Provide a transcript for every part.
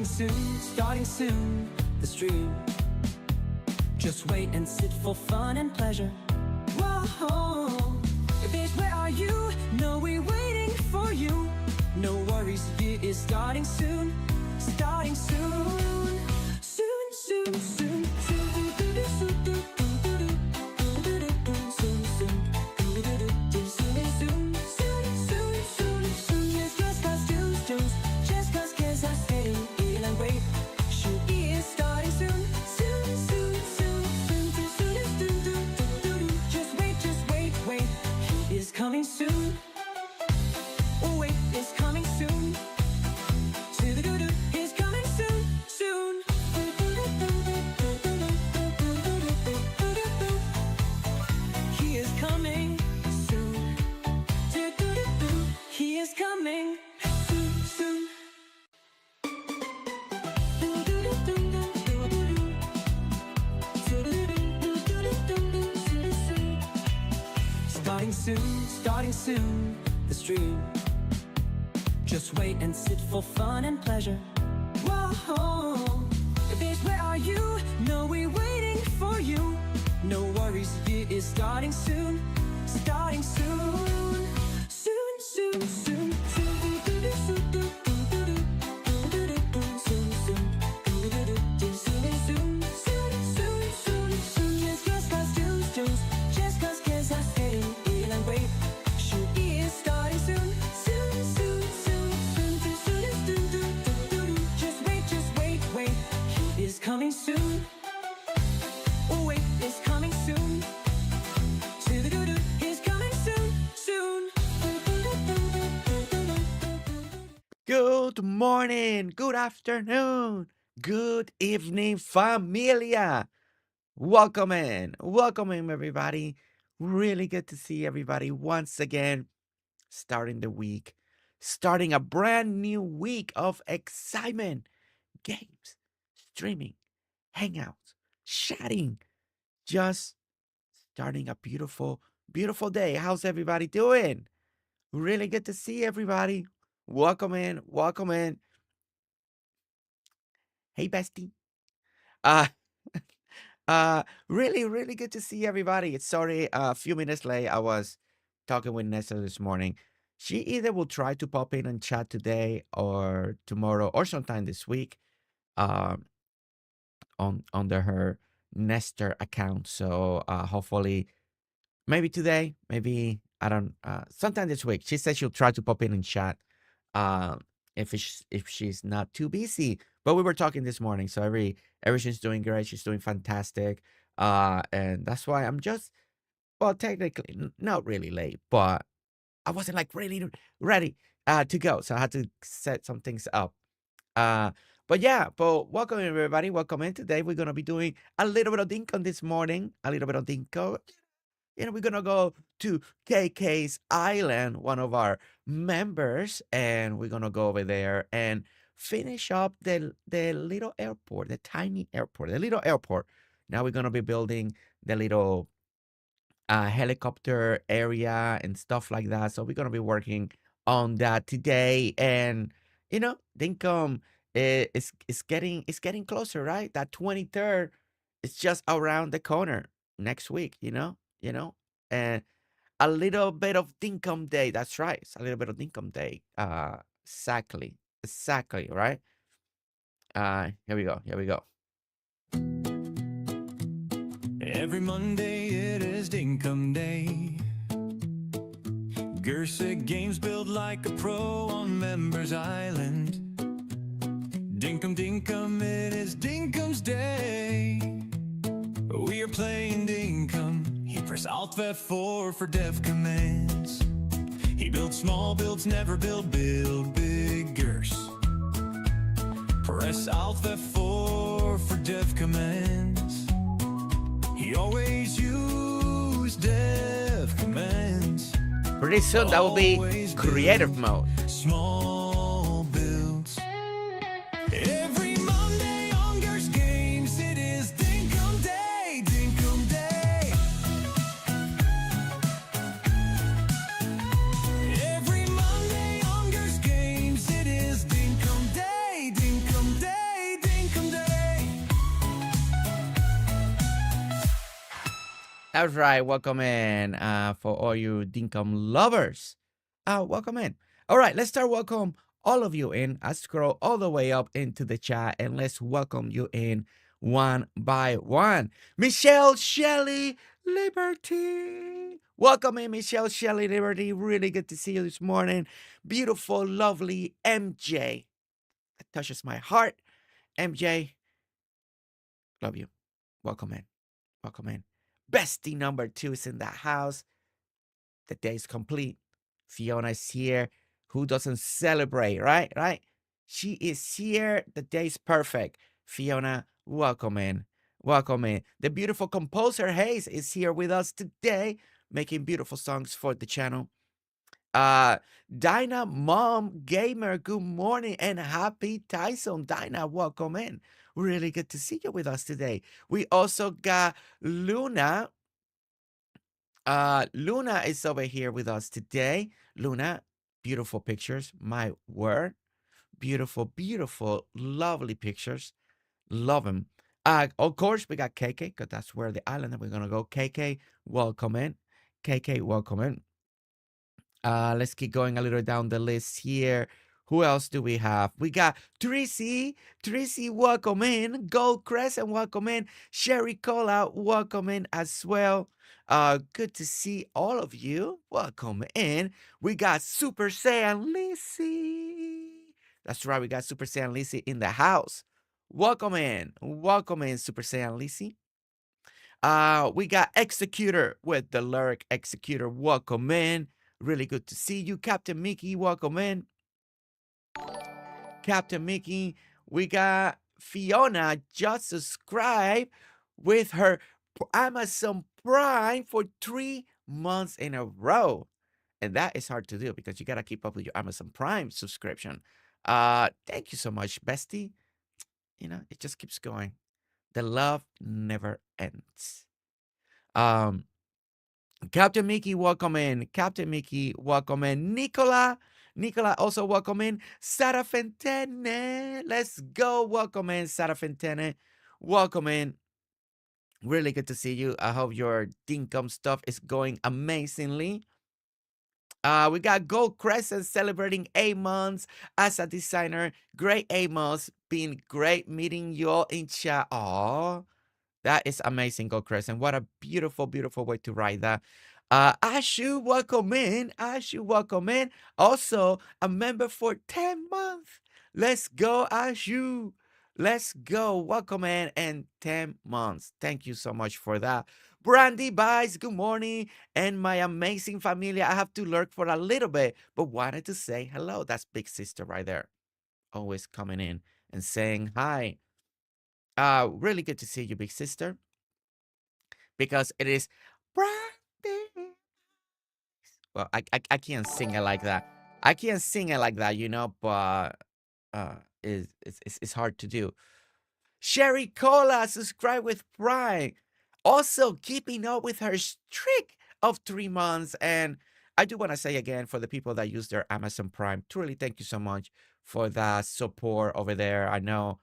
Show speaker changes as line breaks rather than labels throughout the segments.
starting soon, the stream. Just wait and sit for fun and pleasure. Whoa, bitch, where are you? No, we're waiting for you. No worries, it is starting soon, starting soon. Soon, soon, soon, soon. Coming soon. Oh wait, it's coming soon. To the doo-doo, it's coming soon, soon. He is coming soon. Do-do-do-do. He is coming soon, soon. Starting soon, the stream. Just wait and sit for fun and pleasure. Whoa, bitch, where are you? No, we're waiting for you. No worries, it is starting soon, starting soon. Soon, soon, soon. Coming soon. Oh wait, it's coming soon. To the doo-doo, it's coming soon, soon.
Good morning, good afternoon, good evening, familia. Welcome in everybody. Really good to see everybody once again. Starting the week, starting a brand new week of excitement, games, streaming, hangouts, chatting, just starting a beautiful, beautiful day. How's everybody doing? Really good to see everybody. Welcome in, welcome in. Hey, bestie. Uh, really good to see everybody. Sorry, a few minutes late. I was talking with Nessa this morning. She either will try to pop in and chat today or tomorrow or sometime this week. Under her Nester account. So hopefully maybe today, maybe I don't sometime this week. She said she'll try to pop in and chat if she's not too busy. But we were talking this morning, so everything's doing great. She's doing fantastic. And that's why I'm just technically not really late, but I wasn't like really ready to go. So I had to set some things up. But welcome everybody. Welcome in. Today we're gonna be doing a little bit of Dinkum this morning. A little bit of Dinkum. We're gonna go to KayKay's island, one of our members, and we're gonna go over there and finish up the little airport, the tiny airport, the little airport. Now we're gonna be building the little helicopter area and stuff like that. So we're gonna be working on that today, and Dinkum it's getting closer, right? That 23rd is just around the corner next week, and a little bit of Dinkum Day. That's right. It's a little bit of Dinkum Day. Exactly, right? Here we go.
Every Monday it is Dinkum Day. GerseGames build like a pro on Members Island. Dinkum, it is Dinkum's day. We are playing Dinkum. He press Alt F4 for dev commands. He builds small builds, never build big Gerse. Press Alt F4 for dev commands. He always use dev commands.
Pretty soon that will be creative mode.
Small builds. Every Monday on GerseGames, it is Dinkum Day, Dinkum Day. Every Monday on GerseGames, it is Dinkum Day, Dinkum Day.
That's right. Welcome in for all you Dinkum lovers. Welcome in. All right, let's start welcome all of you in. I scroll all the way up into the chat and let's welcome you in one by one. Michelle, Shelly, Liberty. Welcome in, Michelle, Shelly, Liberty. Really good to see you this morning. Beautiful, lovely MJ. That touches my heart. MJ, love you. Welcome in. Welcome in. Bestie number 2 is in the house. The day's complete. Fiona is here. Who doesn't celebrate, right? Right? She is here. The day's perfect. Fiona, welcome in. Welcome in. The beautiful composer Hayes is here with us today, making beautiful songs for the channel. Dinah, Mom, Gamer, good morning and happy Tyson. Dinah, welcome in. Really good to see you with us today. We also got Luna. Luna is over here with us today. Luna, beautiful pictures. My word. Beautiful, beautiful, lovely pictures. Love them. Of course, we got KayKay, because that's where the island that we're going to go. KayKay, welcome in. KayKay, welcome in. Let's keep going a little down the list here. Who else do we have? We got Tracy. Tracy, welcome in. Gold Crescent, welcome in. Sherry Cola, welcome in as well. Good to see all of you. Welcome in. We got Super Saiyan Lissy. That's right, we got Super Saiyan Lissy in the house. Welcome in. Welcome in, Super Saiyan Lissy. We got Executor with the lyric Executor. Welcome in. Really good to see you. Captain Mickey, welcome in. Captain Mickey. We got Fiona just subscribed with her Amazon Prime for 3 months in a row. And that is hard to do because you got to keep up with your Amazon Prime subscription. Thank you so much, bestie. You know, it just keeps going. The love never ends. Captain Mickey, welcome in. Captain Mickey, welcome in. Nicola, also welcome in. Sara Fentene, let's go. Welcome in, Sara Fentene. Welcome in. Really good to see you. I hope your Dinkum stuff is going amazingly. We got Gold Crescent celebrating 8 months as a designer. Great 8 months. Been great meeting you all in chat. Aww. That is amazing, Gold Crescent. What a beautiful, beautiful way to write that. Ashu, welcome in. Ashu, welcome in. Also, a member for 10 months. Let's go, Ashu. Let's go. Welcome in and 10 months. Thank you so much for that. Brandy Bice, good morning. And my amazing familia. I have to lurk for a little bit, but wanted to say hello. That's Big Sister right there. Always coming in and saying hi. Really good to see you, Big Sister. Because it is Brandy. Well, I can't sing it like that. I can't sing it like that, you know, but it's hard to do. Sherry Cola, subscribe with Prime. Also keeping up with her streak of 3 months. And I do want to say again, for the people that use their Amazon Prime, truly thank you so much for that support over there. I know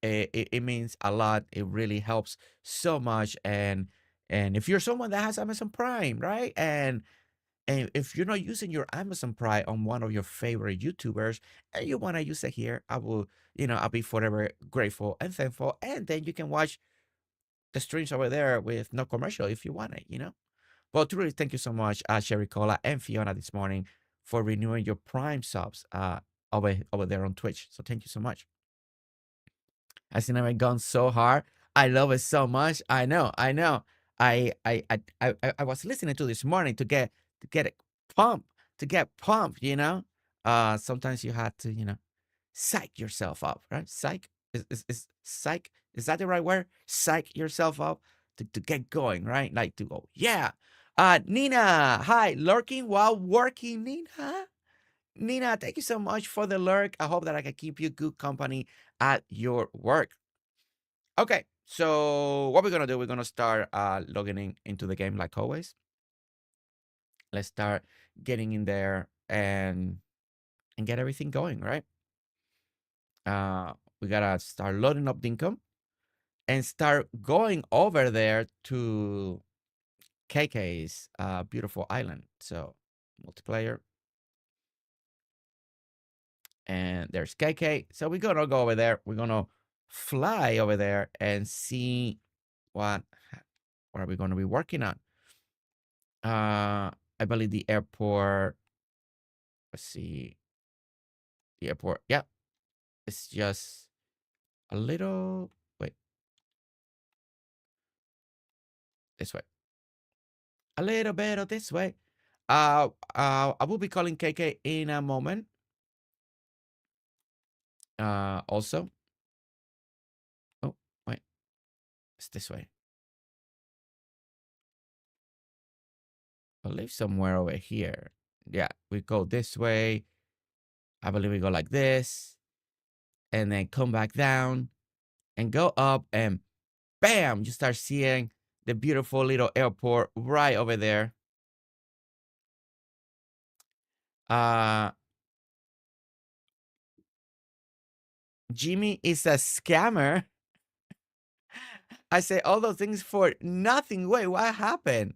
it means a lot. It really helps so much. And if you're someone that has Amazon Prime, right? And if you're not using your Amazon Prime on one of your favorite YouTubers and you want to use it here, I will, I'll be forever grateful and thankful. And then you can watch the streams over there with no commercial if you want it. Well, truly, thank you so much, Sherry Cola and Fiona this morning for renewing your Prime subs over there on Twitch. So thank you so much. Has it never gone so hard? I love it so much. I know. I was listening to this morning to get it pumped, Sometimes you have to, psych yourself up, right? Psych is psych. Is that the right word? Psych yourself up to get going, right? Like to go, yeah. Nina, hi, lurking while working, Nina. Nina, thank you so much for the lurk. I hope that I can keep you good company at your work. Okay, so what we're gonna do, we're gonna start logging into the game like always. Let's start getting in there and get everything going, right? We gotta start loading up Dinkum and start going over there to KayKay's beautiful island. So multiplayer. And there's KayKay. So we're gonna go over there. We're gonna fly over there and see what are we gonna be working on. I believe the airport. Let's see. The airport. Yeah. It's just a little wait. This way. A little bit of this way. I will be calling KayKay in a moment. Also. Oh, wait. It's this way. I believe somewhere over here. Yeah, we go this way. I believe we go like this. And then come back down and go up and bam, you start seeing the beautiful little airport right over there. Jimmy is a scammer. I say all those things for nothing. Wait, what happened?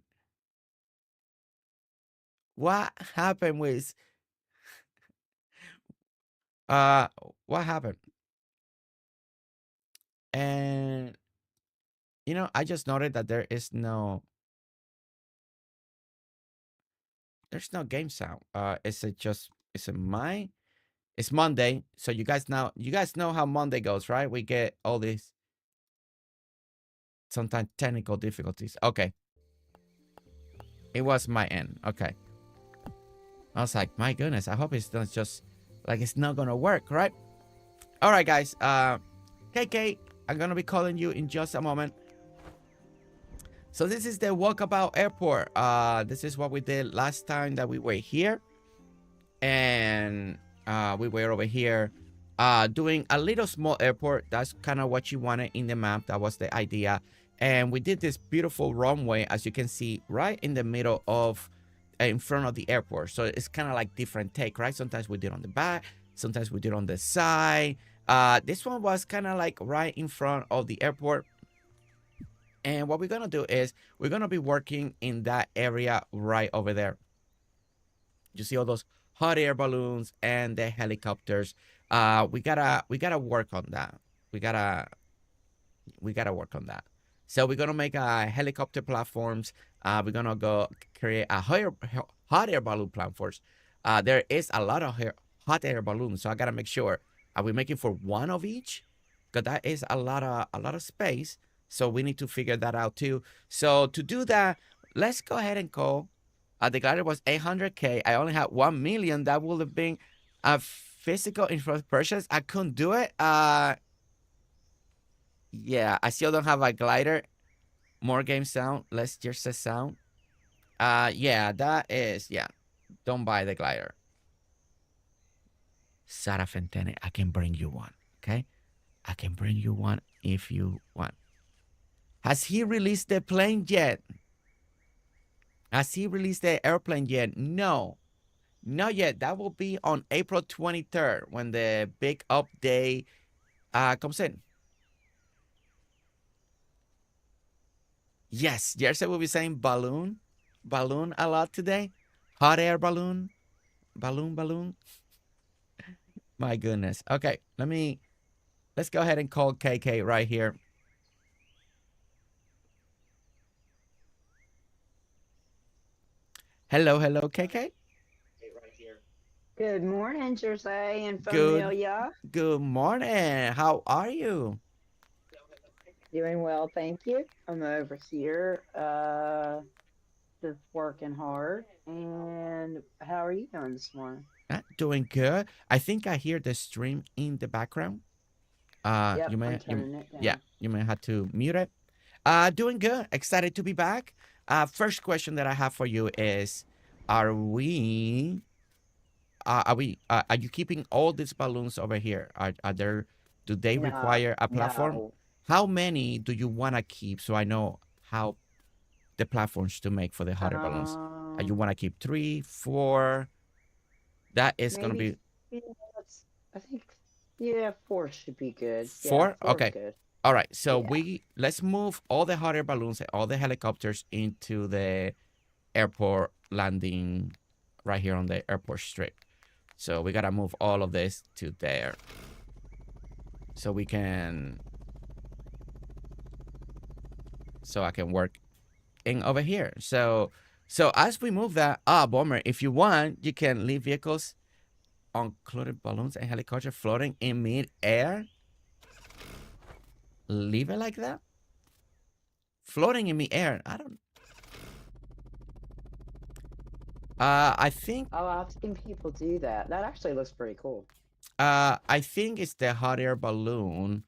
What happened with what happened? And you know, I just noted that there's no game sound. It's Monday, so you guys know how Monday goes, right? We get all these sometimes technical difficulties. Okay. It was my end. Okay. I was like, my goodness, I hope it's not just like it's not gonna work, right? All right, guys. KayKay, I'm gonna be calling you in just a moment. So this is the Walkabout Airport. This is what we did last time that we were here. And we were over here doing a little small airport. That's kind of what you wanted in the map. That was the idea. And we did this beautiful runway, as you can see, right in the middle of, in front of the airport. So it's kind of like different take, right? Sometimes we did on the back, sometimes we did on the side. This one was kind of like right in front of the airport. And what we're going to do is we're going to be working in that area right over there. You see all those hot air balloons and the helicopters. We gotta work on that. We gotta work on that. So we're gonna make helicopter platforms. We're gonna go create a hot air balloon platforms. There is a lot of hot air balloons, so I gotta make sure. Are we making for one of each? Because that is a lot of space. So we need to figure that out too. So to do that, let's go ahead and call. The glider was 800K. I only had 1 million. That would have been a physical purchase. I couldn't do it. Yeah, I still don't have a glider. More game sound, less Jersey sound. Yeah, that is, yeah. Don't buy the glider. Sara Fentene, I can bring you one, okay? I can bring you one if you want. Has he released the plane yet? Has he released the airplane yet? No, not yet. That will be on April 23rd when the big update comes in. Yes, Jersey will be saying balloon a lot today. Hot air balloon. My goodness. Okay, let's go ahead and call KayKay right here. Hello, KayKay.
Good morning, Jersey and familia.
Good morning. How are you?
Doing well, thank you. I'm over here, just working hard. And how are you doing this morning?
Doing good. I think I hear the stream in the background.
Yep,
you may
I'm turning it down.
Yeah, you may have to mute it. Doing good. Excited to be back. First question that I have for you is, are you keeping all these balloons over here? Do they require a platform?
No.
How many do you want to keep so I know how the platforms to make for the hot air balloons? You want to keep 3, 4? That is going to be...
Yeah, I think, yeah, 4 should be good.
4?
Yeah, 4's
okay.
good.
All right, so
Yeah.
let's move all the hot air balloons and all the helicopters into the airport landing right here on the airport strip. So we gotta move all of this to there. So we can, so I can work in over here. So as we move that, Bomber, if you want, you can leave vehicles, including balloons and helicopter floating in mid-air. Leave it like that. Floating in mid-air. I don't. I think.
Oh, I've seen people do that. That actually looks pretty cool.
I think it's the hot air balloon.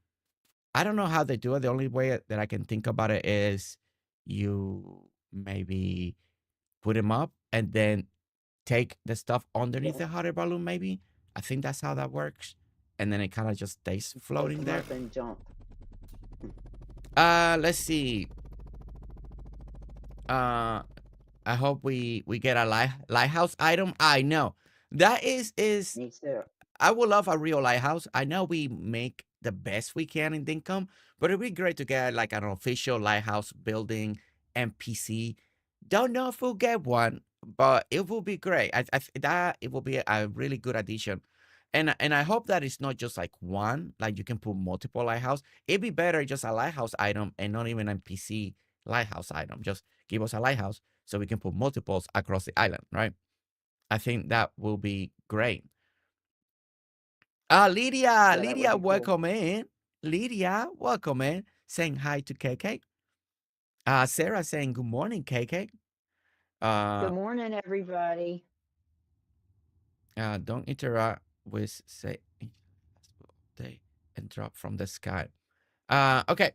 I don't know how they do it. The only way that I can think about it is you maybe put them up and then take the stuff underneath the hot air balloon. Maybe I think that's how that works, and then it kind of just stays floating
Pick 'em
there.
up and jump.
Let's see. I hope we get a lighthouse item. I know that is
Me too.
I would love a real lighthouse. I know we make the best we can in Dinkum, but it'd be great to get like an official lighthouse building NPC. Don't know if we'll get one, but it will be great. That it will be a really good addition. And I hope that it's not just like one, like you can put multiple lighthouse. It'd be better just a lighthouse item and not even NPC lighthouse item. Just give us a lighthouse so we can put multiples across the island, right? I think that will be great. Lydia,
Yeah, that would
Lydia,
be cool.
welcome in. Lydia, welcome in. Saying hi to KayKay. Sarah saying good morning, KayKay.
Good morning, everybody.
Don't interact with say they and drop from the sky. Okay.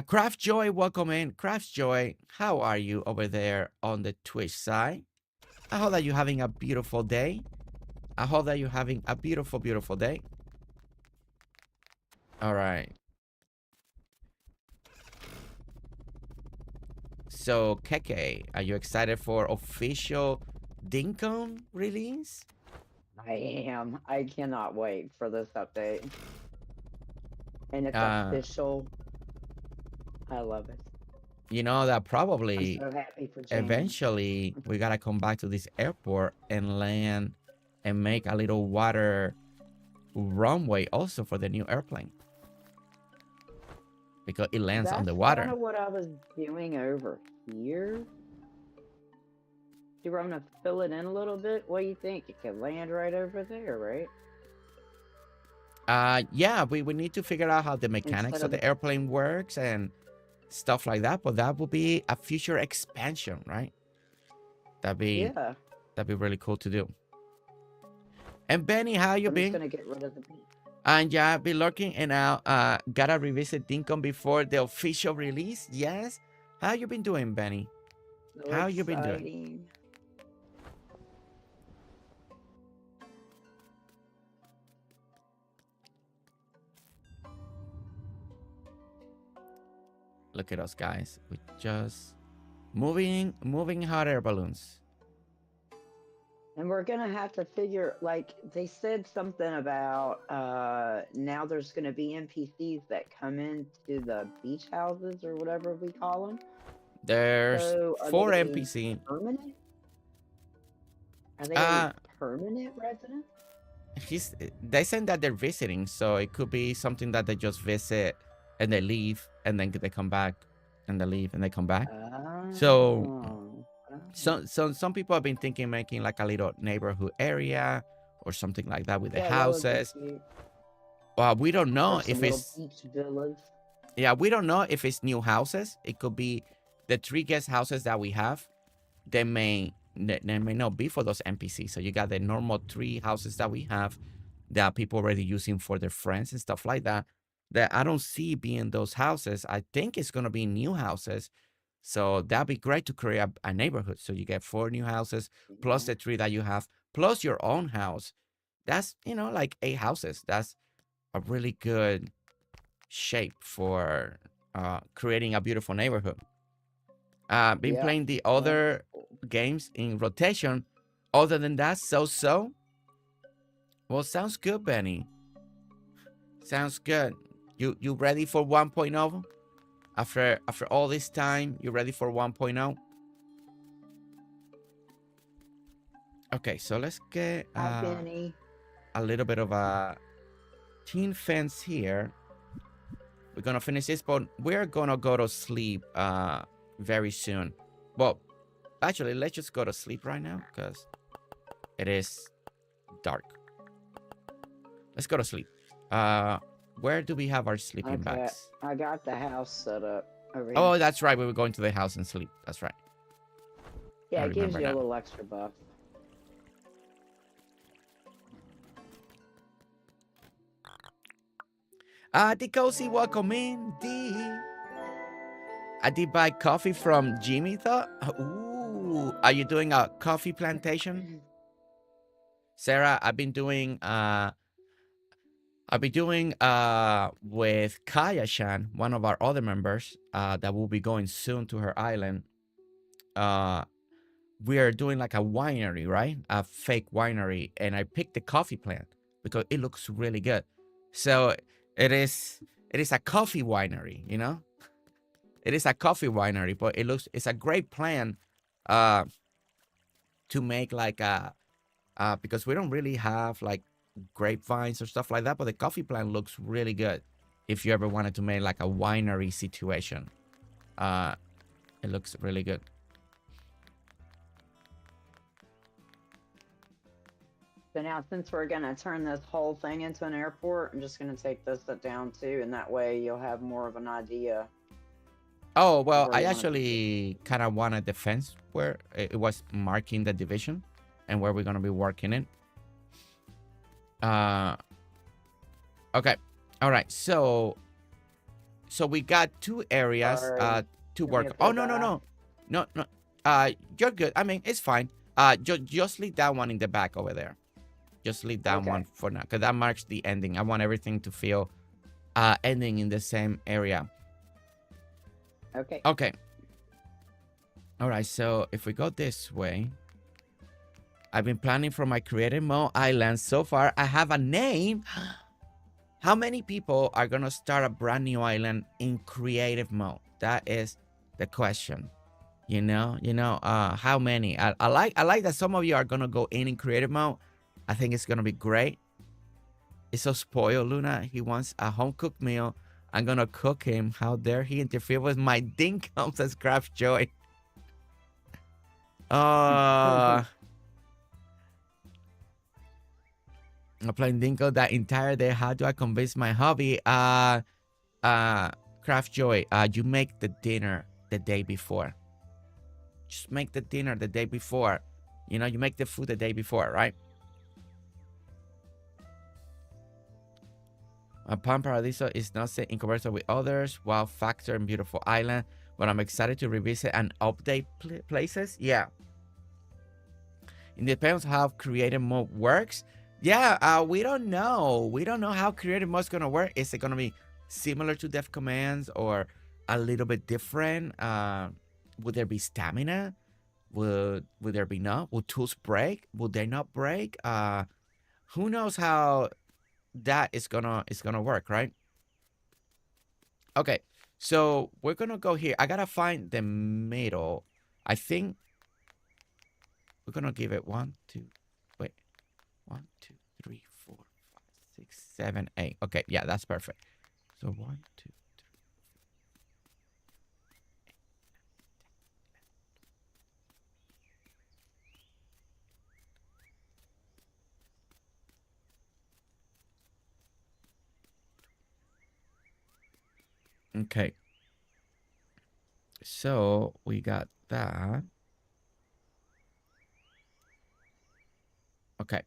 Craft Joy, welcome in. Craft Joy, how are you over there on the Twitch side? I hope that you're having a beautiful day. I hope that you're having a beautiful, beautiful day. All right. So, KayKay, are you excited for official Dinkum release?
I am. I cannot wait for this update. And it's
Uh,
official. I love it.
You know that
I'm
probably
so happy for James.
eventually we gotta come back to this airport and land and make a little water runway also for the new airplane. Because it lands on the
That's
water.
kind of what I was doing over here. Do you want to fill it in a little bit? What do you think? It could land right over there, right?
Yeah, we need to figure out how the mechanics
Instead
of
of
the airplane works and stuff like that, but that will be a future expansion, right? That'd be really cool to do. And Benny, how you
I'm
been?
just gonna get rid of the beat.
And yeah, be lurking and now gotta revisit Dinkum before the official release. Yes. How you been doing, Benny?
So
How you been doing?
exciting.
Look at us, guys. We just moving hot air balloons.
And we're gonna have to figure, like they said something about now there's gonna be NPCs that come into the beach houses or whatever we call them.
There's
So
4 NPC.
permanent? Are they permanent residents?
They said that they're visiting, so it could be something that they just visit and they leave and then they come back and they leave and they come back. So some people have been thinking making like a little neighborhood area or something like that with the houses. Well, we don't know if it's
beach villas.
Yeah, we don't know if it's new houses. It could be the 3 guest houses that we have. They may not be for those NPCs. So you got the normal 3 houses that we have that people already using for their friends and stuff like that. That I don't see being those houses. I think it's gonna be new houses. So that'd be great to create a neighborhood. So you get 4 new houses plus the 3 that you have, plus your own house. That's, like 8 houses. That's a really good shape for creating a beautiful neighborhood. Been playing the other games in rotation. Other than that, so. Well, sounds good, Benny. Sounds good. You ready for 1.0? After all this time, you ready for 1.0? Okay, so let's get
Hi, Benny.
a little bit of a tin fence here. We're gonna finish this, but we're gonna go to sleep very soon. Well, actually, let's just go to sleep right now because it is dark. Let's go to sleep. Where do we have our sleeping bags?
I got the house set up over here.
Oh, that's right. We were going to the house and sleep. That's right.
Yeah,
I
it gives
remember
you a
now.
little extra buff.
The cozy welcome in. I did buy coffee from Jimmy. Thought, ooh, are you doing a coffee plantation, Sarah? I've been doing with Kaya Shan, one of our other members, that will be going soon to her island. We are doing like a winery, right? A fake winery, and I picked the coffee plant because it looks really good. So it is a coffee winery, you know. It is a coffee winery, but it's a great plan to make like a because we don't really have like grapevines or stuff like that, but the coffee plant looks really good if you ever wanted to make like a winery situation. It looks really good.
So now, since we're gonna turn this whole thing into an airport, I'm just gonna take this down too, and that way you'll have more of an idea.
Oh, well,
Where
I
you wanna
actually kind of wanted the fence where it was marking the division and where we're going to be working in. Okay. All right. So we got two areas
Sorry.
to
Want me
work.
to
Oh,
put
no, no,
that
no. No. You're good. I mean, it's fine. Just leave that one in the back over there. Just leave that one for now because that marks the ending. I want everything to feel ending in the same area.
Okay.
Okay. All right, so if we go this way, I've been planning for my creative mode island. So far, I have a name. How many people are going to start a brand new island in creative mode? That is the question. You know, how many? I like that some of you are going to go in creative mode. I think it's going to be great. It's so spoiled, Luna. He wants a home-cooked meal. I'm going to cook him. How dare he interfere with my Dinkum, says Craft Joy. I'm playing Dinko that entire day. How do I convince my hobby? Craft Joy, you make the dinner the day before. Just make the dinner the day before. You know, you make the food the day before, right? Palm Paradiso is not set in comparison with others. Wow factor and beautiful island. But I'm excited to revisit and update places. Yeah. It depends how creative mode works. Yeah, we don't know. We don't know how creative mode is going to work. Is it going to be similar to Def Commands or a little bit different? Would there be stamina? Would there be not? Would tools break? Would they not break? Who knows how that is gonna work, right? Okay, so we're gonna go here. I gotta find the middle. I think we're gonna give it 1, 2, 3, 4, 5, 6, 7, 8. Okay, yeah, that's perfect. So 1, 2, 3. Okay. So we got that. Okay.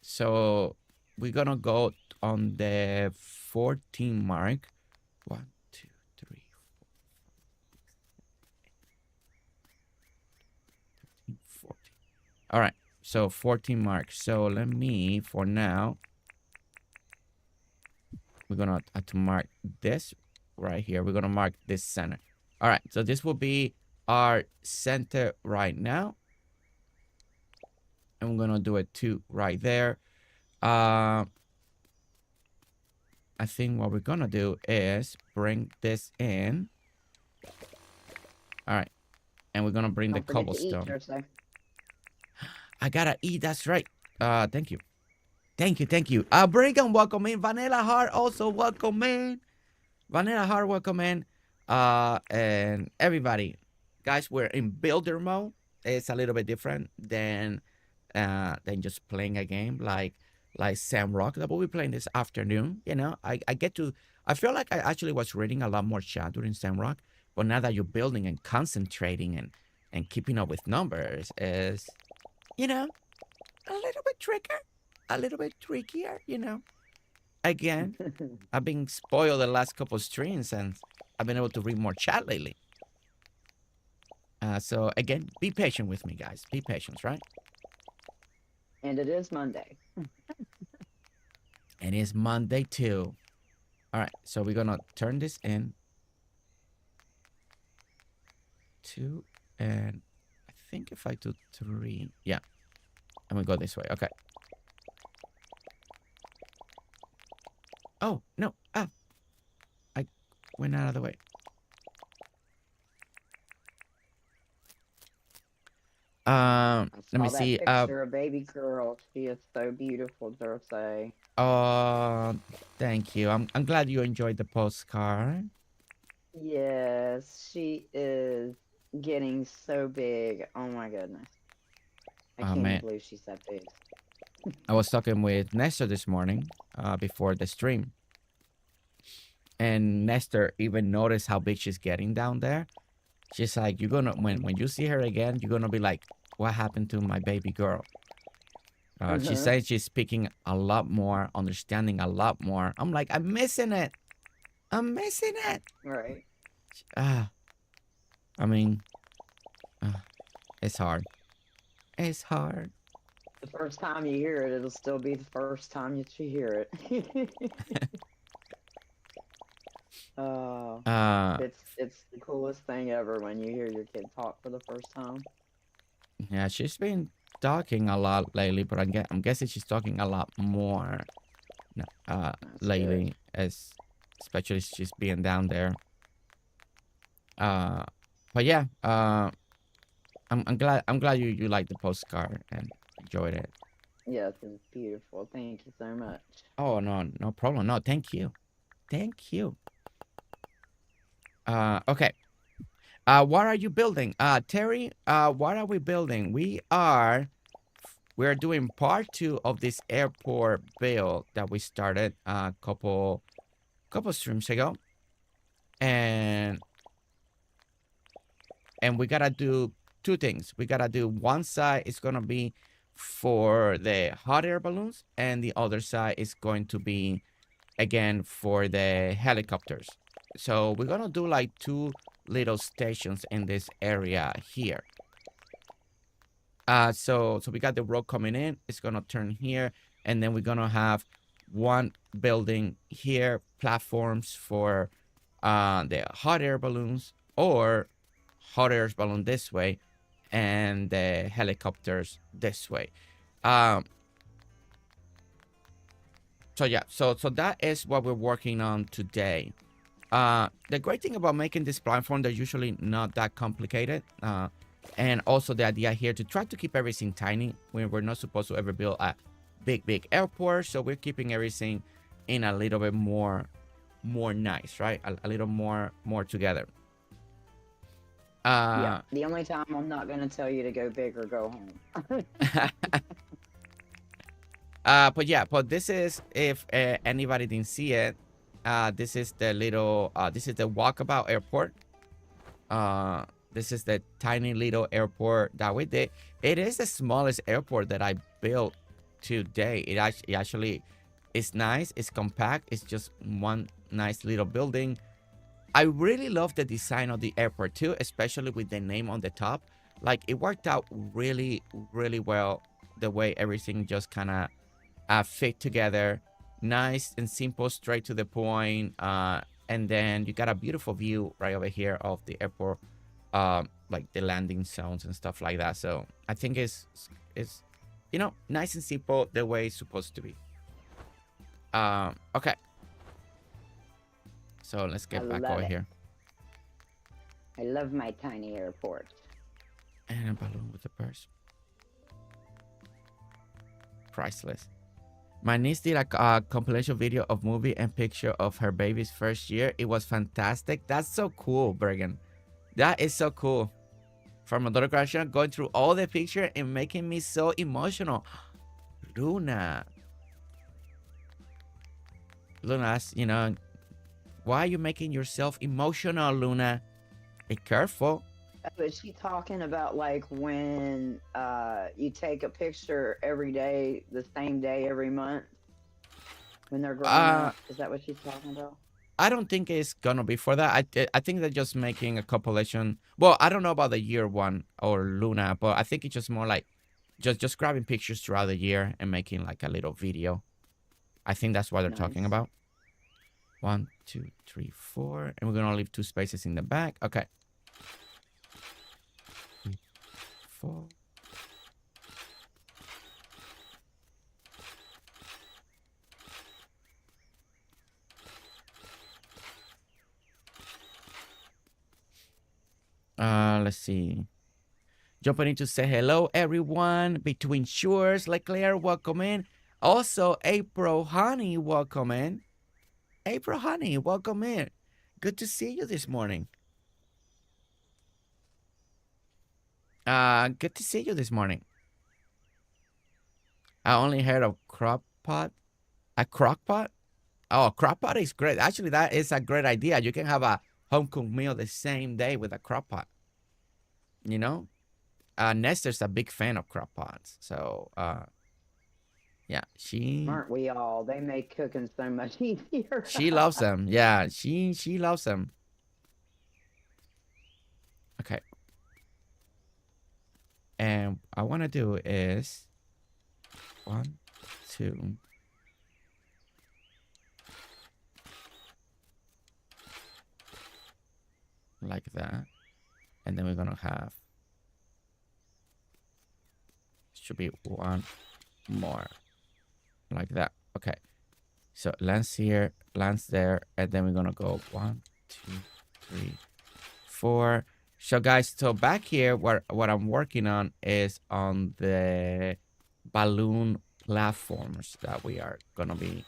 So we're gonna go on the 14 mark. 1, 2, 3, 4, 5, 6, 7, 8, 13, 14. All right. So 14 mark. So let me, for now, we're gonna have to mark this right here. We're gonna mark this center. All right. So this will be our center right now. And we're gonna do it 2 right there. I think what we're gonna do is bring this in. All right, and we're gonna bring the
Don't forget to eat,
cobblestone.
Jersey.
I gotta eat. That's right. Thank you. Thank you, thank you. Brigham, welcome in. Vanilla Heart, also welcome in. Vanilla Heart, welcome in. And everybody, guys, we're in builder mode. It's a little bit different than just playing a game like Samrock that we'll be playing this afternoon. You know, I feel like I actually was reading a lot more chat during Samrock, but now that you're building and concentrating and keeping up with numbers is, you know, a little bit trickier. A little bit trickier, you know. Again, I've been spoiled the last couple of streams and I've been able to read more chat lately. So again, be patient with me, guys. Be patient, right?
And it is Monday.
And it's Monday too. All right, so we're gonna turn this in. 2, and I think if I do 3, yeah. And we go this way, okay. Oh, no. Ah. I went out of the way. Let me see.
That picture of baby girl. She is so beautiful, Jersey.
Oh, thank you. I'm glad you enjoyed the postcard.
Yes, she is getting so big. Oh my goodness. I can't even believe she's that big.
I was talking with Nestor this morning, before the stream. And Nestor even noticed how big she's getting down there. She's like, you're gonna, when you see her again, you're gonna be like, what happened to my baby girl? She said she's speaking a lot more, understanding a lot more. I'm like, I'm missing it. I'm missing it.
Right.
I mean, it's hard. It's hard.
The first time you hear it, it'll still be the first time that you hear it. It's the coolest thing ever when you hear your kid talk for the first time.
Yeah, she's been talking a lot lately, but I'm guessing she's talking a lot more lately, especially she's being down there. But yeah, I'm glad you liked the postcard and enjoyed it.
Yes, it's beautiful. Thank you so much.
Oh no problem. No, thank you. Thank you. Okay. What are you building? Terry, what are we building? We're doing part 2 of this airport build that we started a couple streams ago. And we gotta do 2 things. We gotta do one side is gonna be for the hot air balloons, and the other side is going to be again for the helicopters. So we're gonna do like 2 little stations in this area here. So we got the road coming in. It's gonna turn here, and then we're gonna have one building here, platforms for the hot air balloons, or hot air balloon this way, and the helicopters this way. So yeah, so that is what we're working on today. The great thing about making this platform, they're usually not that complicated. And also the idea here to try to keep everything tiny when we're not supposed to ever build a big airport. So we're keeping everything in a little bit more nice, right? A little more together.
Yeah, the only time I'm not going to tell you to go big or go home.
But yeah, but this is, if anybody didn't see it, this is the little, this is the walkabout airport. This is the tiny little airport that we did. It is the smallest airport that I built today. It actually is nice. It's compact. It's just one nice little building. I really love the design of the airport too, especially with the name on the top. Like, it worked out really well, the way everything just kind of fit together. Nice and simple, straight to the point. And then you got a beautiful view right over here of the airport, like the landing zones and stuff like that. So I think it's nice and simple, the way it's supposed to be. Okay. So let's
I
get back
love
over
it.
here.
I love my tiny airport.
And a balloon with a purse. Priceless. My niece did a compilation video of movie and picture of her baby's first year. It was fantastic. That's so cool, Bergen. That is so cool. From another creation, going through all the picture and making me so emotional. Luna. Luna, you know, why are you making yourself emotional, Luna? Be careful.
But she talking about like when you take a picture every day, the same day every month when they're growing up. Is that what she's talking about?
I don't think it's gonna be for that. I think they're just making a compilation. Well, I don't know about the year one or Luna, but I think it's just more like just grabbing pictures throughout the year and making like a little video. I think that's what they're talking about. 1, 2, 3, 4, and we're gonna leave 2 spaces in the back. Okay. 3, 4. Let's see. Jumping in to say hello, everyone. Between Shores, Leclerc, welcome in. Also, April Honey, welcome in. April Honey, welcome in. Good to see you this morning. Good to see you this morning. I only heard of crock pot. A crock pot? Oh, crock pot is great. Actually, that is a great idea. You can have a home cooked meal the same day with a crock pot. You know? Nestor's a big fan of crock pots. So, yeah, she...
Aren't we all? They make cooking so much easier.
She loves them. Yeah, she loves them. Okay. And I want to do is 1, 2. Like that. And then we're going to have... Should be 1 more. Like that. Okay. So lands here, lands there, and then we're going to go 1, 2, 3, 4. So guys, so back here, what I'm working on is on the balloon platforms that we are going to be...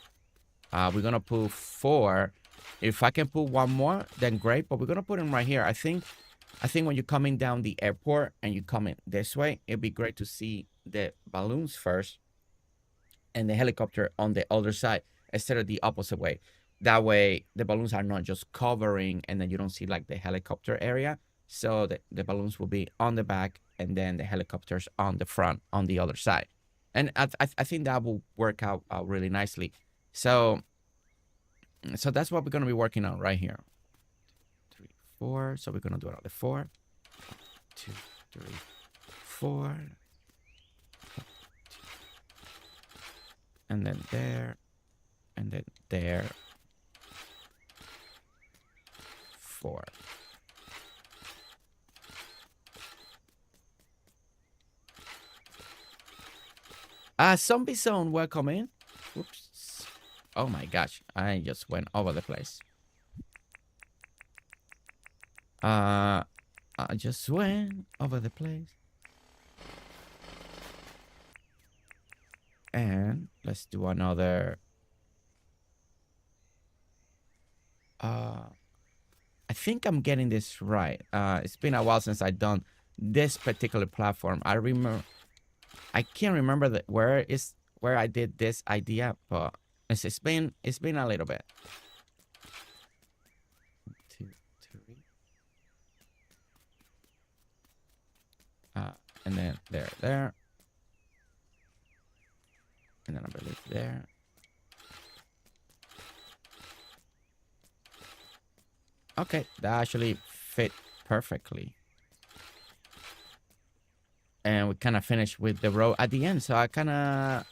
we're going to put 4. If I can put 1 more, then great. But we're going to put them right here. I think when you're coming down the airport and you're coming this way, it'd be great to see the balloons first and the helicopter on the other side instead of the opposite way. That way, the balloons are not just covering and then you don't see like the helicopter area. So the balloons will be on the back and then the helicopters on the front on the other side. And I think that will work out really nicely. So that's what we're going to be working on right here. 3, 4. So we're going to do another 4. 1, 2, 3, 4. And then there. And then there. 4. Zombie Zone, welcome in. Whoops. Oh my gosh, I just went over the place. I just went over the place. And let's do another. I think I'm getting this right. It's been a while since I've done this particular platform. I can't remember where I did this idea, but it's been a little bit. 1, 2, 3. And then there. And then I believe there. Okay, that actually fit perfectly. And we kind of finished with the row at the end. So I kind of...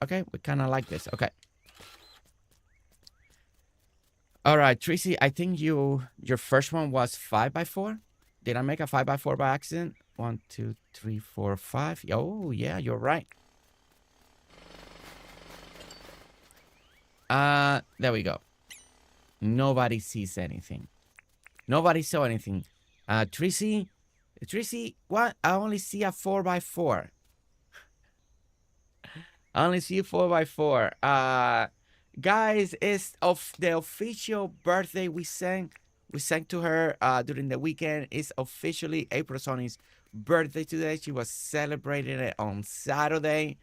Okay, we kind of like this. Okay. All right, Tracy, I think your first one was 5x4. Did I make a 5x4 by accident? 1, 2, 3, 4, 5. Oh, yeah, you're right. There we go. Nobody sees anything. Nobody saw anything. Tracy, what? I only see a 4x4. I only see 4x4. Guys, it's of the official birthday we sang to her during the weekend. It's officially April Sonny's birthday today. She was celebrating it on Saturday.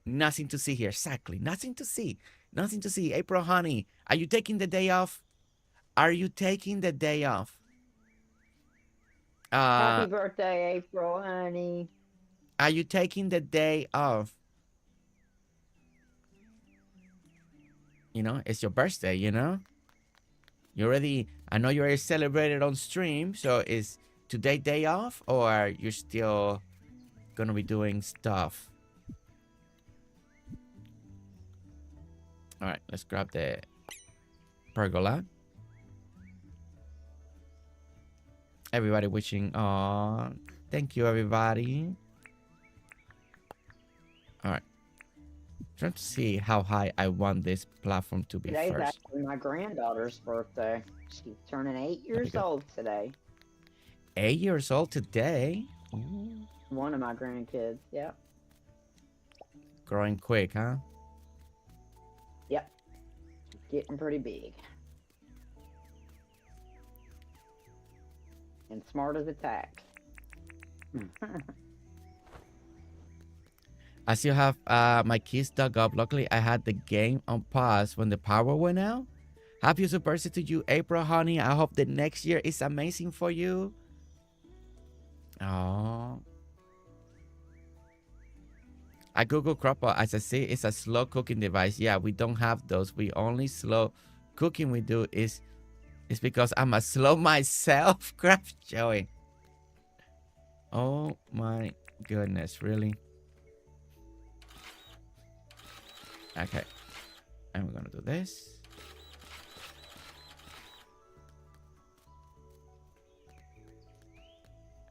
Nothing to see here. Exactly. Nothing to see. Nothing to see. April, honey, are you taking the day off? Are you taking the day off?
Happy birthday, April, honey.
Are you taking the day off? You know, it's your birthday, you know? You already, I know you already celebrated on stream, so is today day off, or are you still gonna be doing stuff? All right, let's grab the pergola. Everybody wishing, thank you, everybody. All right. Trying to see how high I want this platform to be
Today's
first.
actually my granddaughter's birthday. She's turning 8 years old today.
8 years old today? Ooh.
One of my grandkids, yep.
Growing quick, huh?
Yep. Getting pretty big. And smart as a tack.
I still have my keys dug up. Luckily, I had the game on pause when the power went out. Happy birthday to you, April, honey. I hope the next year is amazing for you. Oh. I Google Grocott. As I say, it's a slow cooking device. Yeah, we don't have those. We only slow cooking we do is because I'm a slow myself. Craft showing. Oh my goodness, really? Okay. And we're gonna do this.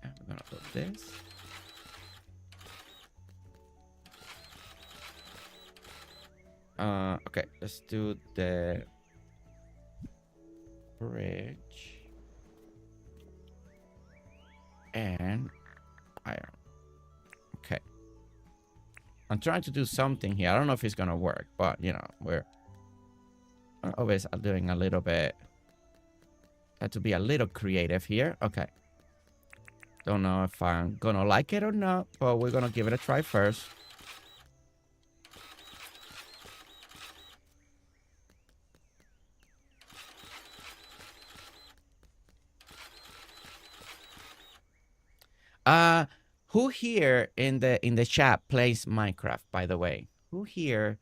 And we're gonna do this. Okay, let's do the bridge and iron. Okay, I'm trying to do something here. I don't know if it's gonna work, but you know, we're always doing a little bit. Have to be a little creative here. Okay, don't know if I'm gonna like it or not, but we're gonna give it a try first. Who here in the chat plays Minecraft, by the way? Who here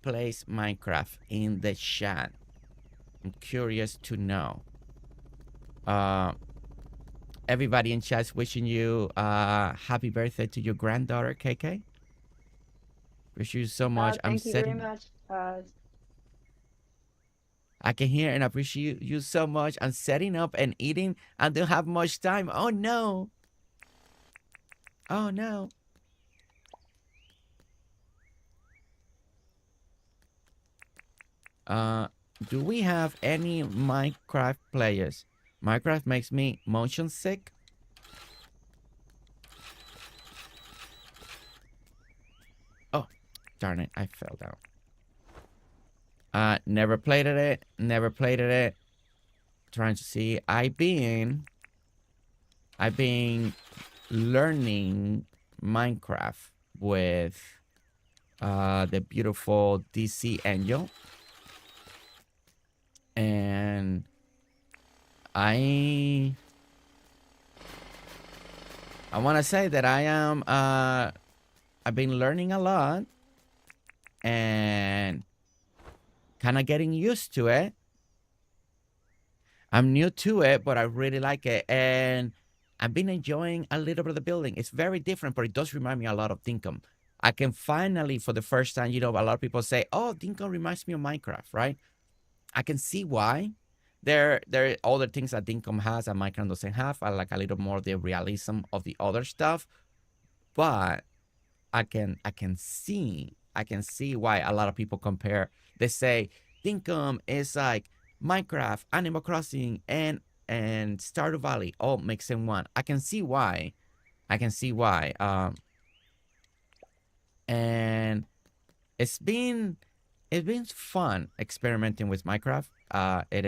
plays Minecraft in the chat? I'm curious to know. Everybody in chat's wishing you happy birthday to your granddaughter, KayKay. Wish you so much.
Thank you very much.
I can hear and appreciate you so much. I'm setting up and eating and don't have much time. Oh no. Oh no. Do we have any Minecraft players? Minecraft makes me motion sick. Oh, darn it, I fell down. Never played it. Never played it. Trying to see. I've been learning Minecraft with the beautiful DC Angel, and I want to say that I am I've been learning a lot and kind of getting used to it. I'm new to it, but I really like it, and I've been enjoying a little bit of the building. It's very different, but it does remind me a lot of Dinkum. I can finally, for the first time, you know, a lot of people say, oh, Dinkum reminds me of Minecraft, right? I can see why. There are other things that Dinkum has that Minecraft doesn't have. I like a little more the realism of the other stuff. But I can see I can see why a lot of people compare. They say Dinkum is like Minecraft, Animal Crossing, and Stardew Valley all mixed in one. I can see why. I can see why. And it's been fun experimenting with Minecraft. It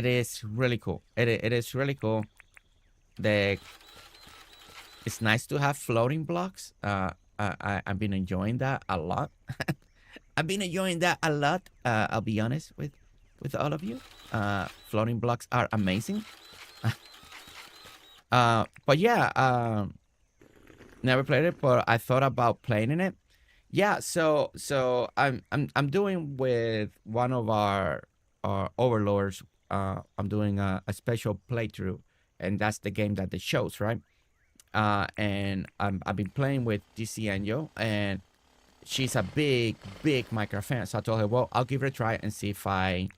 is really cool. It is really cool. It's nice to have floating blocks. I've been enjoying that a lot. I've been enjoying that a lot. I'll be honest with all of you. Floating blocks are amazing. But yeah, never played it, but I thought about playing it. Yeah, so I'm doing with one of our overlords. I'm doing a special playthrough, and that's the game that they shows, right? And I've been playing with DC Angel, and she's a big Minecraft fan. So I told her, well, I'll give it a try and see if I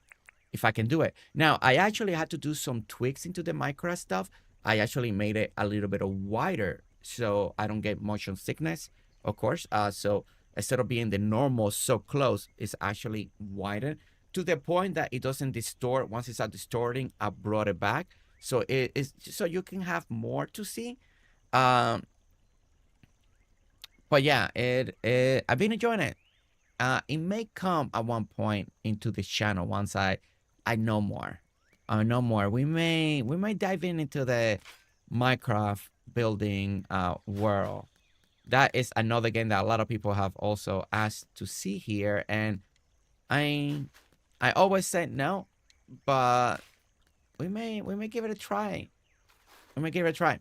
can do it. Now, I actually had to do some tweaks into the Minecraft stuff. I actually made it a little bit wider so I don't get motion sickness, of course. So instead of being the normal so close, it's actually wider to the point that it doesn't distort. Once it's distorting, I brought it back. So it's so you can have more to see. But yeah, I've been enjoying it. It may come at one point into the channel once I know more. We may dive into the Minecraft building world. That is another game that a lot of people have also asked to see here, and I always said no, but we may give it a try. We may give it a try.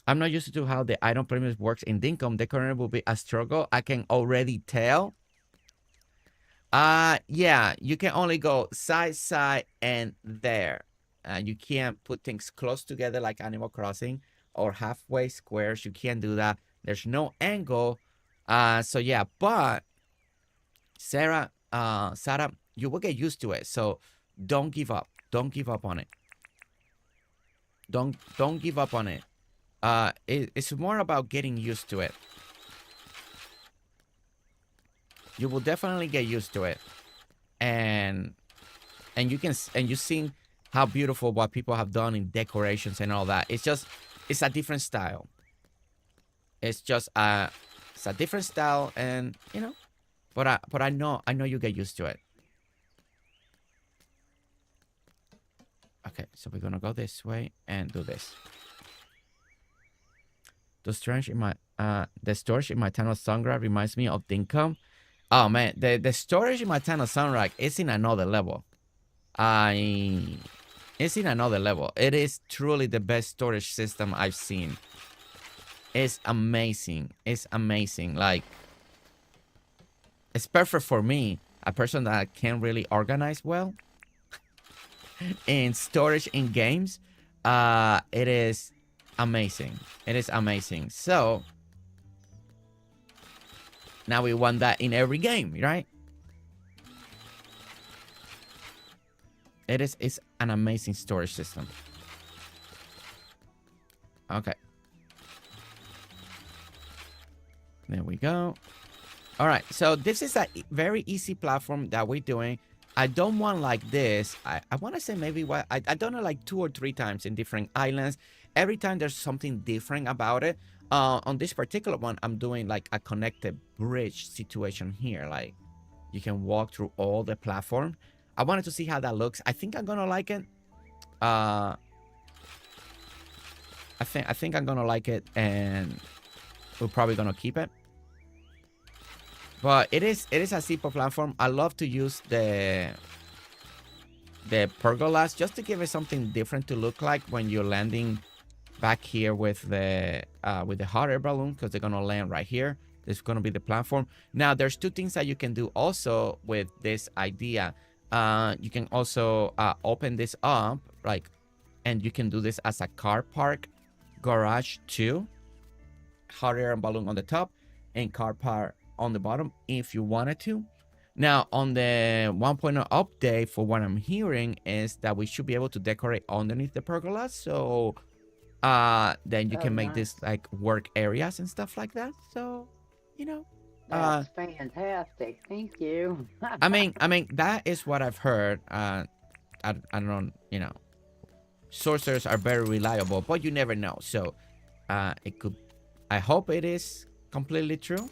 I'm not used to how the item premiums works in Dinkum. The current will be a struggle. I can already tell. Yeah, you can only go side, and there. You can't put things close together like Animal Crossing or halfway squares. You can't do that. There's no angle. So yeah, but Sarah, you will get used to it. So don't give up. Don't give up on it. Don't give up on it. It's more about getting used to it. You will definitely get used to it, and you've seen how beautiful what people have done in decorations and all that. It's a different style. It's a different style, and you know, but I know you get used to it. Okay, so we're gonna go this way and do this. The storage in my tunnel Sungrad reminds me of Dinkum. Oh man, the storage in my tunnel Sunrag is in another level. It's in another level. It is truly the best storage system I've seen. It's amazing. It's amazing. Like, it's perfect for me, a person that can't really organize well in storage in games. It is amazing. It is amazing. So now we want that in every game, right? It's an amazing storage system. Okay. There we go. All right, so this is a very easy platform that we're doing. I don't want like this. I want to say maybe what I done it like 2 or 3 times in different islands. Every time there's something different about it. On this particular one, I'm doing like a connected bridge situation here. Like, you can walk through all the platform. I wanted to see how that looks. I think I'm gonna like it. I think I'm gonna like it, and we're probably gonna keep it. But it is a simple platform. I love to use the pergolas just to give it something different to look like when you're landing back here with the hot air balloon, because they're gonna land right here. This is gonna be the platform. Now there's 2 things that you can do also with this idea. You can also open this up, like, and you can do this as a car park garage too. Hot air balloon on the top and car park on the bottom if you wanted to. Now on the 1.0 update, for what I'm hearing, is that we should be able to decorate underneath the pergola. So then you
Oh,
can make
nice.
this like work areas and stuff like that. So, you know,
That's fantastic. Thank you.
I mean that is what I've heard. I don't know, you know, sources are very reliable, but you never know. So, it could. I hope it is completely true.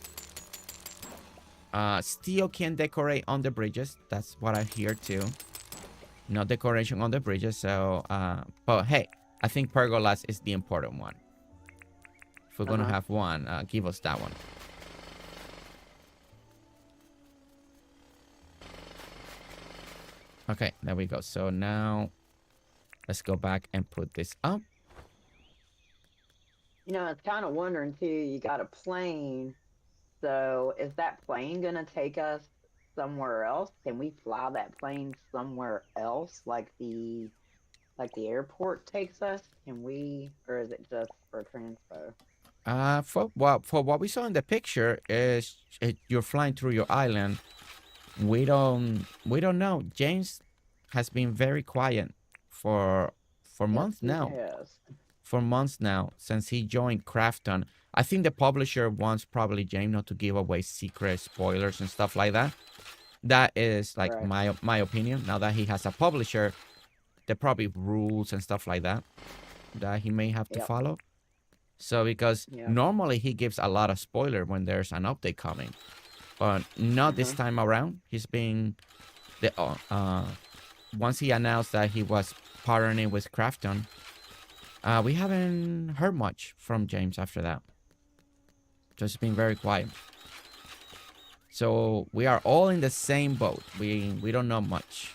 Steel can decorate on the bridges. That's what I hear too. No decoration on the bridges. So, but hey, I think pergolas is the important one. If we're gonna have one, give us that one. Okay, there we go. So now, let's go back and put this up.
You know, I was kind of wondering too. You got a plane, so is that plane gonna take us somewhere else? Can we fly that plane somewhere else, like the airport takes us? Can we, or is it just for transpo?
For what we saw in the picture is you're flying through your island. We don't know. James has been very quiet for months now.
Yes.
For months now since he joined Crafton. I think the publisher wants probably James not to give away secret spoilers and stuff like that. That is like my opinion. Now that he has a publisher, there are probably rules and stuff like that that he may have to follow. So because normally he gives a lot of spoiler when there's an update coming, but not this time around. He's been once he announced that he was partnering with Crafton, we haven't heard much from James after that. Just been very quiet. So we are all in the same boat. We don't know much.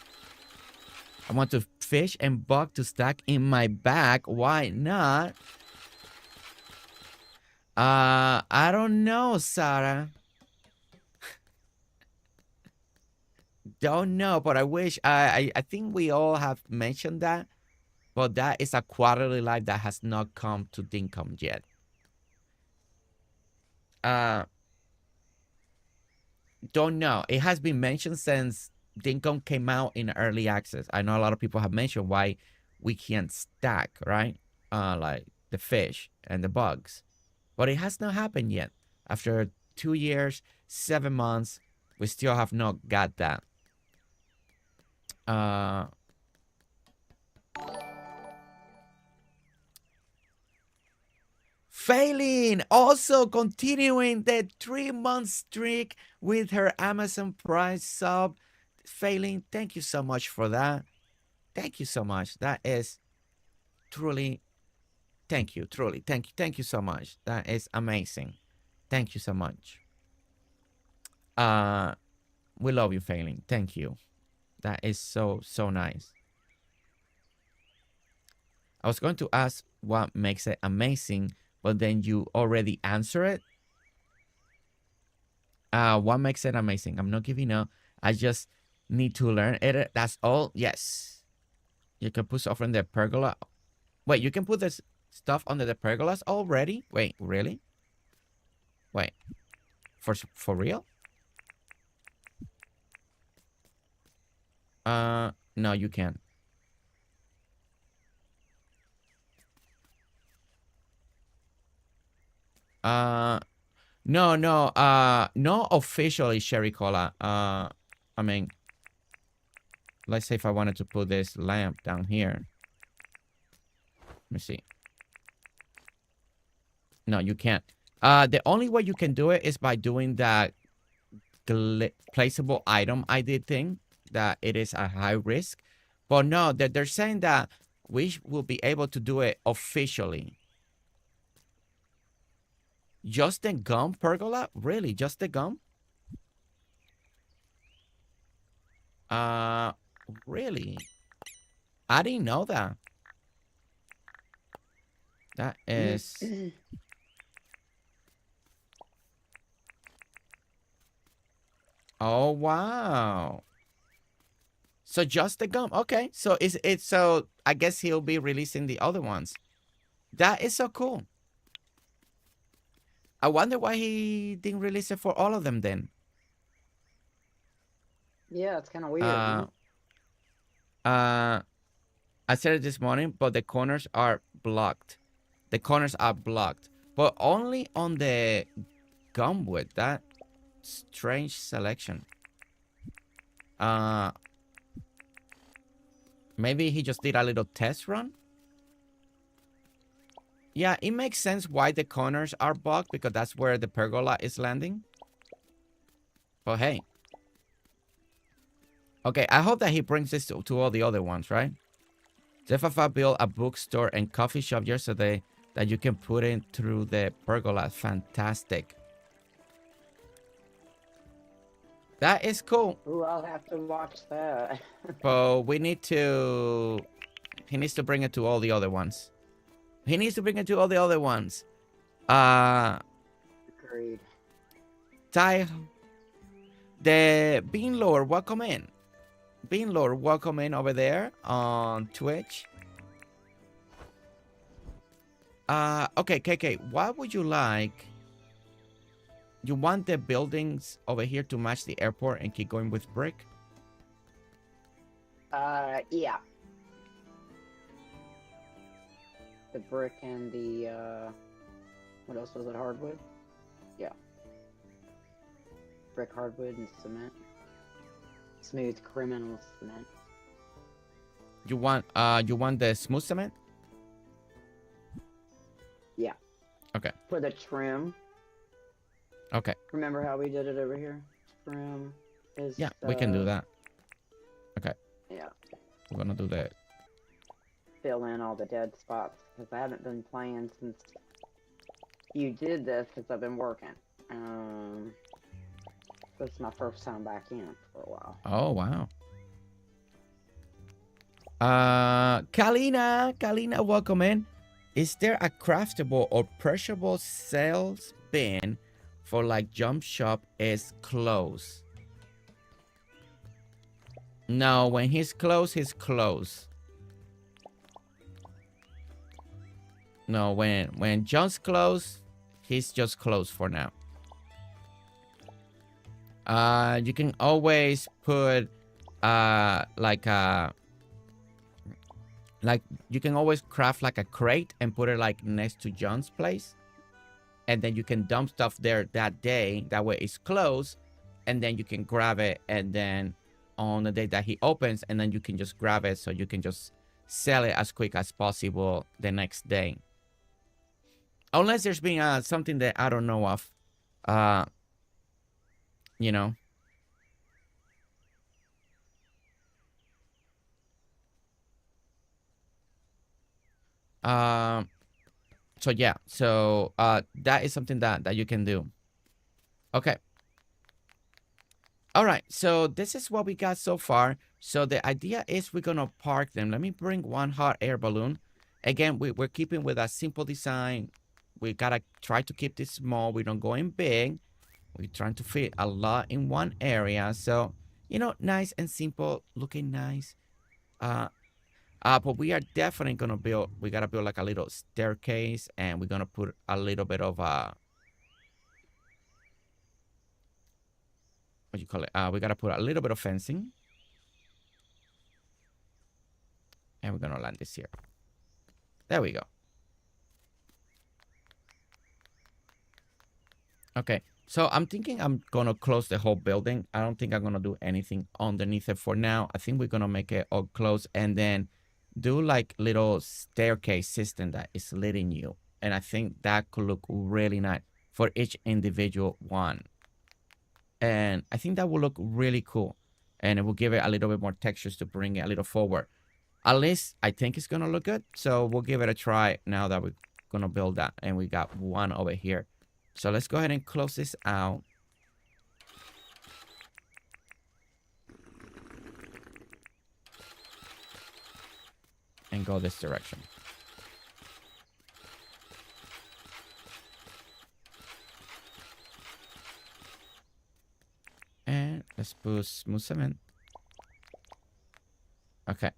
I want to fish and bug to stack in my bag. Why not? I don't know, Sarah. Don't know, but I wish. I think we all have mentioned that. But that is a quarterly live that has not come to Dinkum yet. Don't know. It has been mentioned since Dinkum came out in early access. I know a lot of people have mentioned why we can't stack, right? Like the fish and the bugs. But it has not happened yet. After 2 years, 7 months, we still have not got that. Phaelyn also continuing the 3-month streak with her Amazon Prime sub. Phaelyn, thank you so much for that. Thank you so much. That is truly, thank you, truly. Thank you so much. That is amazing. Thank you so much. We love you, Phaelyn. Thank you. That is so nice. I was going to ask what makes it amazing, but then you already answer it. What makes it amazing? I'm not giving up. I just need to learn it. That's all. Yes. You can put stuff on the pergola. Wait, you can put this stuff under the pergolas already? Wait, really? Wait. For real? No, you can't. No, not officially, Sherry Cola. I mean, let's say if I wanted to put this lamp down here. Let me see. No, you can't. The only way you can do it is by doing that placeable item ID thing, that it is a high risk. But no, they're saying that we will be able to do it officially. Just the gum pergola? Really? Just the gum? Really? I didn't know that. That is... Oh, wow. So just the gum. Okay. So it's so I guess he'll be releasing the other ones. That is so cool. I wonder why he didn't release it for all of them then.
Yeah, it's kind of weird.
I said it this morning, but the corners are blocked. the corners are blocked, but only on the gumwood. That strange selection. Maybe he just did a little test run. Yeah, it makes sense why the corners are blocked, because that's where the pergola is landing. But hey. Okay, I hope that he brings this to all the other ones, right? Stefafa built a bookstore and coffee shop yesterday that you can put in through the pergola. Fantastic. That is cool.
Ooh, I'll have to watch that.
But we need to... He needs to bring it to all the other ones. He needs to bring it to all the other ones.
Agreed.
Ty... The Bean Lord, welcome in. Bean Lord, welcome in over there on Twitch. Okay, KayKay, what would you like? You want the buildings over here to match the airport and keep going with brick?
Yeah. The brick and the, what else was it, hardwood? Yeah. Brick, hardwood, and cement. Smooth criminal cement.
You want the smooth cement?
Yeah.
Okay.
For the trim.
Okay.
Remember how we did it over here? Trim is...
Yeah, we can do that. Okay.
Yeah.
We're gonna do that.
Fill in all the dead spots, because I haven't been playing since you did this, since I've been working. This is my first time back in for a while.
Oh, wow. Kalina, welcome in. Is there a craftable or perishable sales bin for like jump shop is closed? No, when he's closed, he's closed. No, when John's closed, he's just closed for now. You can always put like you can always craft like a crate and put it like next to John's place, and then you can dump stuff there that day. That way it's closed, and then you can grab it, and then on the day that he opens, and then you can just grab it, so you can just sell it as quick as possible the next day. Unless there's been something that I don't know of, you know. So yeah, so that is something that you can do. Okay. All right, so this is what we got so far. So the idea is we're gonna park them. Let me bring one hot air balloon. Again, we're keeping with a simple design. We gotta try to keep this small. We don't go in big. We're trying to fit a lot in one area. So, you know, nice and simple, looking nice. But we are definitely gonna build, we gotta build like a little staircase, and we're gonna put a little bit of what do you call it? We gotta put a little bit of fencing. And we're gonna land this here. There we go. Okay, so I'm thinking I'm gonna close the whole building. I don't think I'm gonna do anything underneath it for now. I think we're gonna make it all close and then do like little staircase system that is leading you. And I think that could look really nice for each individual one. And I think that will look really cool. And it will give it a little bit more textures to bring it a little forward. At least I think it's gonna look good. So we'll give it a try now that we're gonna build that. And we got one over here. So let's go ahead and close this out. And go this direction. And let's put smooth cement. Okay.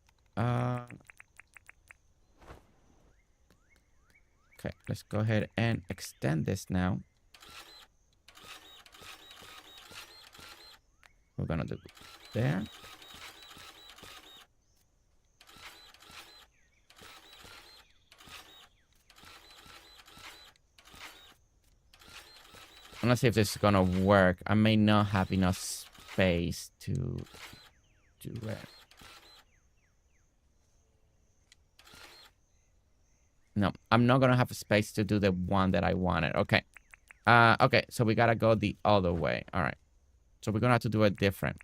Okay, let's go ahead and extend this now. We're gonna do there. gonna see if this is gonna work. I may not have enough space to do it. No, I'm not gonna have space to do the one that I wanted. Okay. Okay, so we gotta go the other way. All right. So we're gonna have to do it different.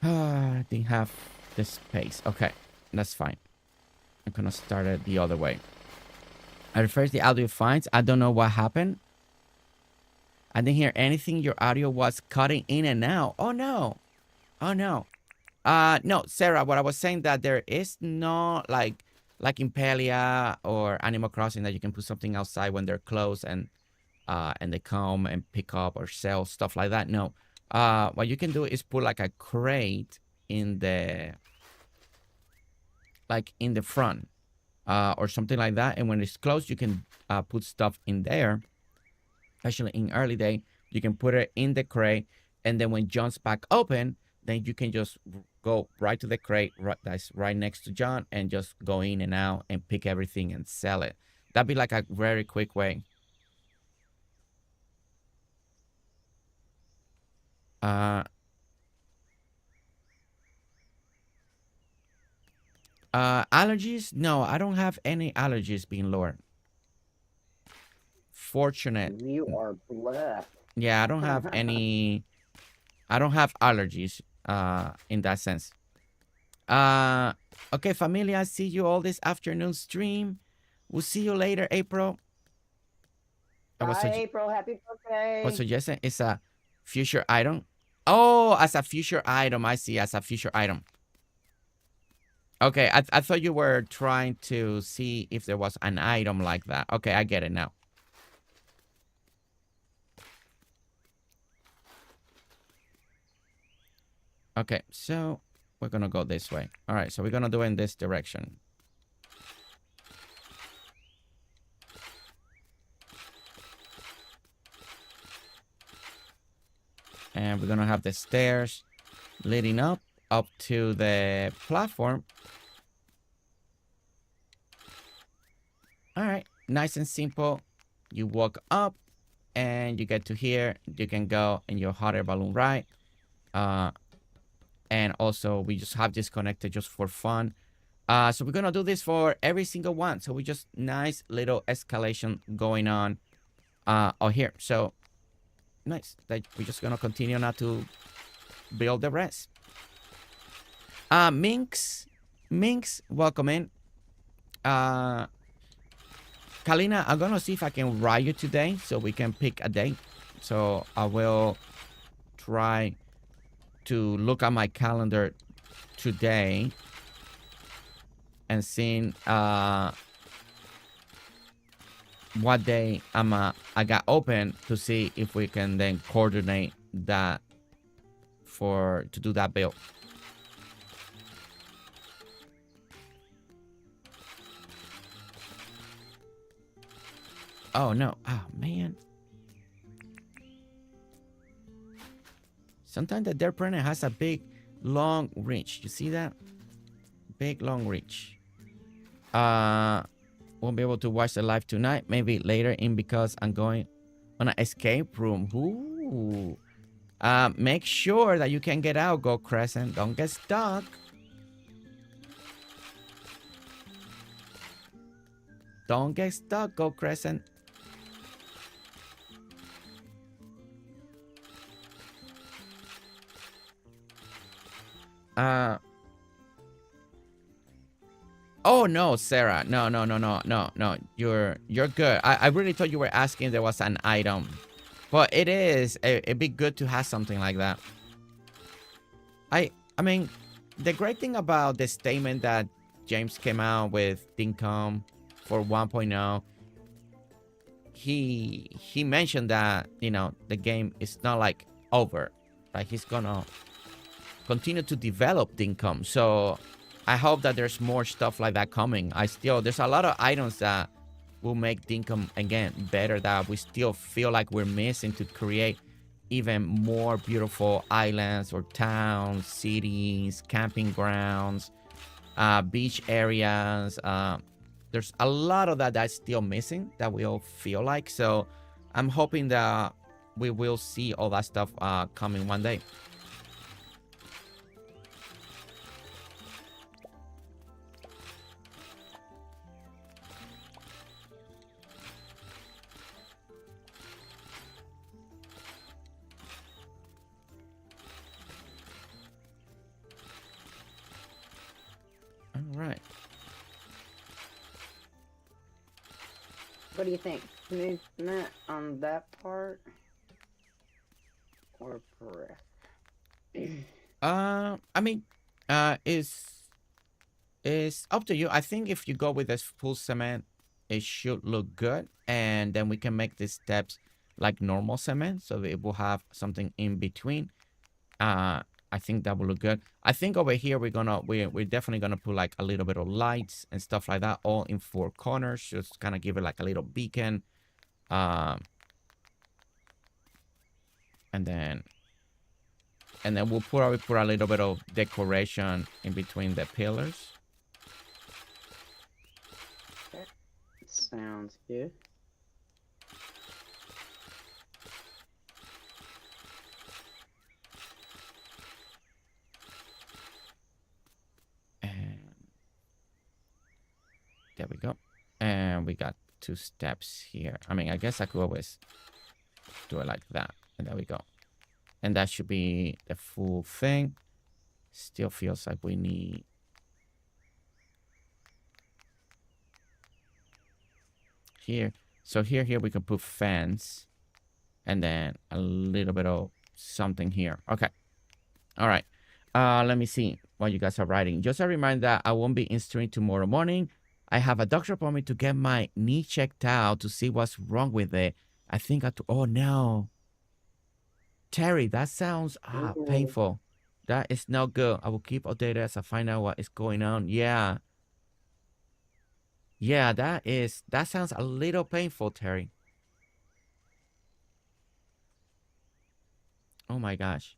I didn't have the space. Okay, that's fine. I'm gonna start it the other way. At first, the audio finds. I don't know what happened. I didn't hear anything. Your audio was cutting in and out. Oh no. Oh no. No, Sarah, what I was saying that there is no like in Palia or Animal Crossing that you can put something outside when they're closed and they come and pick up or sell stuff like that. No. What you can do is put like a crate in the front or something like that, and when it's closed you can put stuff in there. Especially in early day, you can put it in the crate, and then when John's back open, then you can just go right to the crate that's right next to John and just go in and out and pick everything and sell it. That'd be like a very quick way. Allergies? No, I don't have any allergies being lowered. Fortunate.
You are blessed.
Yeah, I don't have any. I don't have allergies in that sense. Okay, familia, see you all this afternoon stream. We'll see you later, April.
Bye, April. Happy birthday.
What's suggesting is a future item. Oh, as a future item. I see, as a future item. Okay, I thought you were trying to see if there was an item like that. Okay, I get it now. Okay, so we're gonna go this way. All right, so we're gonna do it in this direction. And we're gonna have the stairs leading up to the platform. All right, nice and simple. You walk up and you get to here. You can go in your hot air balloon ride. And also we just have this connected just for fun. So we're gonna do this for every single one. So we just nice little escalation going on out here. So nice. Like, we're just gonna continue now to build the rest. Minx, welcome in. Kalina, I'm gonna see if I can ride you today so we can pick a date. So I will try to look at my calendar today and see what day I got open to see if we can then coordinate that to do that build. Oh no. Oh man. Sometimes the dirt printer has a big long reach. You see that? Big long reach. Won't be able to watch the live tonight. Maybe later in because I'm going on an escape room. Ooh. Make sure that you can get out, Go Crescent. Don't get stuck. Don't get stuck, Go Crescent. Oh no, Sarah. No. You're good. I really thought you were asking if there was an item. But it is. It'd be good to have something like that. I mean, the great thing about the statement that James came out with Dinkum for 1.0, he mentioned that, you know, the game is not like over. Like, he's gonna continue to develop Dinkum. So I hope that there's more stuff like that coming. There's a lot of items that will make Dinkum again better that we still feel like we're missing to create even more beautiful islands or towns, cities, camping grounds, beach areas. there's a lot of that that's still missing that we all feel like. So I'm hoping that we will see all that stuff coming one day. All right.
What do you think? Movement on that part? Or brick?
I mean, it's up to you. I think if you go with this full cement, it should look good, and then we can make these steps like normal cement, so it will have something in between. I think that will look good. I think over here we're definitely gonna put like a little bit of lights and stuff like that, all in 4 corners, just kind of give it like a little beacon. And then we'll probably put a little bit of decoration in between the pillars.
Sounds good.
And there we go. And we got 2 steps here. I mean, I guess I could always do it like that. And there we go. And that should be the full thing. Still feels like we need... Here. So here we can put fence. And then a little bit of something here. Okay. All right. Let me see what you guys are writing. Just a reminder that I won't be in stream tomorrow morning. I have a doctor appointment to get my knee checked out to see what's wrong with it. I think oh no. Terry, that sounds painful. That is not good. I will keep updated as I find out what is going on. Yeah. Yeah, that sounds a little painful, Terry. Oh my gosh.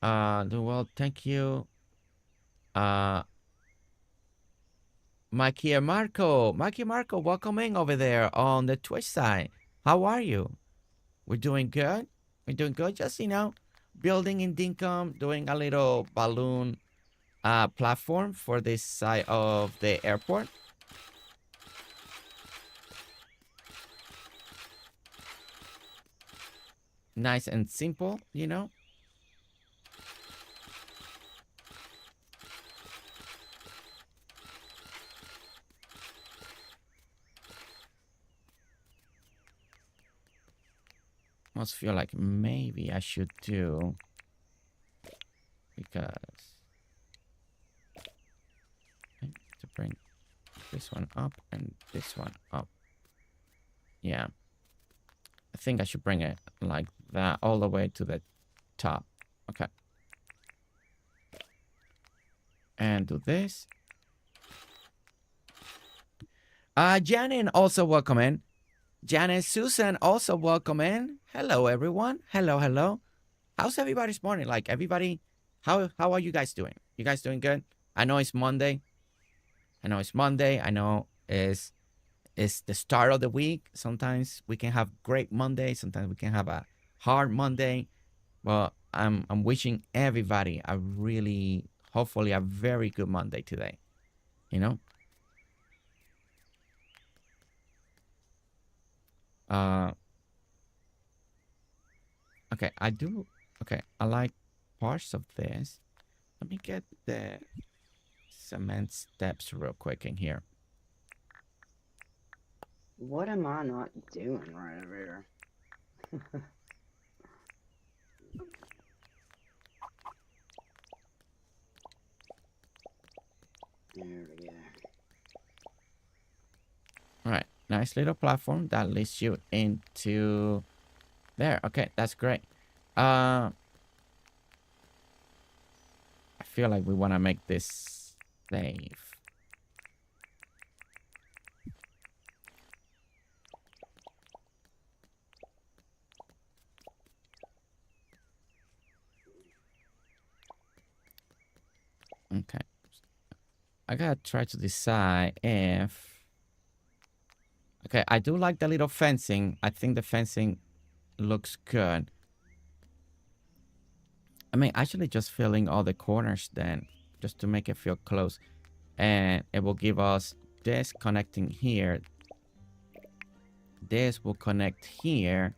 Well, thank you. Mikey and Marco. Mikey and Marco, welcome in over there on the Twitch side. How are you? We're doing good. We're doing good. Just, building in Dinkum, doing a little balloon platform for this side of the airport. Nice and simple, Must feel like maybe I should do, because I need to bring this one up and this one up. Yeah. I think I should bring it like that all the way to the top. Okay. And do this. Janet, also welcome in. Janet, Susan, also welcome in. Hello, everyone. Hello, hello. How's everybody's morning? Like, everybody, how are you guys doing? You guys doing good? I know it's Monday. I know it's the start of the week. Sometimes we can have great Monday. Sometimes we can have a hard Monday. But I'm wishing everybody hopefully a very good Monday today. Okay, I like parts of this. Let me get the cement steps real quick in here.
What am I not doing right over here? There we go.
All right, nice little platform that leads you into there. Okay, that's great. I feel like we want to make this safe. Okay. I gotta try to decide if... Okay, I do like the little fencing. I think the fencing looks good. I mean, actually just filling all the corners then, just to make it feel close. And it will give us this connecting here. This will connect here.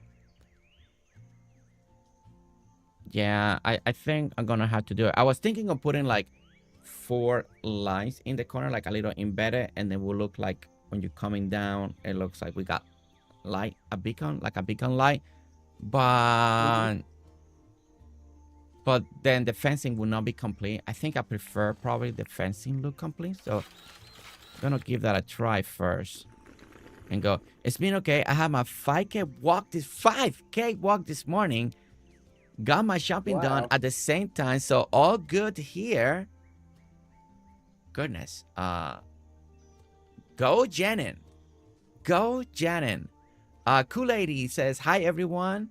Yeah, I think I'm gonna have to do it. I was thinking of putting like 4 lines in the corner, like a little embedded, and then will look like when you're coming down, it looks like we got light, a beacon, like a beacon light. But then the fencing will not be complete. I think I prefer probably the fencing look complete. So I'm gonna give that a try first. And go. It's been okay. I had my 5K walk this morning. Got my shopping done at the same time. So all good here. Goodness. Go Janin. Go Janin. Cool Lady says, hi everyone.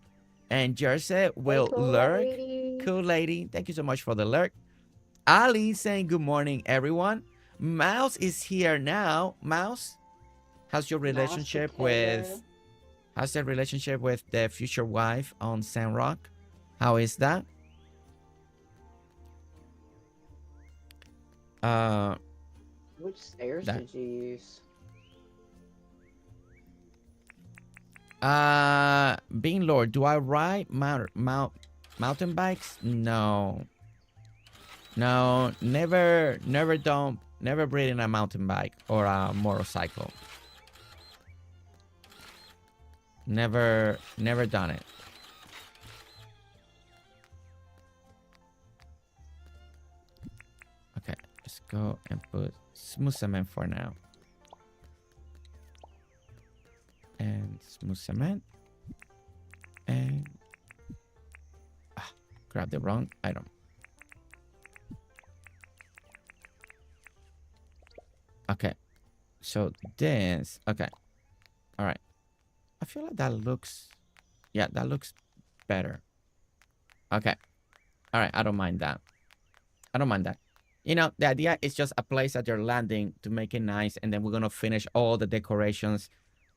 And Jersey will lurk. Cool Lady. Thank you so much for the lurk. Alli saying good morning everyone. Mouse is here now. Mouse, how's your relationship with... How's the relationship with the future wife on Sandrock? How is that?
Which stairs did you use?
Being Lord, do I ride mountain bikes? No. No, never ridden a mountain bike or a motorcycle. Never done it. Okay, let's go and put smooth cement for now. And smooth cement. And grab the wrong item. Okay. So this, okay. All right. I feel like that looks, yeah, that looks better. Okay. All right. I don't mind that. I don't mind that. You know, the idea is just a place that you're landing to make it nice. And then we're going to finish all the decorations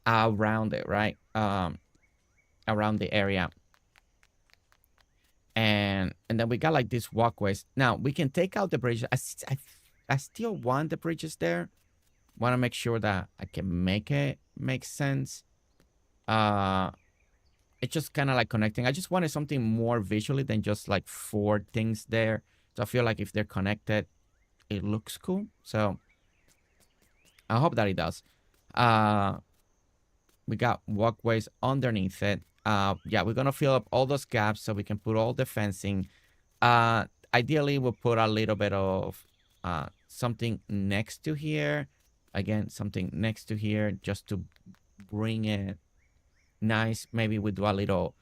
around it, right? Around the area. And then we got like these walkways. Now we can take out the bridges. I still want the bridges there. Want to make sure that I can make it make sense. It's just kind of like connecting. I just wanted something more visually than just like 4 things there. So I feel like if they're connected, it looks cool. So I hope that it does. We got walkways underneath it. Yeah, we're gonna fill up all those gaps so we can put all the fencing. Ideally, we'll put a little bit of something next to here. Again, something next to here just to bring it nice. Maybe we do a little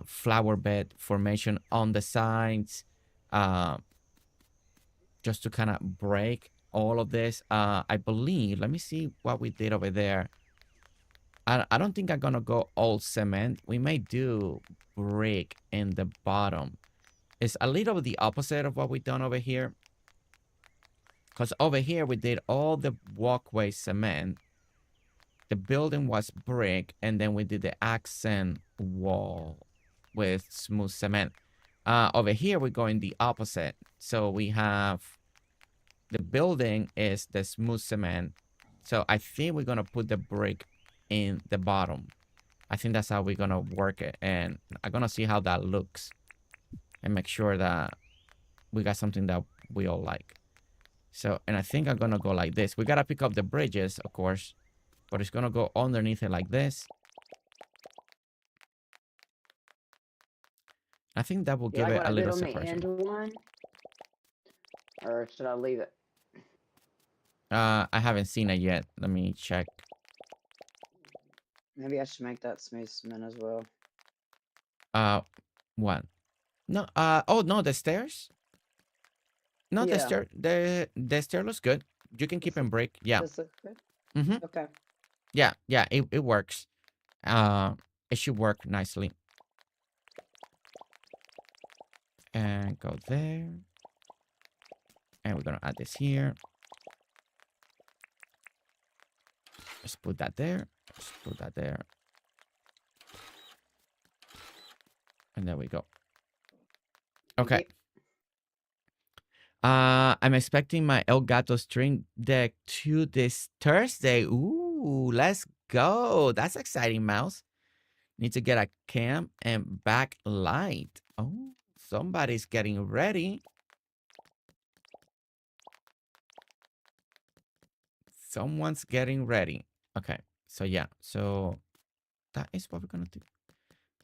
flower bed formation on the sides, just to kind of break all of this. I believe, let me see what we did over there. I don't think I'm gonna go all cement. We may do brick in the bottom. It's a little bit the opposite of what we've done over here. Because over here we did all the walkway cement. The building was brick, and then we did the accent wall with smooth cement. Over here we're going the opposite. So we have the building is the smooth cement. So I think we're gonna put the brick in the bottom. I think that's how we're gonna work it, and I'm gonna see how that looks and make sure that we got something that we all like. So, and I think I'm gonna go like this. We gotta pick up the bridges, of course, but it's gonna go underneath it like this. I think that will give it a little separation.
Or should I leave it?
I haven't seen it yet. Let me check.
Maybe I should make that smooth cement as well.
What? No, oh no, the stairs? No,
Yeah.
the stair looks good. You can keep in brick. Yeah.
Does it look good?
Mm-hmm.
Okay.
Yeah, it works. It should work nicely. And go there. And we're gonna add this here. Just put that there. Just put that there. And there we go. Okay. I'm expecting my El Gato stream deck to this Thursday. Ooh, let's go. That's exciting, Mouse. Need to get a cam and backlight. Oh, somebody's getting ready. Someone's getting ready. Okay, so yeah, so that is what we're gonna do.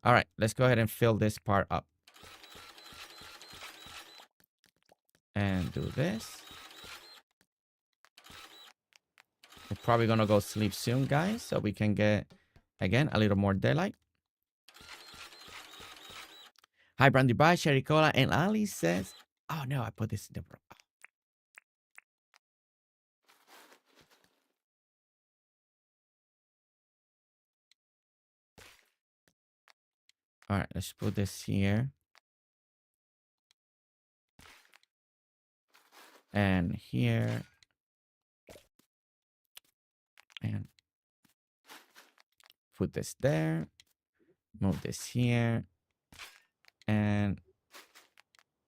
All right, let's go ahead and fill this part up. And do this. We're probably gonna go sleep soon, guys, so we can get, again, a little more daylight. Hi, Brandy Bye, Sherry Cola, and Alli says, oh no, I put this in the wrong. All right, let's put this here. And here. And put this there. Move this here. And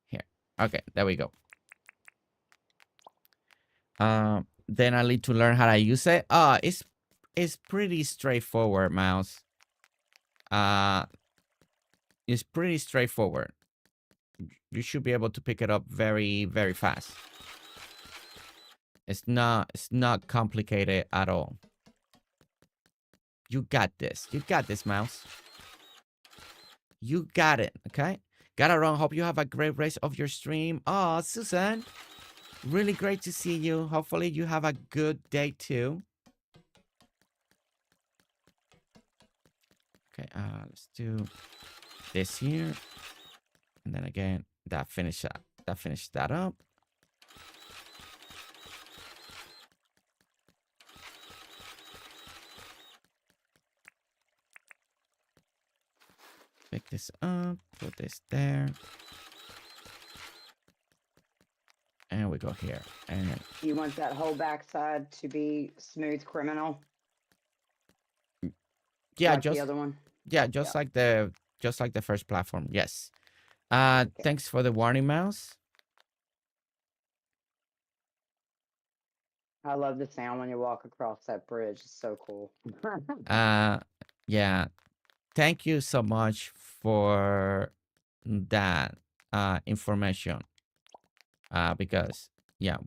here. Okay, there we go. Then I need to learn how to use it. It's pretty straightforward, Mouse. It's pretty straightforward. You should be able to pick it up very, very fast. It's not complicated at all. You got this. You got this, Mouse. You got it, okay? Got it wrong. Hope you have a great rest of your stream. Oh, Susan. Really great to see you. Hopefully you have a good day too. Okay, let's do this here. And then again, that finished that up. Pick this up, put this there. And we go here. And
you want that whole backside to be smooth criminal?
yeah,
like
just
the other one.
Yeah, just like the first platform. Yes. Thanks for the warning, Mouse.
I love the sound when you walk across that bridge. It's so cool.
Yeah. Thank you so much for that information. Because yeah,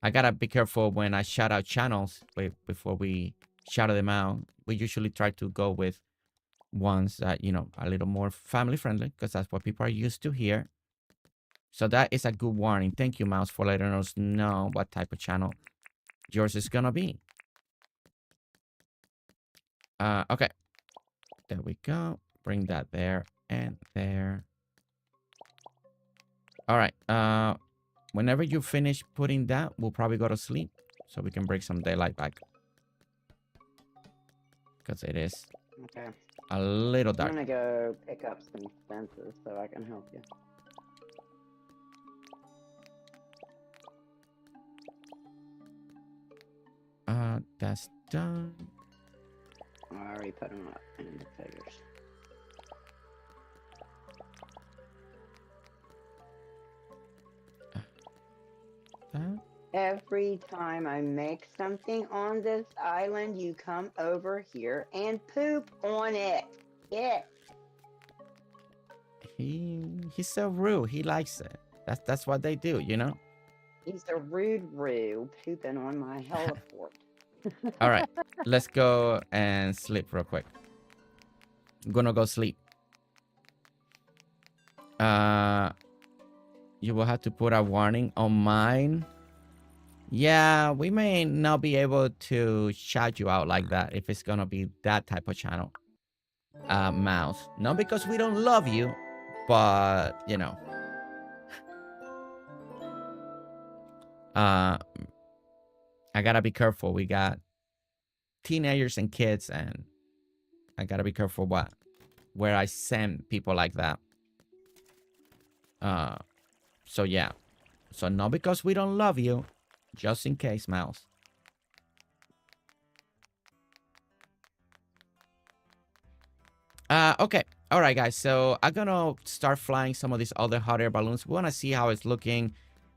I gotta be careful when I shout out channels before we shout them out. We usually try to go with ones that, you know, a little more family friendly, because that's what people are used to here. So that is a good warning. Thank you, Mouse, for letting us know what type of channel yours is gonna be. Okay. There we go. Bring that there and there. All right. Whenever you finish putting that, we'll probably go to sleep so we can bring some daylight back. Because it is a little dark.
I'm gonna go pick up some fences so I can help you.
That's done.
I already put them up in the figures. Every time I make something on this island, you come over here and poop on it. Yeah.
He's so rude. He likes it. That's what they do, you know?
He's a rude roo pooping on my heliport.
All right. Let's go and sleep real quick. I'm gonna go sleep. You will have to put a warning on mine. Yeah, we may not be able to shout you out like that if it's gonna be that type of channel. Mouse. Not because we don't love you, but you know. I gotta be careful. We got teenagers and kids, and I gotta be careful where I send people like that. So yeah. So not because we don't love you, just in case, Mouse. Okay. All right, guys. So I'm gonna start flying some of these other hot air balloons. We wanna see how it's looking,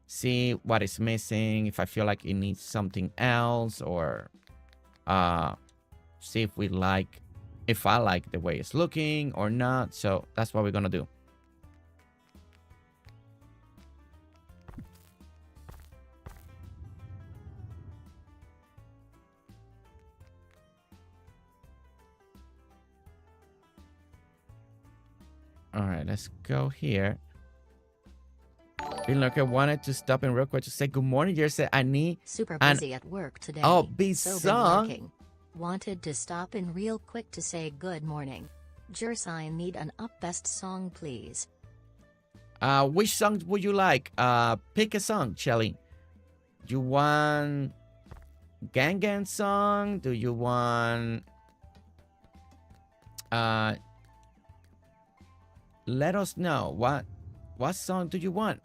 see what is missing, if I feel like it needs something else, or see if I like the way it's looking or not. So that's what we're gonna do. All right, let's go here. Lurker wanted to stop in real quick to say good morning. You said I need
super busy at work today.
Oh, be
so been
song.
working. Wanted to stop in real quick to say good morning. Jers, I need an up best song, please.
Which song would you like? Pick a song, Shelly. You want Gang song? Do you want let us know what song do you want?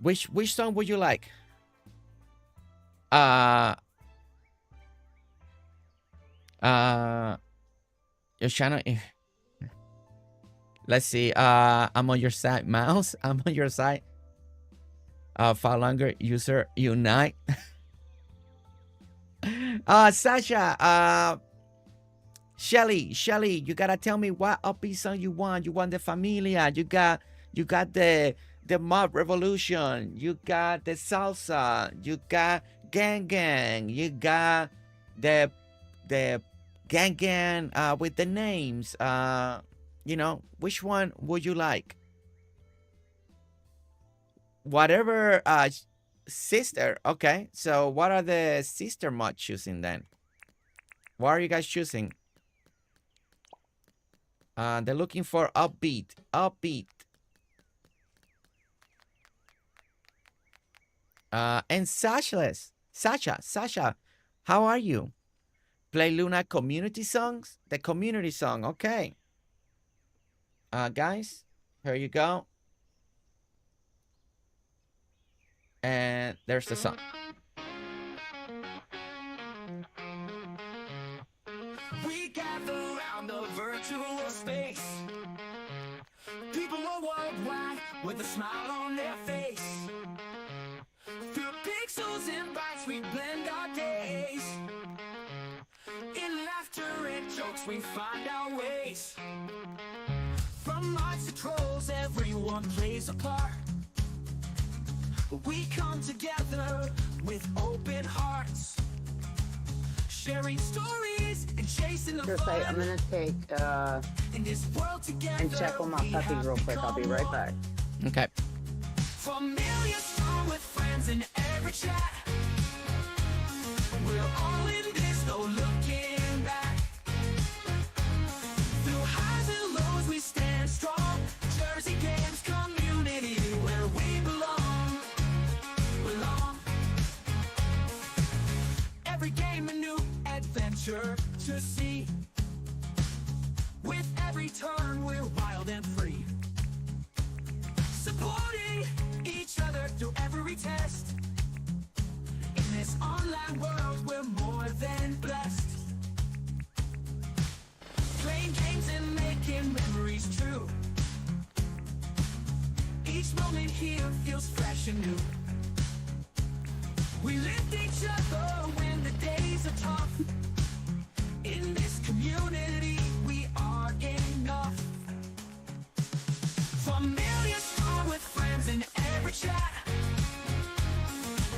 Which song would you like? Your channel. Let's see. I'm on your side, Mouse. I'm on your side. File longer user unite. Sasha. Shelly, you gotta tell me what upbeat song you want. You want the Familia. You got the Mob Revolution. You got the Salsa. You got Gang. You got the Gang with the names. You know, which one would you like? Whatever, sister. Okay, so what are the sister mod choosing then? What are you guys choosing? They're looking for upbeat. And Sasha, how are you? Play Luna community songs? The community song, okay. Guys, here you go. And there's the song.
We gather around the virtual space. People are worldwide with a smile on their face. Through pixels and bytes we blend our days. In laughter and jokes we find our ways. From mods to trolls, everyone plays a part. We come together with open hearts, sharing stories and chasing the fun.
I'm gonna take
In this world together,
and check on my puppy real quick. I'll be right back.
Okay.
Familiar strong with friends in every chat. We're all in this, no looking back. Through highs and lows we stand strong. GerseGames community where we belong. Every game a new adventure to see. With every turn we're wild and free. Supporting each other through every test. In this online world we're more than blessed. Playing games and making memories true. Each moment here feels fresh and new. We lift each other when the days are tough. In this community, we are enough. Familiar strong with friends in every chat.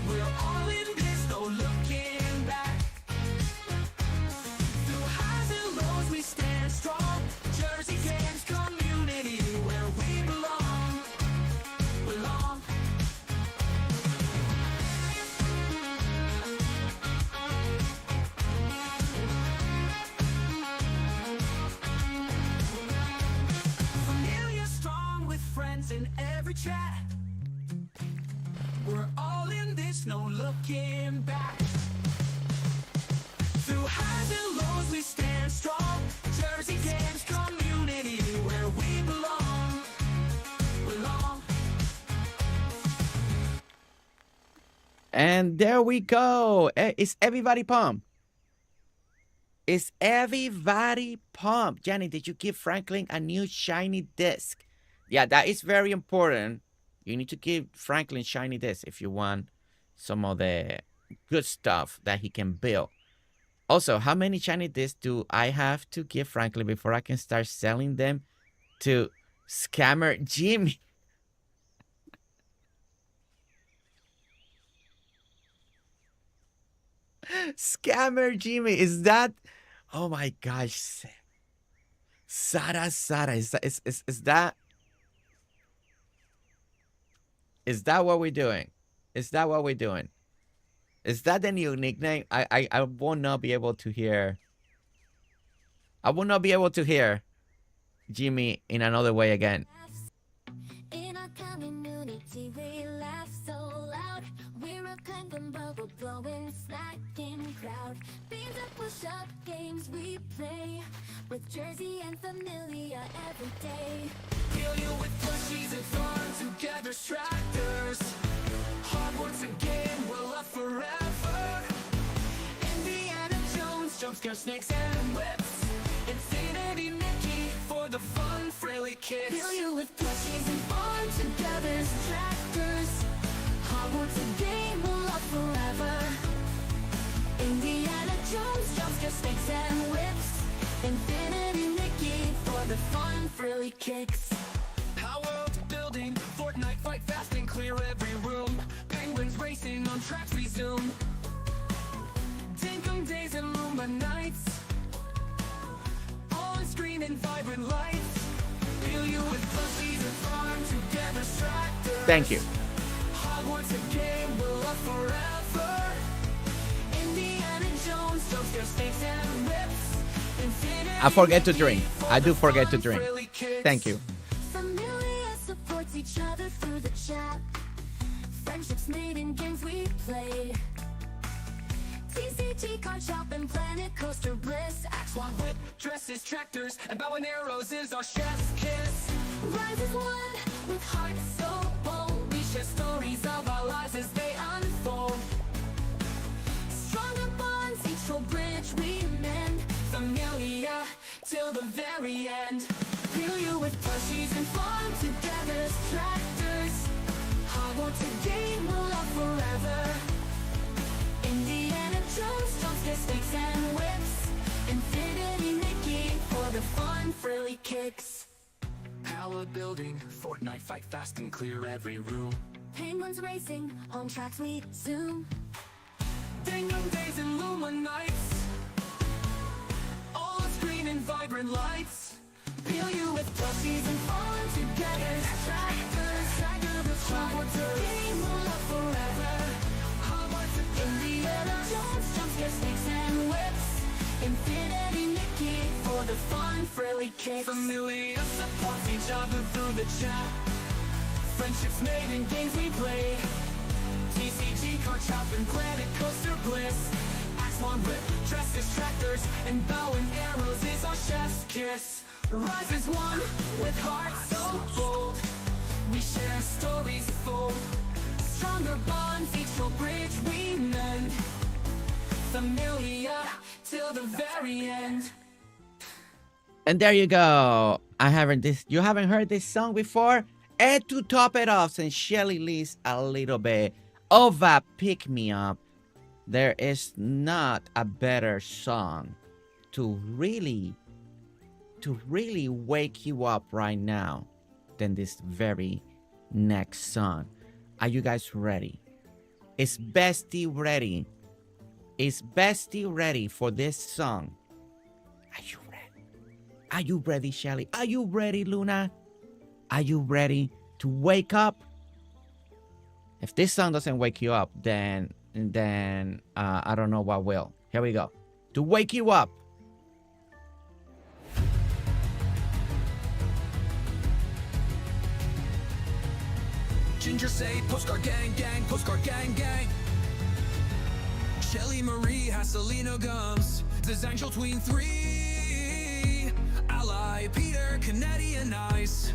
We're all in this, no looking back. Through highs and lows, we stand strong. GerseGames community where we belong. In every chat, we're all in this, no looking back. Through highs and lows we stand strong. GerseGames come
And there we go. Is everybody pumped? Is everybody pumped? Jenny, did you give Franklin a new shiny disc? Yeah, that is very important. You need to give Franklin shiny disc if you want some of the good stuff that he can build. Also, how many shiny discs do I have to give Franklin before I can start selling them to Scammer Jimmy? Scammer Jimmy, is that? Oh my gosh, Sara, is that? Is that what we're doing? Is that what we're doing? Is that the new nickname? I will not be able to hear. I will not be able to hear Jimmy in another way again.
In our community, we laugh so loud. We're a kind of bubble blowing, snacking crowd. Beans up, push up games we play with Jersey and Familia every day.
Feel you with plushies and fun together, stractors. Hogwarts a game we'll love forever. Indiana Jones, jump scare snakes and whips. Infinity Mickey for the fun, frilly kids.
Feel you with plushies and fun together, stractors. Hogwarts a game we'll love forever. Indiana Jones, jump scare snakes and whips. Infinity Mickey for the fun, frilly kicks.
Power building, Fortnite, fight fast and clear every room. Penguins racing on tracks resume. Dinkum days and Lumba nights. On screen and vibrant lights. Feel you with plushies and fun together, stractors.
Thank you.
Hogwarts a game we'll love forever. Indiana Jones, jump scare snakes and whips. Infinity
I forget to drink.
Mickey
I do
for the
forget to
fun,
drink.
frilly kids.
Thank you.
Familia supports each other through the chat. Friendships made in games we play. TCG card shop and Planet Coaster Bliss.
Swap whip, dresses, tractors, and bow and arrows is our chef's kiss.
Rise as one with hearts so bold.
We share stories of our lives as they unfold.
Stronger bonds, each whole bridge we mend.
Familia till the very end.
Feel you with plushies and fun together, tractors. Hogwarts a game we'll love forever. Indiana Jones, jump scare snakes and whips. Infinity Mickey for the fun, frilly kicks.
Power building, Fortnite, fight fast and clear every room.
Penguins racing, on tracks we zoom.
Dinkum days and Luma nights. All on screen and vibrant lights. Feel you with plushies and fun together.
Tractors, Hogwarts a game we'll love forever.
Hogwarts a
Indiana Jones, jump scare snakes and whips. Infinity Mickey for the fun, frilly kicks.
Familia supports each other through the chat. Friendships made in games we play. TCG card shop and Planet Coaster Bliss. Axe one whip, dresses, tractors, and bow and arrows is our chef's kiss. Rise as one with hearts so bold. We share stories full. Stronger bonds, each whole bridge we mend. Familia till the very end.
And there you go. You haven't heard this song before? And to top it off, since Shelly leaves a little bit of a pick-me-up, there is not a better song to really wake you up right now than this very next song. Are you guys ready? Is Bestie ready? Is Bestie ready for this song? Are you ready? Are you ready, Shelly? Are you ready, Luna? Are you ready to wake up? If this song doesn't wake you up, then I don't know what will. Here we go. To wake you up.
Ginger say postcard gang gang, postcard gang gang. Shelly Marie Haselinogames, design show tween 3. Alli, Peter, canadianiiiice.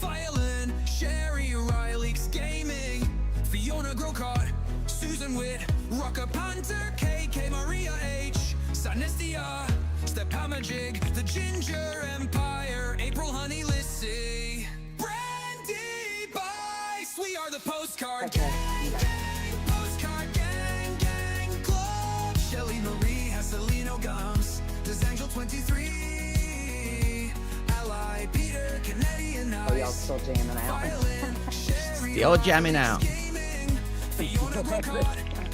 Phaelyn, Sherry, RileyKSGaming. Fiona, Grocott, Susanwit. Susanwit, RockaPanter, KayKay, Maria H, Sannestia, Stephamajig, the Ginger Empire, April Honey, Lissy, Brandy Bice. We are the Postcard Gang, gang, Postcard Gang, gang Club. Shelly, Marie, Haselinogames, this Angel 23, Alli, Peter, canadianiiiice.
Oh, y'all still jamming out.
Phaelyn,
Still jamming out.
Fiona, Grocott,
Anyway,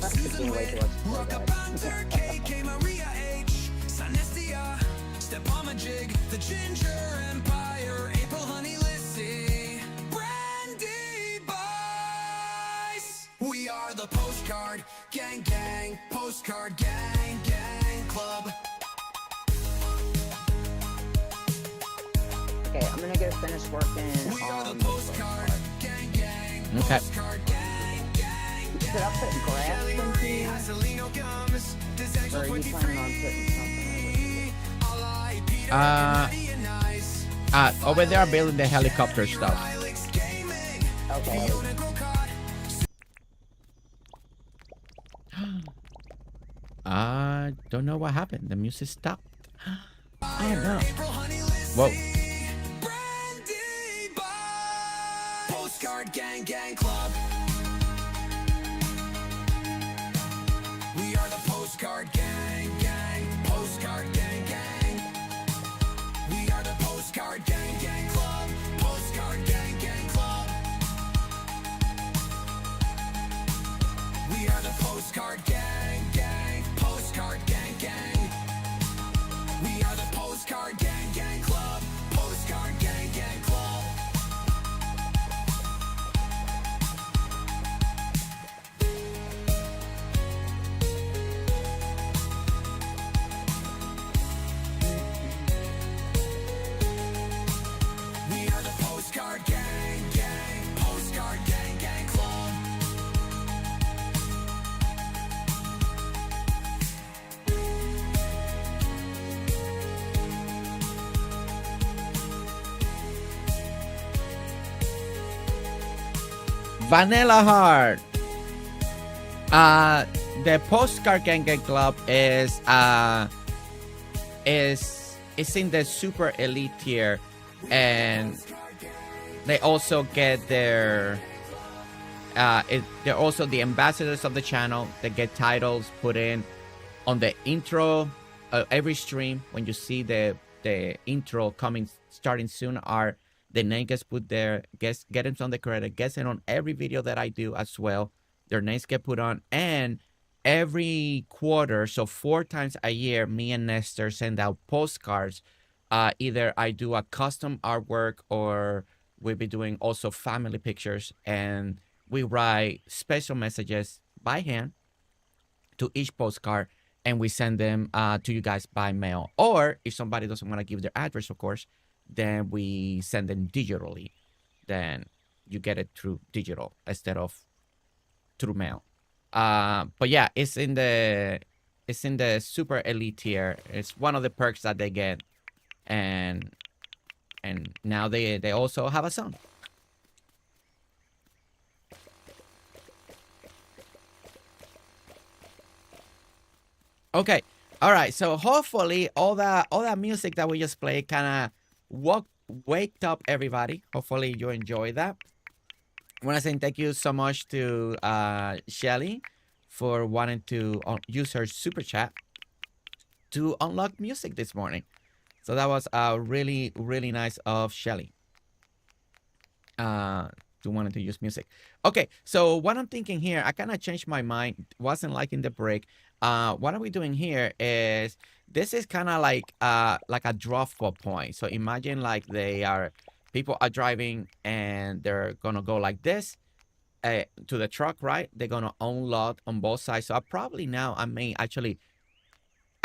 Susanwit,
let's play that.
RockaPanter, KayKay, Maria H, Sannestia, Stephamajig, the Ginger Empire, April Honey, Lissy, Brandy Bice. We are the Postcard Gang, gang, Postcard Gang, gang Club.
Okay, I'm gonna go finish working
We are the
on
Postcard Gang, gang,
Okay.
Postcard Gang, gang,
Should I put grass
Shelly,
in
Marie,
here?
Haselinogames, this Angel
Or are you
23,
planning on putting
Alli, Peter,
Over there are building the helicopter stuff.
RileyKSGaming,
Okay.
Fiona, Grocott.
I don't know what happened. The music stopped. Oh no.
April Honey, Lissy,
Whoa.
Brandy Bice. Postcard Gang, gang Club. We are the Postcard Gang, gang, Postcard Gang, gang. We are the Postcard Gang, gang Club. Postcard Gang, gang Club. We are the Postcard Gang, gang, Postcard Gang, gang. We are the Postcard Gang, gang Club. Postcard Gang, gang Club. We are the Postcard Gang, gang, Postcard Gang, gang Club.
Vanilla Heart. The Postcard Gang Gang Club is in the super elite tier, and they also get their they're also the ambassadors of the channel. They get titles put in on the intro every stream. When you see the intro starting soon, are the name gets put there, get them on the credit, gets it on every video that I do as well. Their names get put on, and every quarter, so 4 times a year, me and Nestor send out postcards. Either I do a custom artwork, or we'll be doing also family pictures, and we write special messages by hand to each postcard, and we send them to you guys by mail. Or if somebody doesn't want to give their address, of course, then we send them digitally. Then you get it through digital instead of through mail. But yeah, it's in the super elite tier. It's one of the perks that they get, and now they also have a song. Okay, all right. So hopefully all that music that we just played kind of waked up everybody. Hopefully you enjoy that. I want to say thank you so much to Shelly for wanting to use her super chat to unlock music this morning. So that was really, really nice of Shelly to wanting to use music. Okay, so what I'm thinking here, I kind of changed my mind. Wasn't liking the break. What are we doing here is, this is kind of like a drop-off point. So imagine like people are driving and they're gonna go like this to the truck, right? They're gonna unload on both sides. So I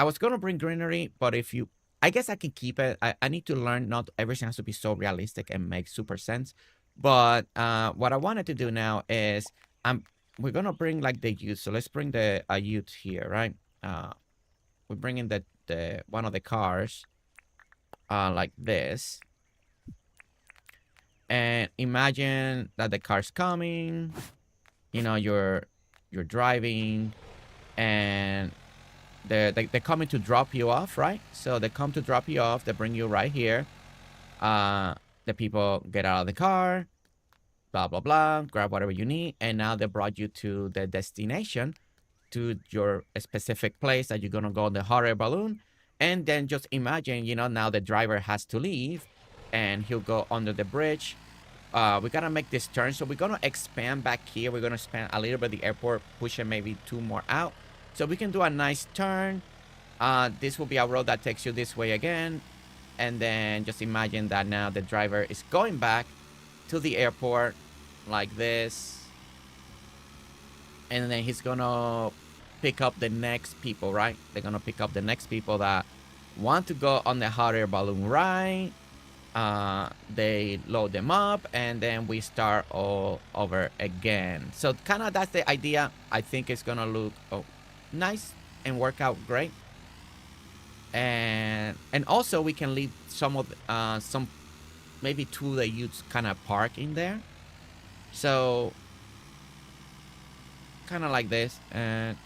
was gonna bring greenery, but I guess I can keep it. I need to learn, not everything has to be so realistic and make super sense. But what I wanted to do now is we're gonna bring like the youth. So let's bring the youth here, right? We're bringing the one of the cars like this, and imagine that the car's coming. You know, you're you're driving, and they're coming to drop you off, right? So they come to drop you off. They bring you right here. The people get out of the car, blah, blah, blah, grab whatever you need. And now they brought you to the destination, to your specific place that you're going to go on the hot air balloon. And then just imagine, you know, now the driver has to leave and he'll go under the bridge. We got to make this turn. So we're going to expand back here. We're going to expand a little bit the airport, push it maybe 2 more out. So we can do a nice turn. This will be a road that takes you this way again. And then just imagine that now the driver is going back to the airport like this. And then he's going to pick up the next people, right? They're going to pick up the next people that want to go on the hot air balloon ride. They load them up, and then we start all over again. So kind of that's the idea. I think it's going to look nice and work out great. And also we can leave some of maybe 2 that you kind of park in there. So kind of like this. And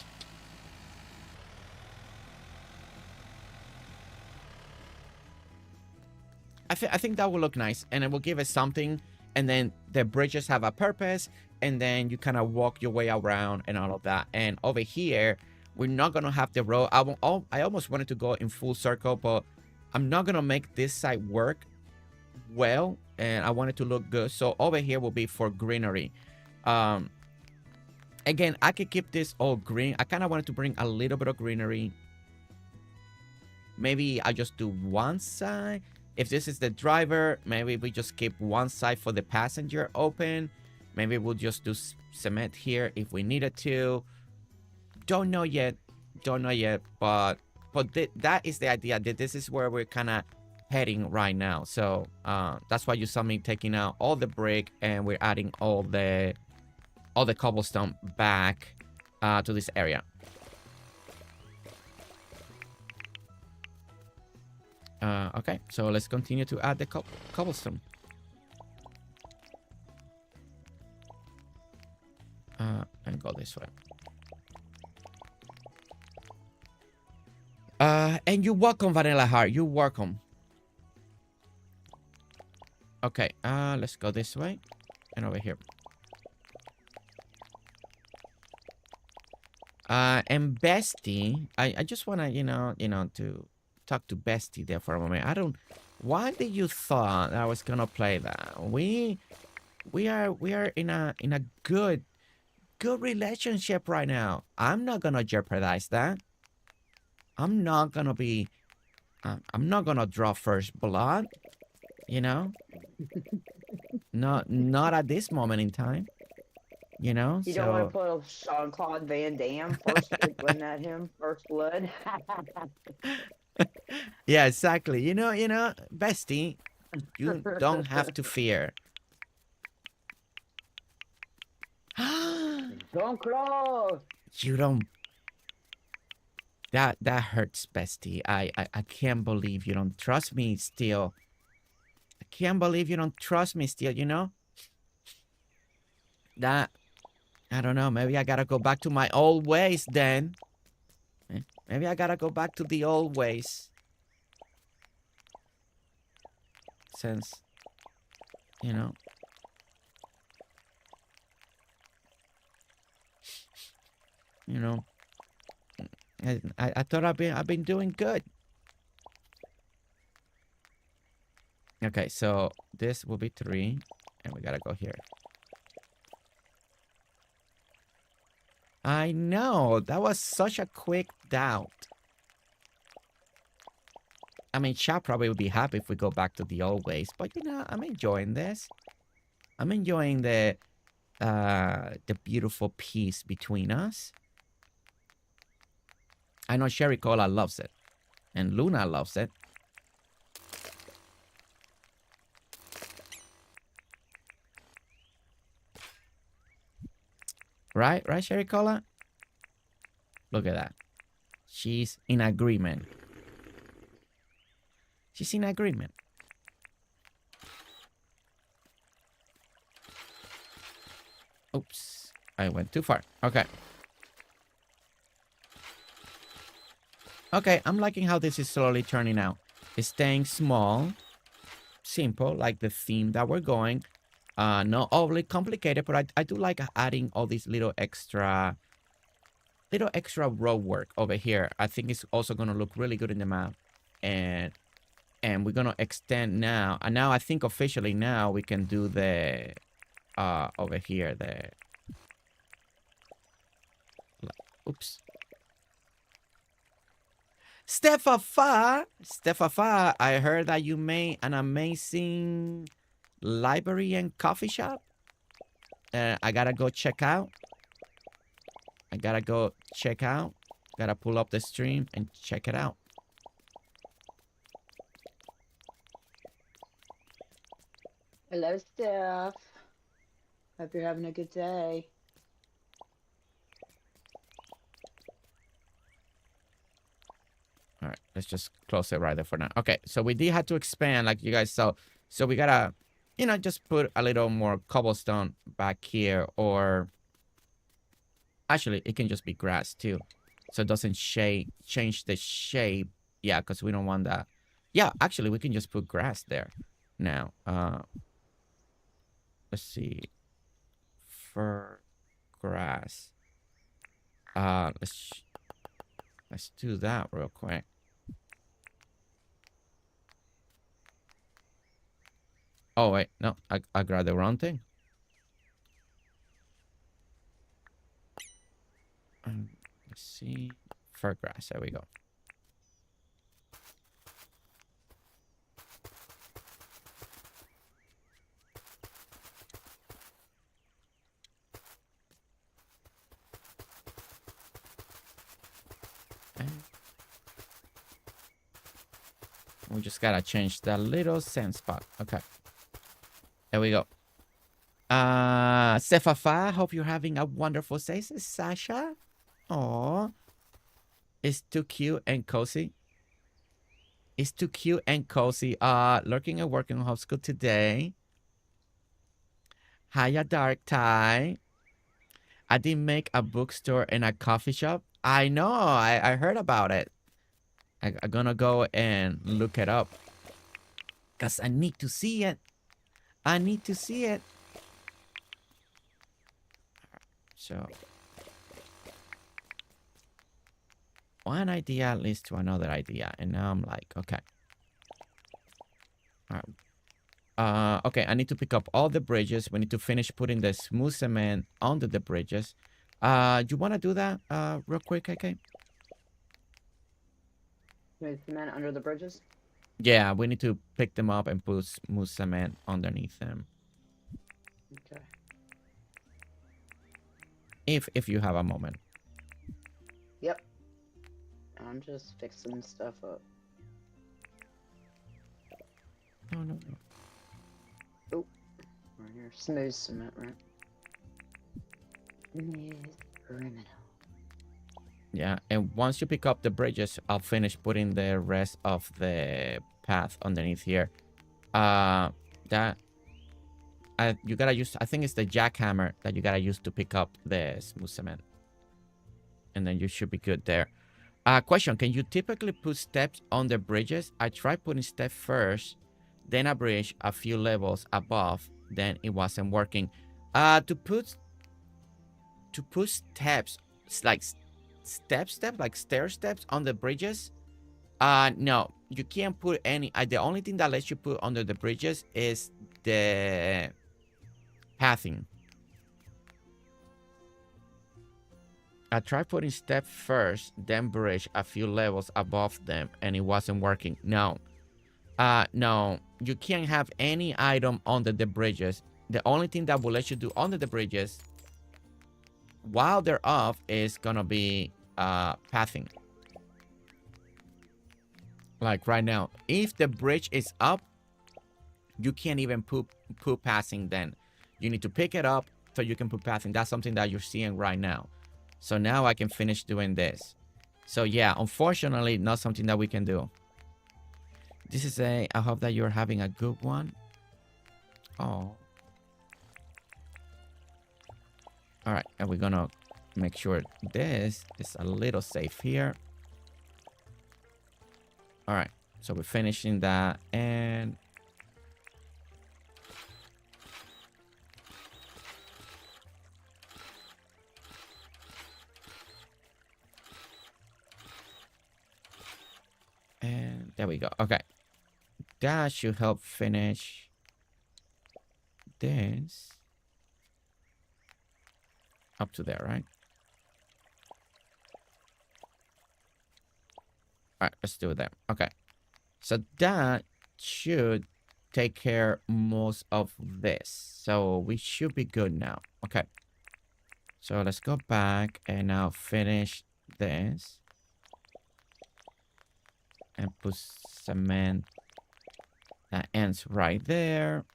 I think that will look nice, and it will give us something. And then the bridges have a purpose, and then you kind of walk your way around and all of that. And over here, we're not going to have the road. I almost wanted to go in full circle, but I'm not going to make this side work well, and I want it to look good. So over here will be for greenery. Again, I could keep this all green. I kind of wanted to bring a little bit of greenery. Maybe I just do one side. If this is the driver, maybe we just keep one side for the passenger open. Maybe we'll just do cement here if we needed to. Don't know yet, but that is the idea. That this is where we're kind of heading right now. So that's why you saw me taking out all the brick, and we're adding all the cobblestone back to this area. Okay, so let's continue to add the cobblestone. And go this way. And you're welcome, Vanilla Heart. You're welcome. Okay, let's go this way and over here. And Bestie, I just wanna, you know, to talk to Bestie there for a moment. Why did you thought I was gonna play that? We are in a good relationship right now. I'm not gonna jeopardize that. I'm not gonna draw first blood, you know? Not at this moment in time, you know?
You don't want to put a Jean-Claude Van Damme first, wasn't that him? First blood?
Yeah, exactly. You know, Bestie, you don't have to fear.
Jean-Claude!
You don't. That hurts, Bestie. I can't believe you don't trust me still. I can't believe you don't trust me still, you know? That, I don't know, maybe I gotta go back to my old ways then. Maybe I gotta go back to the old ways. Since, you know. You know. I thought I've been doing good. Okay, so this will be 3, and we gotta go here. I know, that was such a quick doubt. I mean, chat probably would be happy if we go back to the old ways, but you know, I'm enjoying this. I'm enjoying the beautiful peace between us. I know Sherry Cola loves it, and Luna loves it. Right, Sherry Cola? Look at that. She's in agreement. She's in agreement. Oops. I went too far. Okay. Okay, I'm liking how this is slowly turning out. It's staying small, simple, like the theme that we're going. Not overly complicated, but I do like adding all these little extra road work over here. I think it's also gonna look really good in the map. And we're gonna extend now. And now I think officially now we can do the over here the oops. Stephafa, I heard that you made an amazing library and coffee shop. I gotta go check out. Gotta pull up the stream and check it out.
Hello, Steph. Hope you're having a good day.
All right, let's just close it right there for now. Okay, so we did have to expand, like you guys saw. So we gotta, you know, just put a little more cobblestone back here, or actually, it can just be grass too, so it doesn't change the shape. Yeah, because we don't want that. Yeah, actually, we can just put grass there. Now, let's see, fur grass. Let's do that real quick. Oh wait, no, I grabbed the wrong thing. Let's see, fur grass. There we go. We just gotta change that little sand spot. Okay. There we go. Sefafa, hope you're having a wonderful day. Says Sasha. Aw. It's too cute and cozy. It's too cute and cozy. Lurking and working on homeschool today. Hiya, Dark Tie. I did make a bookstore and a coffee shop. I know. I heard about it. I'm gonna go and look it up. Because I need to see it. I need to see it. So, one idea leads to another idea. And now I'm like, okay. All right. Okay, I need to pick up all the bridges. We need to finish putting the smooth cement under the bridges. You want to do that real quick, KayKay?
Smooth cement under the bridges?
Yeah, we need to pick them up and put smooth cement underneath them.
Okay.
If you have a moment.
Yep. I'm just fixing stuff up.
No.
Oh, we're here. Smooth cement, right? Smooth criminal.
Yeah, and once you pick up the bridges, I'll finish putting the rest of the path underneath here. You gotta use, I think it's the jackhammer that you gotta use to pick up the smooth cement. And then you should be good there. Question, can you typically put steps on the bridges? I tried putting steps first, then a bridge a few levels above, then it wasn't working. To put steps, like like stair steps on the bridges, no, you can't put any. The only thing that lets you put under the bridges is the pathing. I tried putting step first, then bridge a few levels above them, and it wasn't working. No, you can't have any item under the bridges. The only thing that will let you do under the bridges while they're off is gonna be pathing. Like right now, if the bridge is up, you can't even put pathing then. You need to pick it up so you can put pathing. That's something that you're seeing right now. So now I can finish doing this. So yeah, unfortunately, not something that we can do. This is I hope that you're having a good one. Oh. All right, and we're gonna make sure this is a little safe here. All right. So we're finishing that. And there we go. Okay. That should help finish this up to there, right? All right, let's do it there. Okay. So that should take care most of this. So we should be good now. Okay. So let's go back and now finish this. And put cement that ends right there.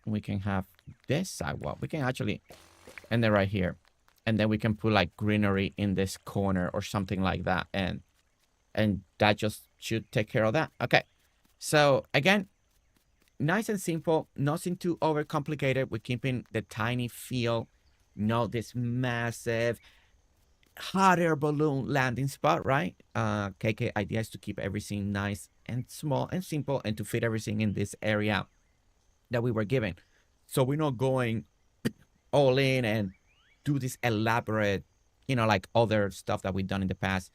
We can have this sidewalk. We can actually end it right here. And then we can put like greenery in this corner or something like that. And that just should take care of that. Okay. So again, nice and simple. Nothing too overcomplicated. We're keeping the tiny feel. Not this massive hot air balloon landing spot, right? KayKay idea is to keep everything nice and small and simple and to fit everything in this area that we were given. So we're not going all in and do this elaborate, you know, like other stuff that we've done in the past,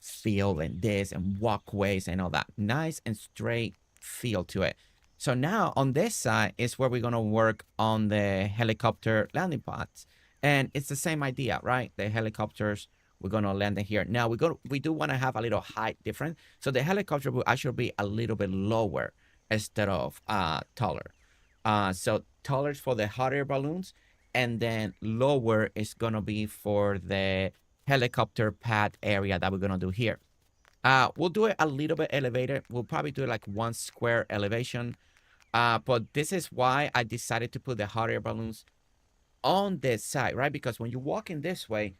field and this and walkways and all that. Nice and straight feel to it. So now on this side is where we're going to work on the helicopter landing pods. And it's the same idea, right? The helicopters, we're going to land in here. Now we do want to have a little height difference. So the helicopter will actually be a little bit lower instead of taller. So taller is for the hot air balloons, and then lower is going to be for the helicopter pad area that we're going to do here. We'll do it a little bit elevated. We'll probably do like 1 square elevation. But this is why I decided to put the hot air balloons on this side, right? Because when you walk in this way,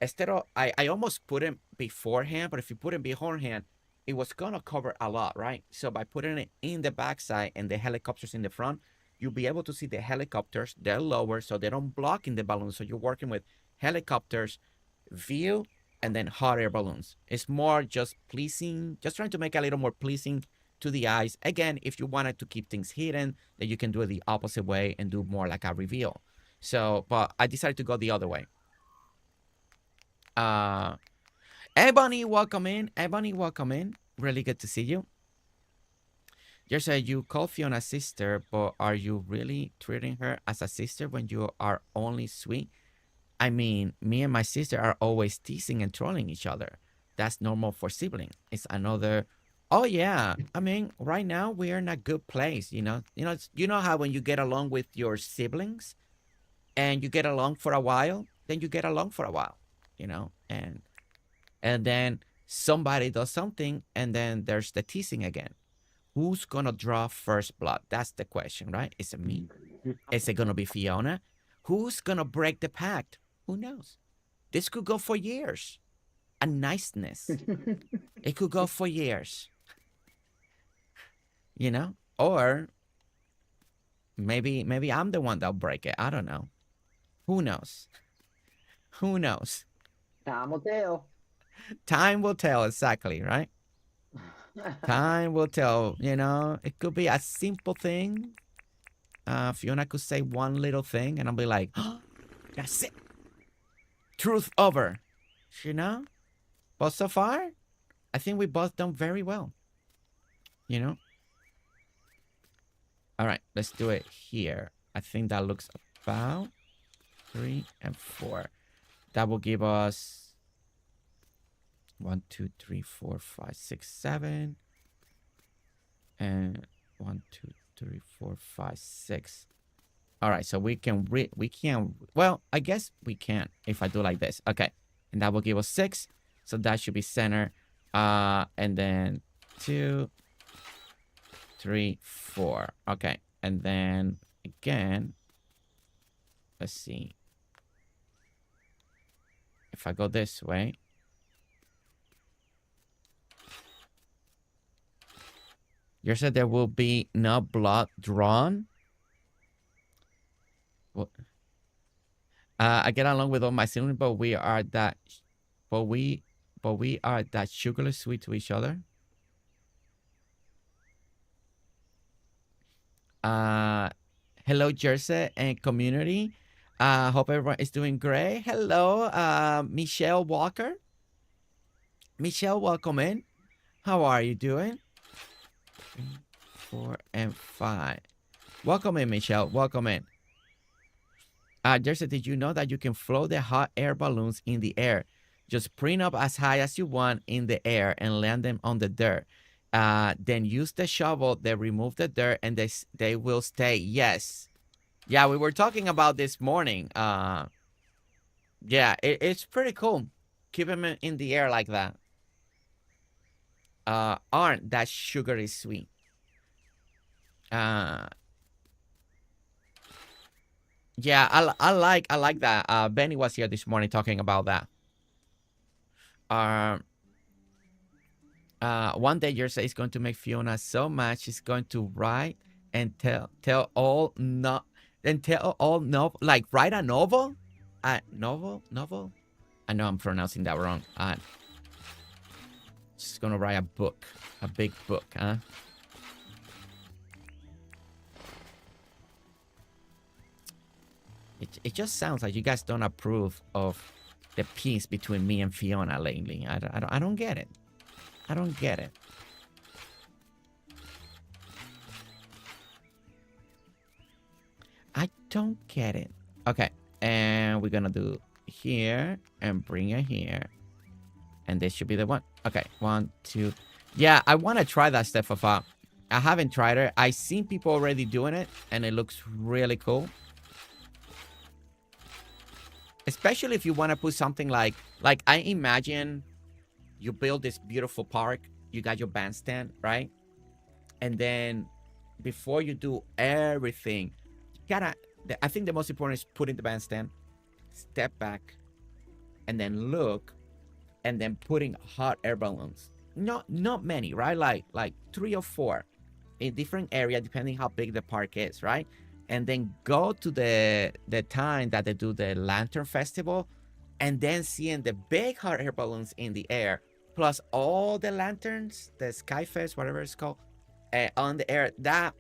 instead of, I almost put it beforehand, but if you put it beforehand, it was going to cover a lot, right? So by putting it in the backside and the helicopters in the front, you'll be able to see the helicopters. They're lower, so they don't block in the balloons. So you're working with helicopters, view, and then hot air balloons. It's more just pleasing, just trying to make it a little more pleasing to the eyes. Again, if you wanted to keep things hidden, then you can do it the opposite way and do more like a reveal. So, but I decided to go the other way. Ebony, welcome in. Ebony, welcome in. Really good to see you. You said you call Fiona sister, but are you really treating her as a sister when you are only sweet? I mean, me and my sister are always teasing and trolling each other. That's normal for siblings. It's another. Oh yeah, I mean, right now we are in a good place. You know how when you get along with your siblings, and you get along for a while, then you get along for a while, you know, and then somebody does something, and then there's the teasing again. Who's gonna draw first blood? That's the question, right? Is it me? Is it gonna be Fiona? Who's gonna break the pact? Who knows? This could go for years. A niceness. It could go for years. You know? Or maybe I'm the one that'll break it. I don't know. Who knows? Who knows?
Time will tell.
Time will tell, exactly, right? Time will tell, you know. It could be a simple thing. Fiona could say one little thing and I'll be like, oh, that's it. Truth over. You know? But so far, I think we both done very well. You know? All right, let's do it here. I think that looks about 3 and 4. That will give us 1, 2, 3, 4, 5, 6, 7. And 1, 2, 3, 4, 5, 6. All right, so we can, well, I guess we can if I do like this. Okay, and that will give us 6. So that should be center. And then 2, 3, 4. Okay, and then again, let's see. If I go this way, you said there will be no blood drawn. What? I get along with all my siblings, but we are that sugarless sweet to each other. Hello, Jersey and community. Hope everyone is doing great. Hello, Michelle Walker. Michelle, welcome in. How are you doing? 3, 4, and 5. Welcome in, Michelle. Welcome in. Jersey, did you know that you can float the hot air balloons in the air? Just bring up as high as you want in the air and land them on the dirt. Then use the shovel, they remove the dirt, and they will stay. Yes. Yeah, we were talking about this morning. Yeah, it's pretty cool. Keep them in the air like that. Aren't that sugary sweet? Yeah, I like that. Benny was here this morning talking about that. One day Jersey is going to make Fiona so mad she's going to write and tell all like write a novel. Novel. I know I'm pronouncing that wrong. She's gonna write a book, a big book, huh? It just sounds like you guys don't approve of the peace between me and Fiona lately. I don't get it. I don't get it. I don't get it. Okay, and we're gonna do here and bring it here. And this should be the one. Okay, 1, 2. Yeah, I want to try that stuff. I haven't tried it. I've seen people already doing it, and it looks really cool. Especially if you want to put something like I imagine you build this beautiful park. You got your bandstand, right? And then before you do everything, you gotta, I think the most important is putting the bandstand, step back, and then look, and then putting hot air balloons. Not many, right? Like 3 or 4 in different area, depending how big the park is, right? And then go to the time that they do the lantern festival, and then seeing the big hot air balloons in the air, plus all the lanterns, the Sky Fest, whatever it's called, on the air. That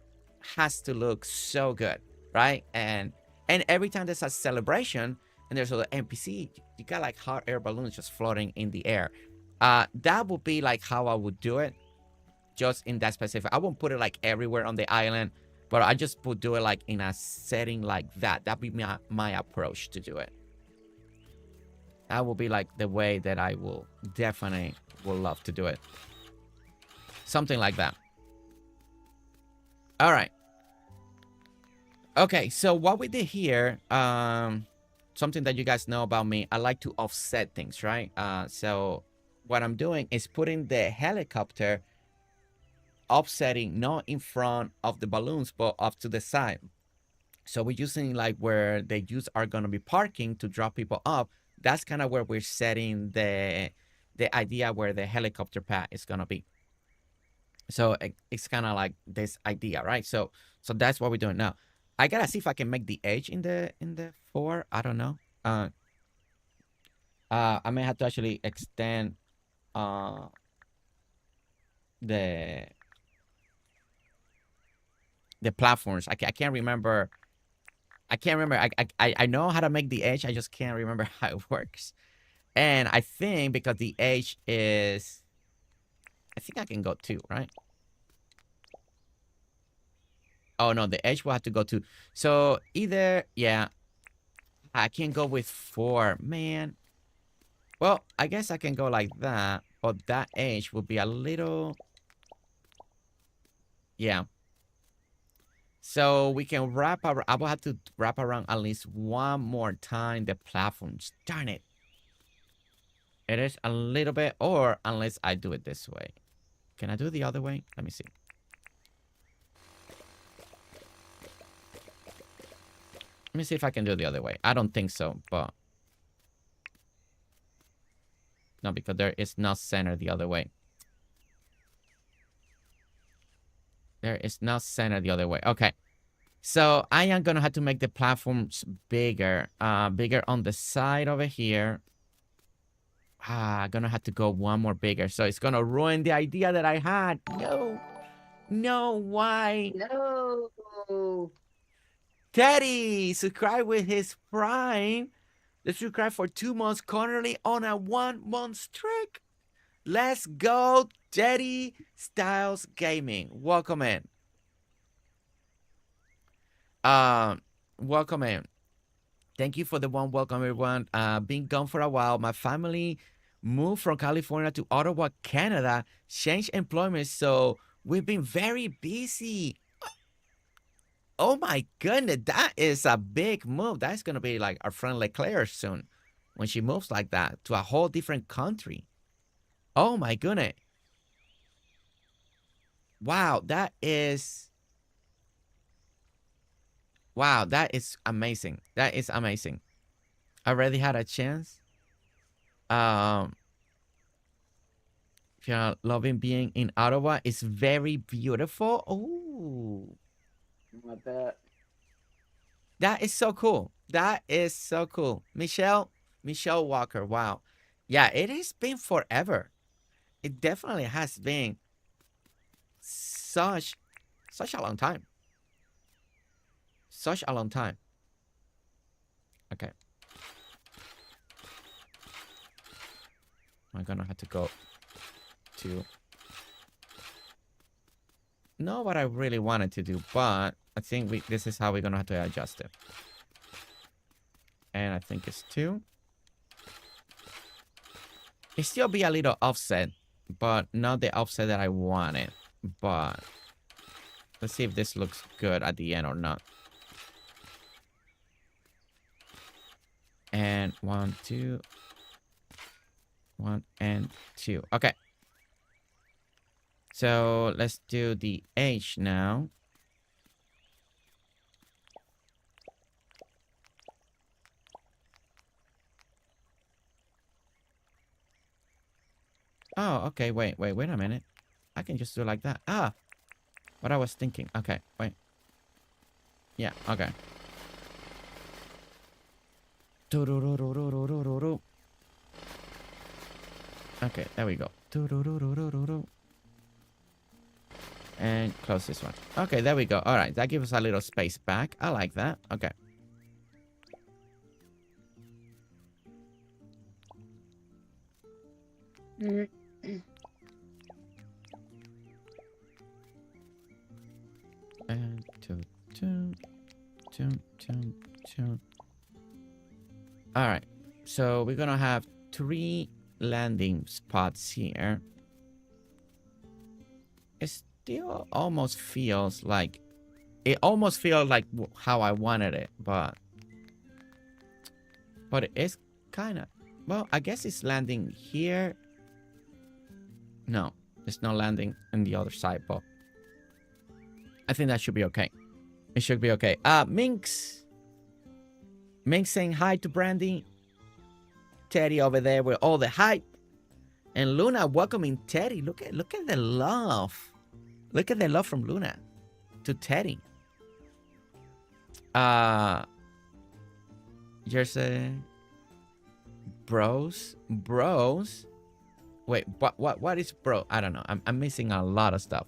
has to look so good, right? And every time there's a celebration and there's an NPC, you got like hot air balloons just floating in the air. That would be like how I would do it, just in that specific. I won't put it like everywhere on the island, but I just would do it like in a setting like that. That'd be my approach to do it. That will be like the way that I will definitely will love to do it. Something like that. All right. Okay, so what we did here, something that you guys know about me, I like to offset things, right? So what I'm doing is putting the helicopter offsetting not in front of the balloons, but off to the side. So we're using like where the youths are going to be parking to drop people off. That's kind of where we're setting the idea where the helicopter pad is going to be. So it's kind of like this idea, right? So that's what we're doing now. I gotta see if I can make the edge in the 4. I don't know. I may have to actually extend the platforms. I can't remember. I know how to make the edge. I just can't remember how it works. And I think because the edge is, I think I can go 2, right? Oh no, the edge will have to go 2. So either, yeah, I can go with 4, man. Well, I guess I can go like that, but that edge will be a little, yeah. So we can wrap around. I will have to wrap around at least one more time the platforms. Darn it. It is a little bit, or unless I do it this way. Can I do it the other way? Let me see. Let me see if I can do it the other way. I don't think so, but no, because there is no center the other way. There is no center the other way. Okay. So I am gonna have to make the platforms bigger, bigger on the side over here. Gonna have to go one more bigger. So it's gonna ruin the idea that I had. No, no, why?
No.
Teddy, subscribe with his Prime. Let's subscribe for 2 months currently on a 1-month streak. Let's go, Teddy Styles Gaming. Welcome in. Welcome in. Thank you for the warm welcome, everyone. Been gone for a while. My family moved from California to Ottawa, Canada, changed employment, so we've been very busy. Oh my goodness, that is a big move. That's gonna be like our friend Leclerc soon, when she moves like that to a whole different country. Oh my goodness. Wow, that is amazing. That is amazing. I already had a chance. If you're loving being in Ottawa, it's very beautiful. Oh,
I bet.
that is so cool. That is so cool. Michelle Walker. Wow. Yeah, it has been forever. It definitely has been such a long time. Such a long time. Okay. I'm gonna have to go to... Not what I really wanted to do, but I think this is how we're gonna have to adjust it. And I think it's 2. It still be a little offset, but not the offset that I wanted. But let's see if this looks good at the end or not. And 1, 2. 1 and 2. Okay. So let's do the H now. Oh, okay. Wait a minute. I can just do it like that. What I was thinking. Okay, wait. Yeah, okay. Okay, there we go. And close this one. Okay, there we go. All right, that gives us a little space back. I like that. Okay. And 2, 2, 2, 2, 2. All right, so we're gonna have 3 landing spots here. It still almost feels like how I wanted it, but it's kind of, well, I guess it's landing here. No, it's not landing on the other side, but I think that should be okay. It should be okay. Minx saying hi to Brandy. Teddy over there with all the hype. And Luna welcoming Teddy. Look at the love. Look at the love from Luna to Teddy. Jersey bros. Wait, what is bro? I don't know. I'm missing a lot of stuff.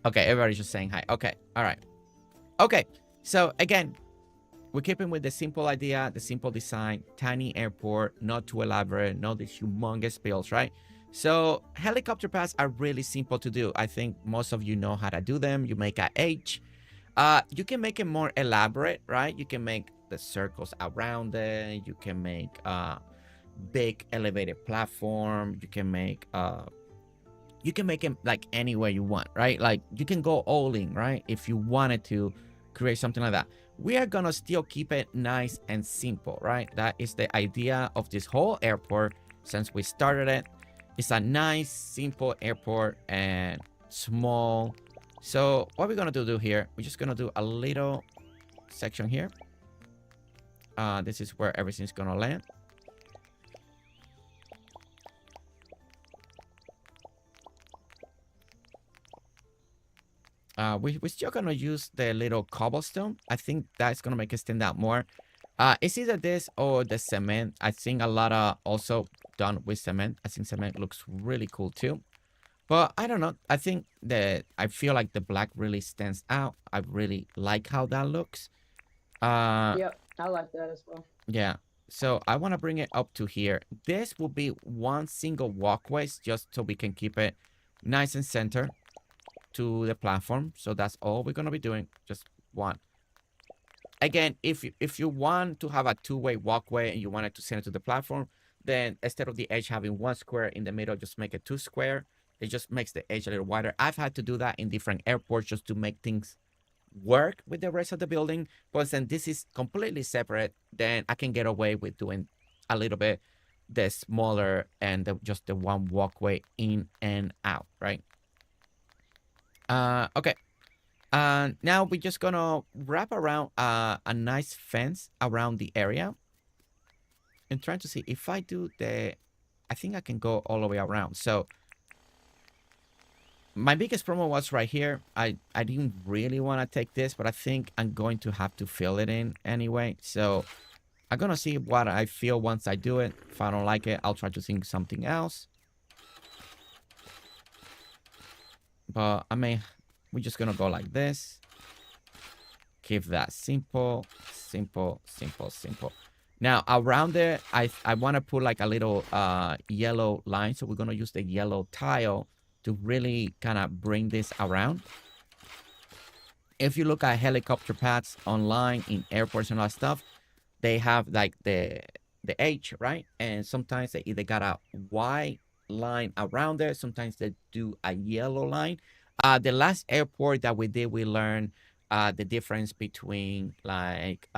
Okay, everybody's just saying hi. Okay, all right. Okay, so again, we're keeping with the simple idea, the simple design, tiny airport, not too elaborate, not these humongous builds, right? So helicopter pads are really simple to do. I think most of you know how to do them. You make a H. You can make it more elaborate, right? You can make the circles around it. You can make a big elevated platform. You can make it like any way you want, right? Like you can go all in, right? If you wanted to create something like that. We are gonna still keep it nice and simple, right? That is the idea of this whole airport since we started it. It's a nice, simple airport and small. So what we're gonna do here, we're just gonna do a little section here. This is where everything's gonna land. We're still gonna use the little cobblestone. I think that's gonna make it stand out more. It's either this or the cement. I think a lot of also done with cement. I think cement looks really cool too. But I don't know. I think that I feel like the black really stands out. I really like how that looks.
Yep, I like that as well.
Yeah. So I want to bring it up to here. This will be one single walkways just so we can keep it nice and center to the platform. So that's all we're going to be doing. Just one. Again, if you want to have a two-way walkway and you want it to center to the platform, then instead of the edge having one square in the middle, just make it two square. It just makes the edge a little wider. I've had to do that in different airports just to make things work with the rest of the building. But since this is completely separate, then I can get away with doing a little bit the smaller and just the one walkway in and out, right? Okay. Now we're just gonna wrap around a nice fence around the area. And trying to see if I do the... I think I can go all the way around. So my biggest problem was right here. I didn't really want to take this, but I think I'm going to have to fill it in anyway. So I'm going to see what I feel once I do it. If I don't like it, I'll try to think something else. But I mean, we're just going to go like this. Keep that simple, simple, simple, simple. Now around there, I want to put like a little yellow line. So we're going to use the yellow tile to really kind of bring this around. If you look at helicopter pads online in airports and all that stuff, they have like the H, right? And sometimes they either got a white line around there. Sometimes they do a yellow line. The last airport that we did, we learned the difference between like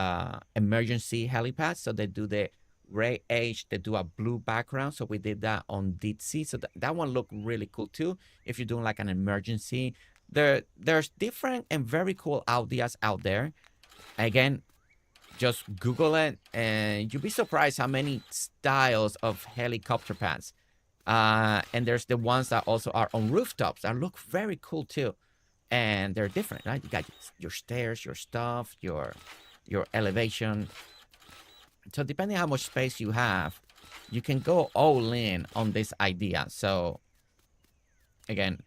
emergency helipads. So they do the red H, they do a blue background. So we did that on DeepSea. So that one looked really cool too. If you're doing like an emergency, there's different and very cool ideas out there. Again, just Google it and you'll be surprised how many styles of helicopter pads. And there's the ones that also are on rooftops that look very cool too. And they're different, right? You got your stairs, your stuff, your elevation. So depending how much space you have, you can go all in on this idea. So again,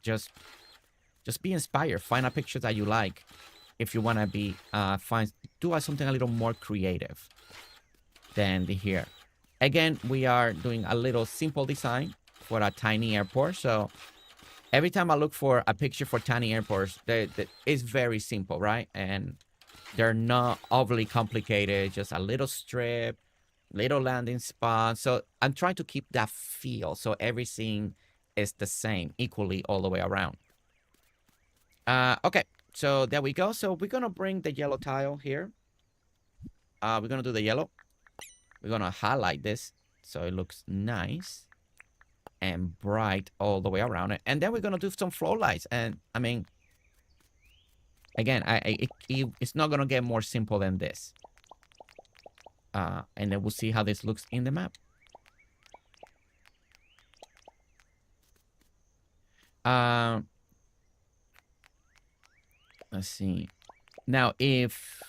just be inspired. Find a picture that you like. If you want to be do something a little more creative than the here. Again, we are doing a little simple design for a tiny airport. So every time I look for a picture for tiny airports, it's very simple, right? And they're not overly complicated, just a little strip, little landing spot. So I'm trying to keep that feel so everything is the same equally all the way around. Okay, so there we go. So we're going to bring the yellow tile here. We're going to do the yellow. We're going to highlight this so it looks nice and bright all the way around it. And then we're going to do some floor lights. And I mean, again, it's not going to get more simple than this. And then we'll see how this looks in the map. Let's see. Now, if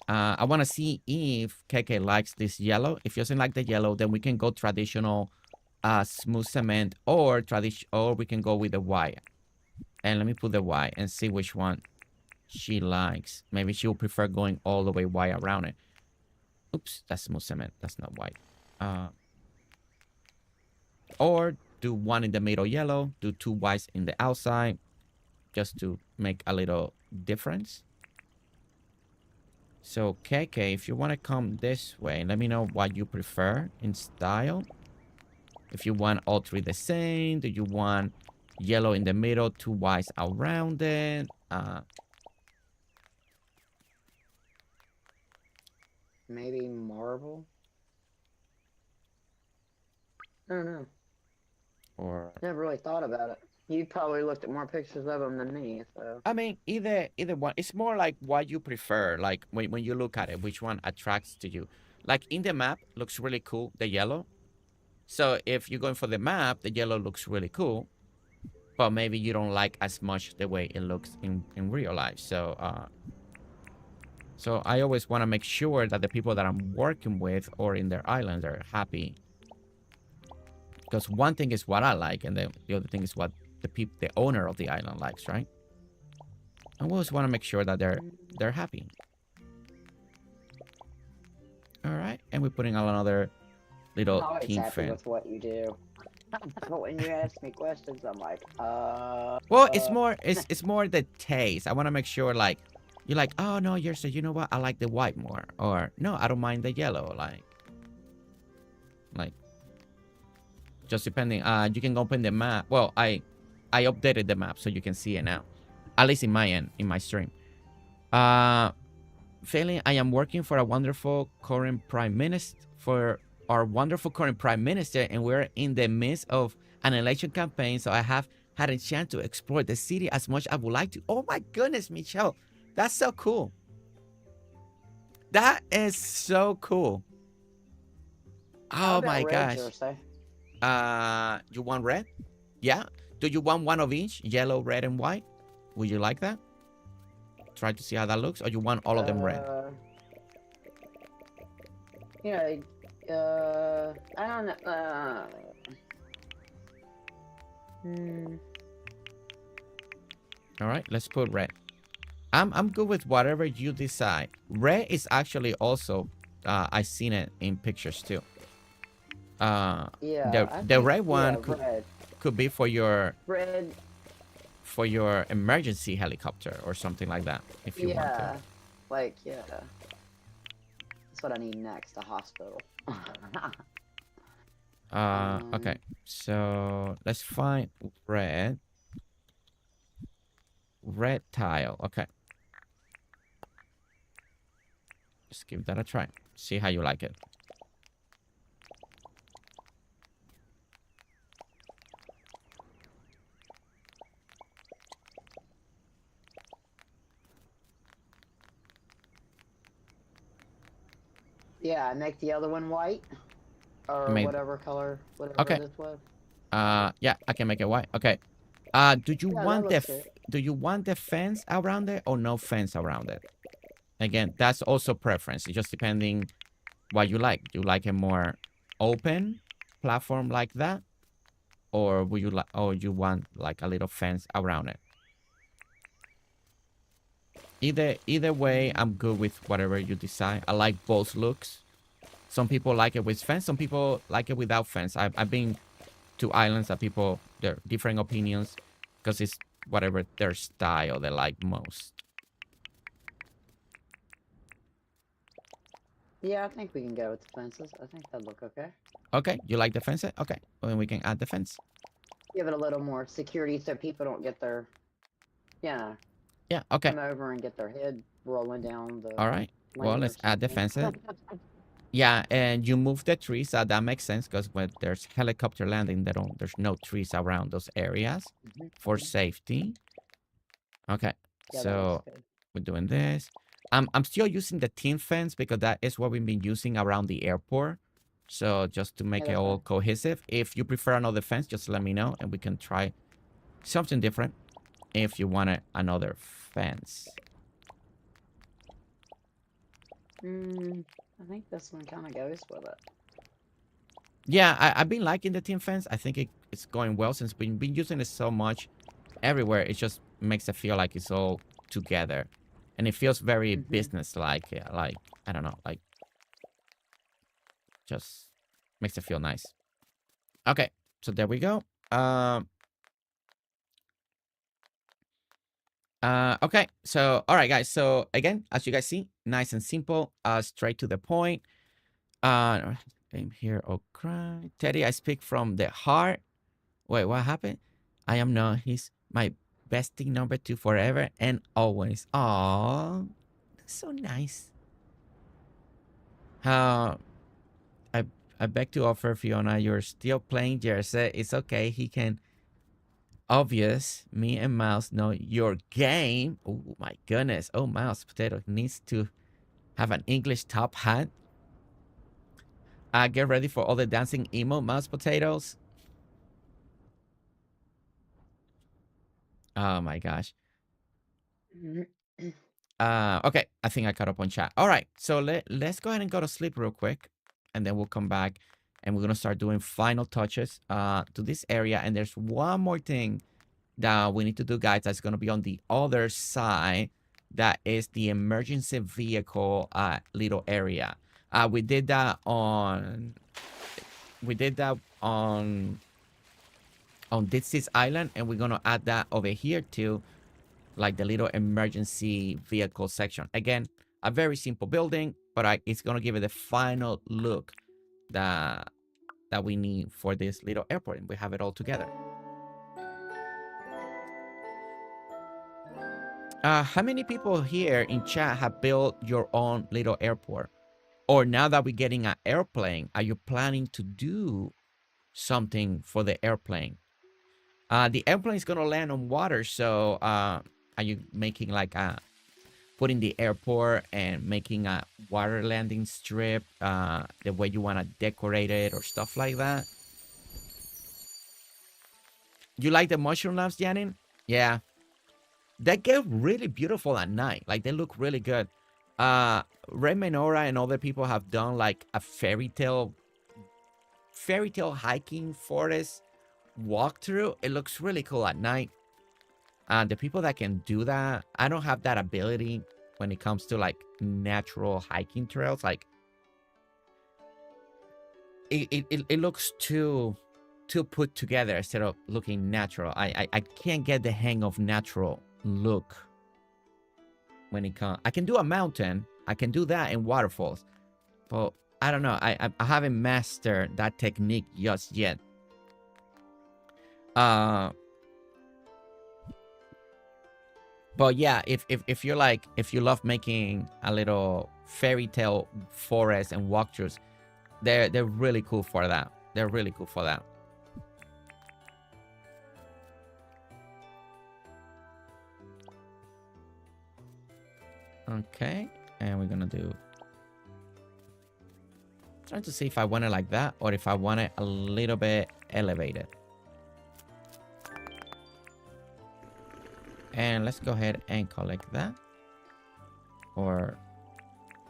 I want to see if KayKay likes this yellow. If she doesn't like the yellow, then we can go traditional smooth cement or we can go with the white. And let me put the white and see which one she likes. Maybe she'll prefer going all the way white around it. Oops, that's smooth cement. That's not white. Or do one in the middle yellow, do two whites in the outside, just to make a little difference. So KayKay, if you want to come this way, let me know what you prefer in style. If you want all three the same, do you want yellow in the middle, two whites around it?
Maybe marble? I don't know.
Or
Never really thought about it. You probably looked at more pictures of them than me, so.
I mean, either one. It's more like what you prefer. Like when you look at it, which one attracts to you. Like in the map, looks really cool, the yellow. So if you're going for the map, the yellow looks really cool. but maybe you don't like as much the way it looks in real life. So so I always want to make sure that the people that I'm working with or in their islands are happy. Because one thing is what I like, and the other thing is what the owner of the island likes, right? I always want to make sure that they're happy. All right, and we're putting on another little
I'm always
team
happy
fan.
with what you do. But when you ask me questions, I'm like,
Well, it's more the taste. I want to make sure, like, you're like, oh no, you're so you know what? I like the white more, or no, I don't mind the yellow. Like, just depending. You can open the map. Well, I updated the map so you can see it now, at least in my end, in my stream. Phaelyn, I am working for a wonderful current prime minister and we're in the midst of an election campaign, so I have had a chance to explore the city as much as I would like to. Oh my goodness, Michelle, that's so cool. That is so cool. Oh my gosh. You want red? Yeah. Do you want one of each? Yellow, red, and white? Would you like that? Try to see how that looks, or you want all of them red?
Yeah, I don't know.
All right, let's put red. I'm good with whatever you decide. Red is actually also, I've seen it in pictures too.
Yeah,
the red one
red.
could be for your
Red.
For your emergency helicopter or something like that, if you want to.
Like, yeah. That's what I need next, a hospital.
Okay, so let's find red. Red tile, okay. Let's give that a try. See how you like it.
Yeah, make the other one white. Or whatever color, whatever this was.
Yeah, I can make it white. Okay. Do you want the fence around it or no fence around it? Again, that's also preference. It's just depending what you like. Do you like a more open platform like that, or would you you want like a little fence around it? Either way, I'm good with whatever you decide. I like both looks. Some people like it with fence. Some people like it without fence. I've been to islands that people, there are different opinions because it's whatever their style they like most.
Yeah, I think we can go with the fences. I think that'd look okay.
Okay, you like the fence? Okay, well, then we can add the fence.
Give it a little more security so people don't get their, yeah,
okay.
come over and get their head rolling down the.
All right. Well, let's add the fences. Yeah, and you move the trees. That makes sense because when there's helicopter landing, there's no trees around those areas for safety. Okay,
Yeah,
so we're doing this. I'm still using the tin fence because that is what we've been using around the airport. So just to make it all cohesive. If you prefer another fence, just let me know and we can try something different. If you want another fence.
I think this one kind of goes with it.
Yeah, I've been liking the tin fence. I think it's going well since we've been using it so much everywhere. It just makes it feel like it's all together. And it feels very business-like. Yeah, like, I don't know, like, just makes it feel nice. Okay, so there we go. Okay, so all right, guys. So again, as you guys see, nice and simple, straight to the point. I'm here. Oh, cry, Teddy. I speak from the heart. Wait, what happened? I am not. He's my bestie number 2 forever and always. Aww, that's so nice. I beg to offer, Fiona, you're still playing Jersey. It's okay. He can. Obvious, me and Mouse know your game. Oh my goodness. Oh, Mouse Potato needs to have an English top hat. Get ready for all the dancing emo Mouse Potatoes. Oh my gosh.
Mhm.
Okay, I think I caught up on chat. All right, so let's go ahead and go to sleep real quick, and then we'll come back, and we're gonna start doing final touches to this area. And there's one more thing that we need to do, guys. That's gonna be on the other side. That is the emergency vehicle little area. We did that on Dixie's Island, and we're gonna add that over here too, like the little emergency vehicle section. Again, a very simple building, but it's gonna give it the final look that we need for this little airport, and we have it all together. How many people here in chat have built your own little airport? Or now that we're getting an airplane, are you planning to do something for the airplane? The airplane is gonna land on water, so are you making like putting the airport and making a water landing strip the way you want to decorate it or stuff like that? You like the mushroom lamps, Janin? Yeah. They get really beautiful at night. Like, they look really good. Red Menorah and other people have done like a fairy tale hiking forest walkthrough. It looks really cool at night. The people that can do that, I don't have that ability when it comes to like natural hiking trails. Like, it looks too put together instead of looking natural. I can't get the hang of natural look when it comes. I can do a mountain, I can do that in waterfalls, but I don't know, I haven't mastered that technique just yet. But yeah, if you're like, if you love making a little fairy tale forest and walkthroughs, they're really cool for that. They're really cool for that. Okay, and we're gonna do, trying to see if I want it like that or if I want it a little bit elevated. And let's go ahead and collect that. Or,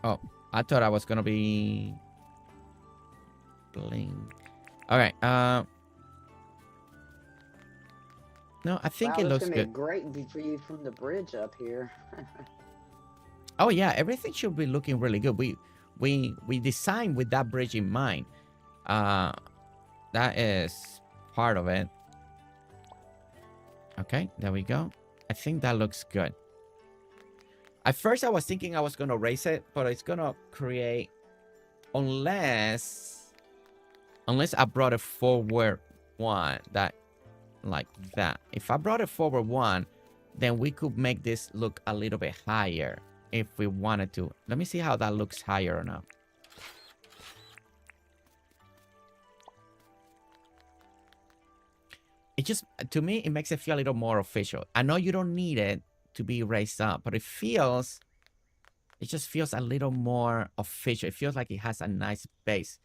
oh, I thought I was gonna be bling. All right. No, I think it looks good.
Great for you from the bridge up here.
Oh yeah, everything should be looking really good. We designed with that bridge in mind. That is part of it. Okay, there we go. I think that looks good. At first, I was thinking I was gonna raise it, but it's gonna create, unless I brought it forward one, that like that. If I brought it forward one, then we could make this look a little bit higher if we wanted to. Let me see how that looks higher or not. It just, to me, it makes it feel a little more official. I know you don't need it to be raised up, but it just feels a little more official. It feels like it has a nice base.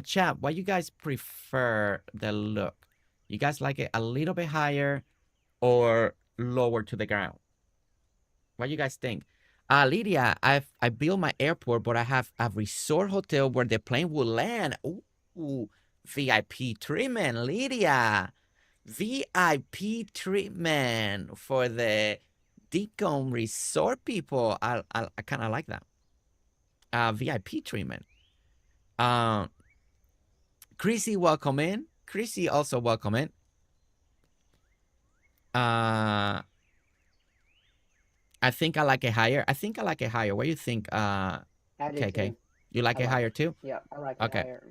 Chat, what you guys prefer the look? You guys like it a little bit higher or lower to the ground? What do you guys think? Lydia, I built my airport, but I have a resort hotel where the plane will land. Ooh, VIP treatment, Lydia. VIP treatment for the Dinkum resort people. I kind of like that. VIP treatment. Chrissy, welcome in. Chrissy, also welcome in. I think I like it higher. What do you think, KayKay? You like it higher too?
Yeah, I like it higher.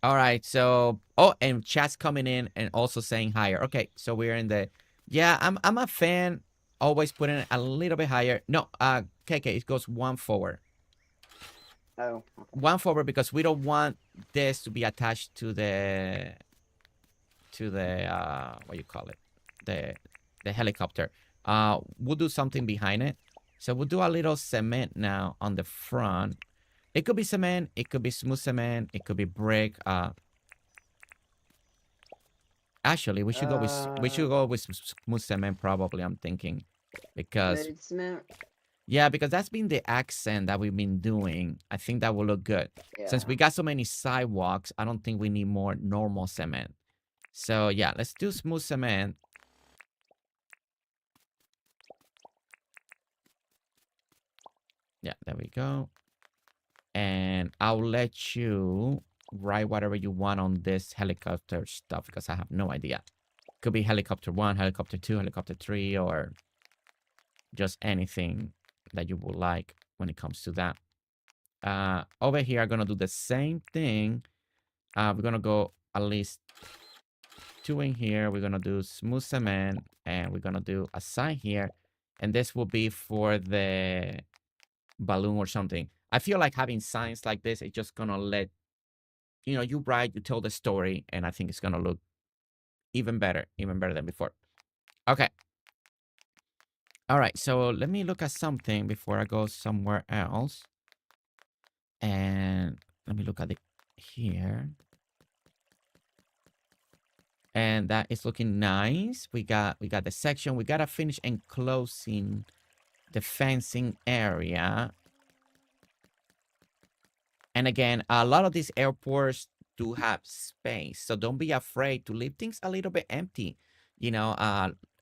All right, so, oh, and chat's coming in and also saying higher. Okay, so we're in the, yeah, I'm a fan, always putting it a little bit higher. No, KayKay, it goes one forward.
Oh. Okay.
One forward, because we don't want this to be attached to the what you call it, the helicopter. We'll do something behind it. So we'll do a little cement now on the front. It could be cement, it could be smooth cement, it could be brick. I Actually, we should go with smooth cement probably. I'm thinking because
Smooth cement.
yeah, because that's been the accent that we've been doing. I think that will look good.
Yeah.
Since we got so many sidewalks, I don't think we need more normal cement. So yeah, let's do smooth cement. Yeah, there we go. And I'll let you write whatever you want on this helicopter stuff because I have no idea. Could be helicopter 1, helicopter 2, helicopter 3, or just anything that you would like when it comes to that. Over here, I'm going to do the same thing. We're going to go at least 2 in here. We're going to do smooth cement, and we're going to do a sign here. And this will be for the balloon or something. I feel like having signs like this, it's just going to let, you write, you tell the story, and I think it's going to look even better than before. Okay. All right, so let me look at something before I go somewhere else. And let me look at it here. And that is looking nice. We got the section. We got to finish enclosing the fencing area. And again, a lot of these airports do have space. So don't be afraid to leave things a little bit empty.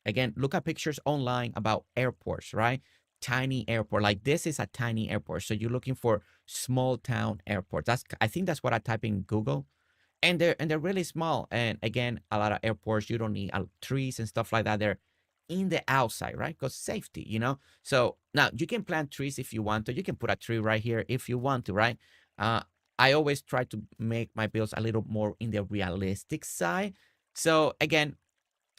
Again, look at pictures online about airports, right? Tiny airport. Like this is a tiny airport. So you're looking for small town airports. I think that's what I type in Google. And they're really small. And again, a lot of airports, you don't need trees and stuff like that. They're in the outside, right? Because safety, So now you can plant trees if you want to. You can put a tree right here if you want to, right? I always try to make my builds a little more in the realistic side. So again,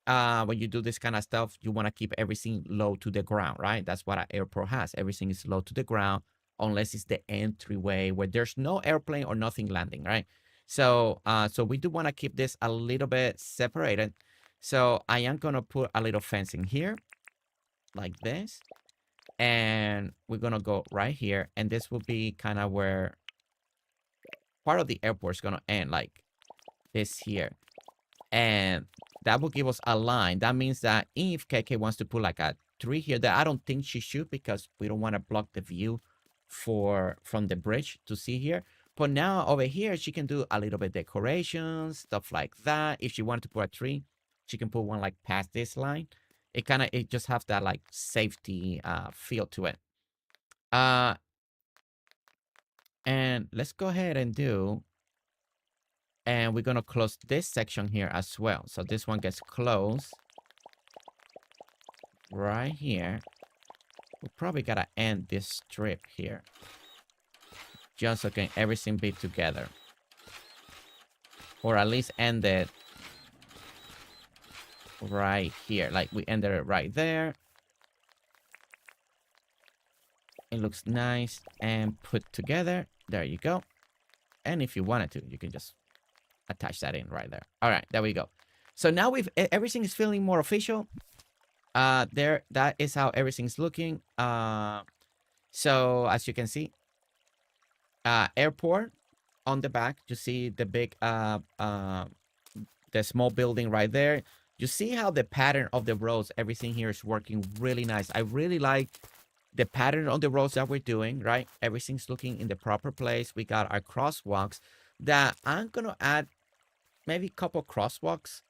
when you do this kind of stuff, you want to keep everything low to the ground, right? That's what an airport has. Everything is low to the ground, unless it's the entryway where there's no airplane or nothing landing, right? So we do want to keep this a little bit separated. So I am going to put a little fencing here, like this. And we're going to go right here. And this will be kind of where part of the airport is going to end, like this here. And that will give us a line. That means that if KayKay wants to put like a tree here, that I don't think she should because we don't want to block the view from the bridge to see here. But now over here, she can do a little bit decorations, stuff like that. If she wanted to put a tree, she can put one like past this line. It just has that like safety feel to it. And let's go ahead and do, and we're going to close this section here as well. So this one gets closed right here. We probably got to end this strip here. Just so can everything be together. Or at least end it right here. Like we ended it right there. It looks nice and put together. There you go. And if you wanted to, you can just attach that in right there. All right, there we go. So now everything is feeling more official. That is how everything's looking. So as you can see, airport on the back. You see the big the small building right there. You see how the pattern of the roads, everything here is working really nice. I really like the pattern on the roads that we're doing, right? Everything's looking in the proper place. We got our crosswalks that I'm going to add maybe a couple crosswalks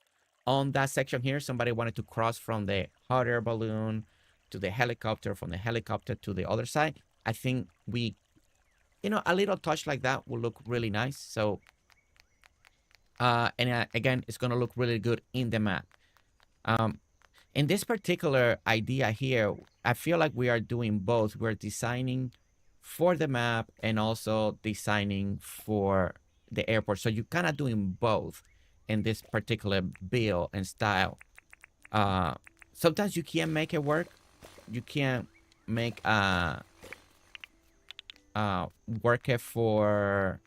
on that section here. Somebody wanted to cross from the hot air balloon to the helicopter, from the helicopter to the other side. I think a little touch like that will look really nice. So, again, it's going to look really good in the map. In this particular idea here, I feel like we are doing both. We're designing for the map and also designing for the airport. So you're kind of doing both in this particular build and style. Sometimes you can't make it work. You can't make work it for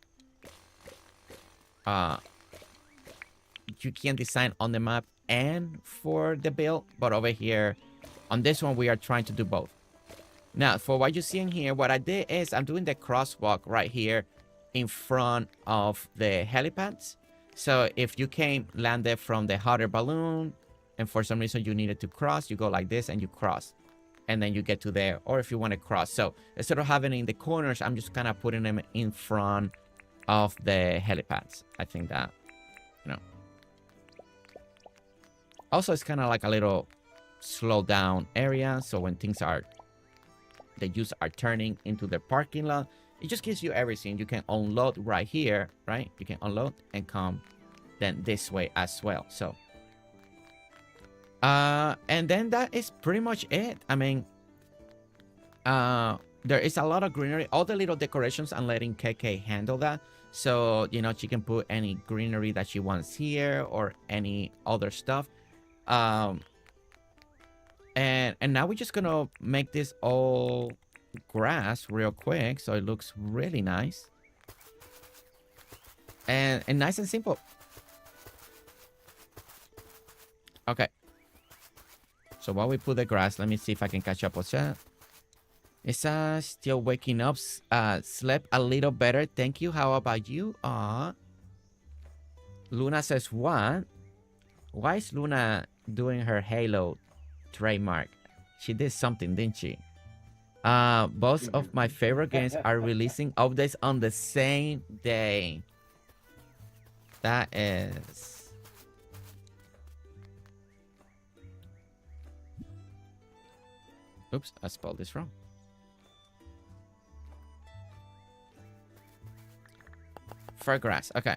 you can design on the map and for the build, but over here on this one we are trying to do both. Now for what you're seeing here, what I did is I'm doing the crosswalk right here in front of the helipads. So if you landed from the hot air balloon, and for some reason you needed to cross, you go like this and you cross, and then you get to there. Or if you want to cross, so instead of having it in the corners, I'm just kind of putting them in front of the helipads. I think that, you know. Also, it's kind of like a little slow down area. So when things are, the use are turning into the parking lot, it just gives you everything. You can unload right here, right? You can unload and come then this way as well. So, and then that is pretty much it. I mean, there is a lot of greenery. All the little decorations, I'm letting KayKay handle that. So, you know, she can put any greenery that she wants here or any other stuff. And now we're just gonna make this all grass real quick, so it looks really nice and nice and simple. Okay, so while we put the grass, let me see if I can catch up with that. Is still waking up? Slept a little better, thank you. How about you? Luna says, what? Why is Luna doing her Halo trademark? She did something, didn't she? Both of my favorite games are releasing updates on the same day. That is... Oops, I spelled this wrong. Fairgrass, okay.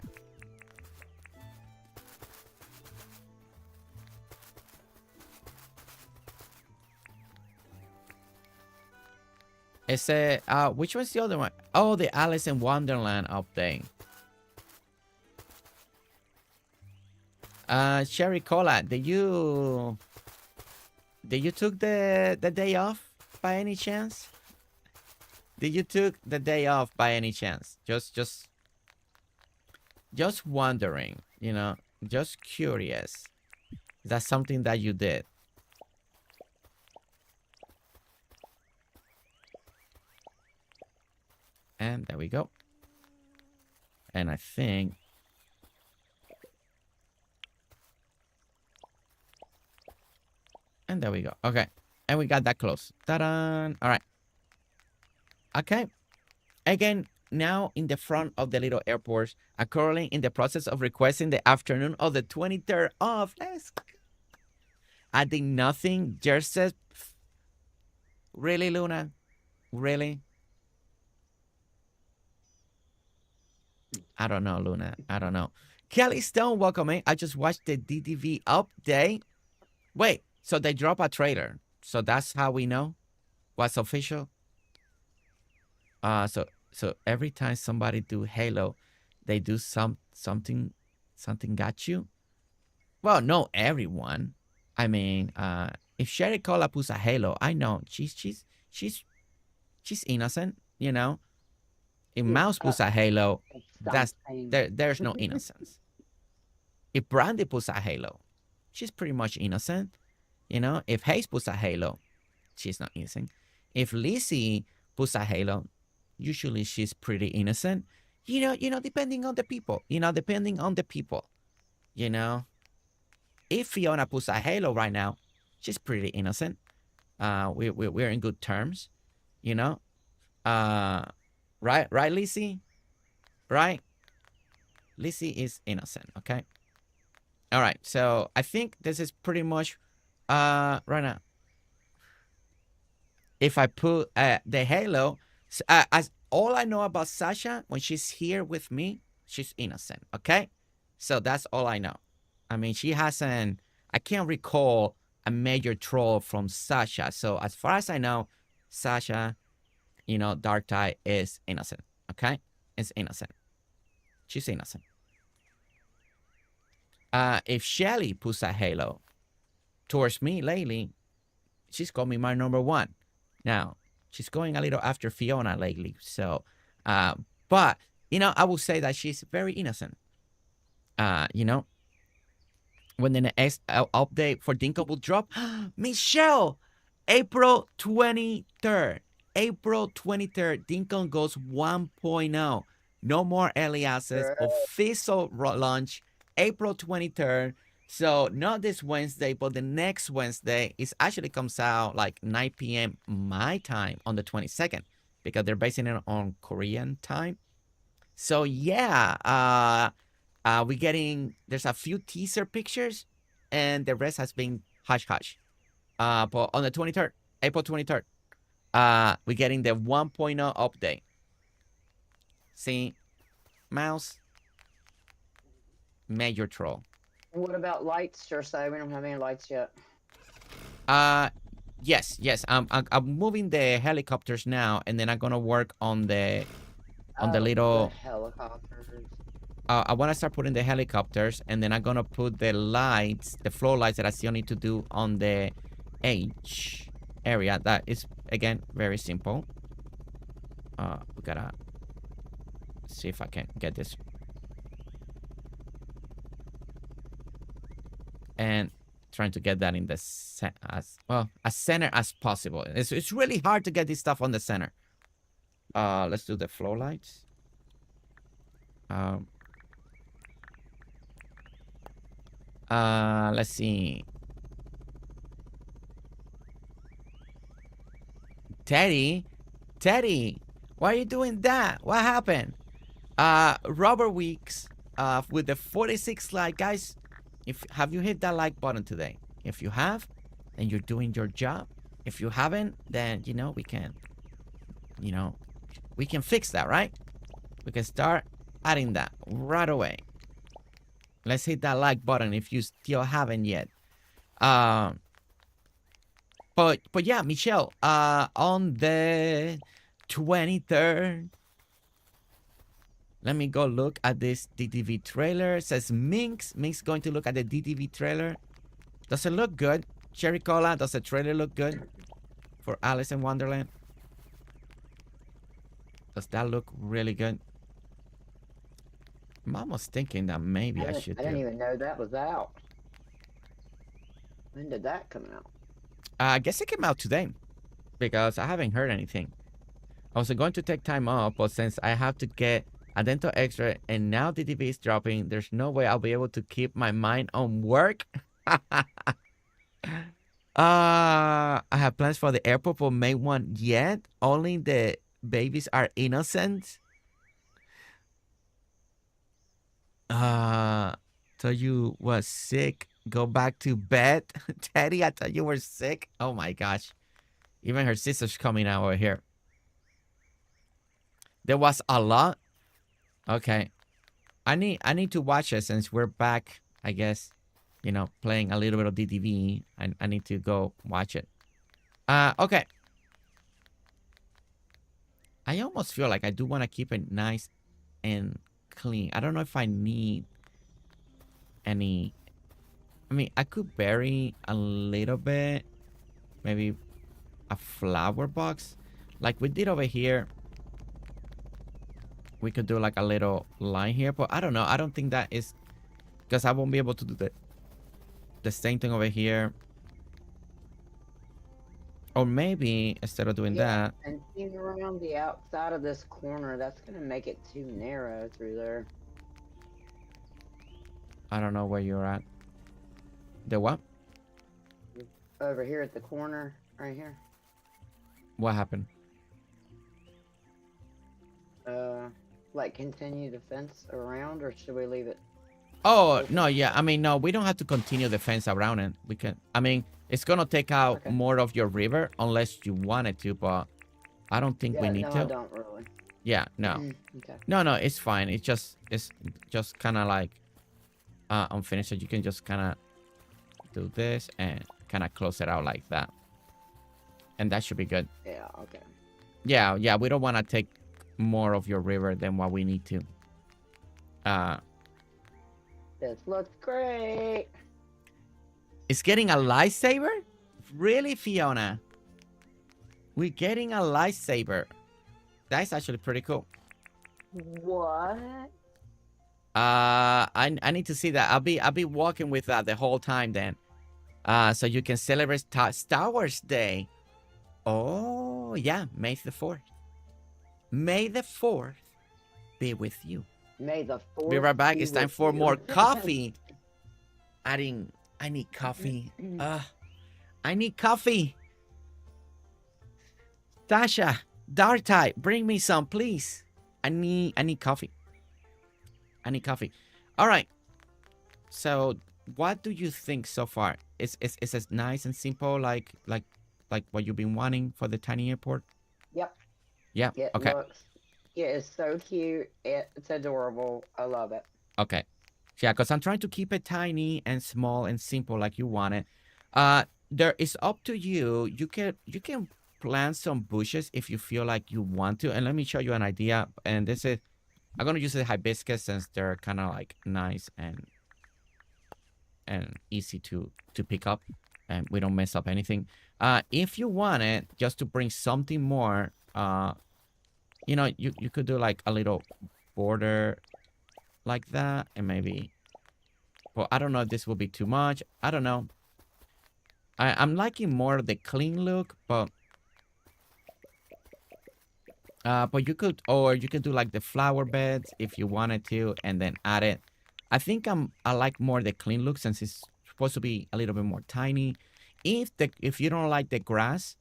It's a, which one's the other one? Oh, the Alice in Wonderland update. Cherry Cola, did you took the day off by any chance? Did you took the day off by any chance? Just wondering, you know, just curious. Is that something that you did? And there we go. And I think... And there we go. Okay. And we got that close. Ta-da! All right. Okay. Again, now in the front of the little airports, I'm currently in the process of requesting the afternoon of the 23rd off. Let's go. I did nothing. Just says, really, Luna? Really? I don't know, Luna. I don't know. Kelly Stone, welcome in. I just watched the DDV update. Wait, so they drop a trailer. So that's how we know what's official? So every time somebody do Halo, they do something got you? Well, no, everyone. I mean, if Sherry Cola puts a Halo, I know she's innocent, you know. If Mouse puts a Halo, there's no innocence. If Brandy puts a Halo, she's pretty much innocent. You know, if Hayes puts a Halo, she's not innocent. If Lissy puts a Halo, usually she's pretty innocent. You know, depending on the people. You know, depending on the people. You know, if Fiona puts a Halo right now, she's pretty innocent. We're in good terms. You know, right, Lissy? Right? Lissy is innocent, okay? All right, so I think this is pretty much right now. If I put the Halo, as all I know about Sasha, when she's here with me, she's innocent, okay? So that's all I know. I mean, she hasn't, I can't recall a major troll from Sasha. So as far as I know, Sasha, you know, Dark Tide is innocent, okay? It's innocent. She's innocent. If Shelly puts a Halo towards me lately, she's called me my number one. Now, she's going a little after Fiona lately. So, but, you know, I will say that she's very innocent. You know, when the next update for Dinkum will drop, Michelle, April 23rd. April 23rd, Dinkum goes 1.0. No more early access. Official launch April 23rd. So not this Wednesday, but the next Wednesday. It actually comes out like 9 p.m. my time on the 22nd because they're basing it on Korean time. So yeah, we're getting, there's a few teaser pictures and the rest has been hush hush. But on the 23rd, April 23rd, we're getting the 1.0 update. See, mouse, major troll.
What about lights, Jersey? We don't have any lights yet.
Yes. I'm moving the helicopters now, and then I'm gonna work on the little
the helicopters.
I want to start putting the helicopters, and then I'm gonna put the lights, the floor lights that I still need to do on the H area. That is again very simple. We gotta see if I can get this. And trying to get that in the as center as possible. It's really hard to get this stuff on the center. Let's do the flow lights. Let's see. Teddy, why are you doing that? What happened? Robert Weeks, with the 46 like, guys. Have you hit that like button today? If you have, then you're doing your job. If you haven't, then we can, we can fix that, right? We can start adding that right away. Let's hit that like button if you still haven't yet. But yeah, Michelle, on the 23rd. Let me go look at this DTV trailer. It says Minx. Minx going to look at the DTV trailer. Does it look good? Cherry Cola, does the trailer look good for Alice in Wonderland? Does that look really good? I'm almost thinking that maybe I should.
I didn't even know that was out. When did that come out?
I guess it came out today because I haven't heard anything. I was going to take time off, but since I have to get a dental extra and now DTV is dropping, there's no way I'll be able to keep my mind on work. I have plans for the airport for May 1 yet. Only the babies are innocent. Thought you was sick. Go back to bed. Teddy, I thought you were sick. Oh my gosh. Even her sister's coming out over here. There was a lot. Okay. I need to watch it since we're back, I guess, playing a little bit of DTV. I need to go watch it. Okay. I almost feel like I do want to keep it nice and clean. I don't know if I need any. I mean, I could bury a little bit. Maybe a flower box. Like we did over here. We could do like a little line here, but I don't know. I don't think that is because I won't be able to do the same thing over here. Or maybe instead of doing that.
And even around the outside of this corner, that's going to make it too narrow through there.
I don't know where you're at. The what?
Over here at the corner, right here.
What happened?
Like continue the fence around, or should we leave it?
Oh, no, yeah. I mean, no, we don't have to continue the fence around it. We can, I mean, it's going to take out more of your river unless you wanted to, but I don't think we need to.
I don't really.
Yeah, no.
Okay.
No, it's fine. It's just kind of like unfinished. So you can just kind of do this and kind of close it out like that. And that should be good.
Yeah, okay.
Yeah, we don't want to take more of your river than what we need to.
This looks great.
It's getting a lightsaber? Really, Fiona? We're getting a lightsaber. That's actually pretty cool.
What?
I need to see that. I'll be walking with that the whole time then. So you can celebrate Star Wars Day. Oh, yeah, May the 4th. May the 4th be with you.
May the fourth
Be right back.
be
It's time
with
for
you.
more coffee. I need coffee. I need coffee. Tasha, Dartai, bring me some, please. I need coffee. I need coffee. All right. So, what do you think so far? Is as nice and simple like what you've been wanting for the tiny airport?
Yep.
Yeah.
It
Okay.
looks. It is so cute. It's adorable. I love it.
Okay. Yeah, because I'm trying to keep it tiny and small and simple like you want it. There is up to you. You can plant some bushes if you feel like you want to. And let me show you an idea. And this is, I'm gonna use the hibiscus since they're kind of like nice and easy to pick up, and we don't mess up anything. If you want it just to bring something more, you know, you could do like a little border like that, and maybe, well, I don't know if this will be too much. I don't know. I'm liking more the clean look, but you could, or you could do like the flower beds if you wanted to, and then add it. I think I like more the clean look since it's supposed to be a little bit more tiny. If you don't like the grass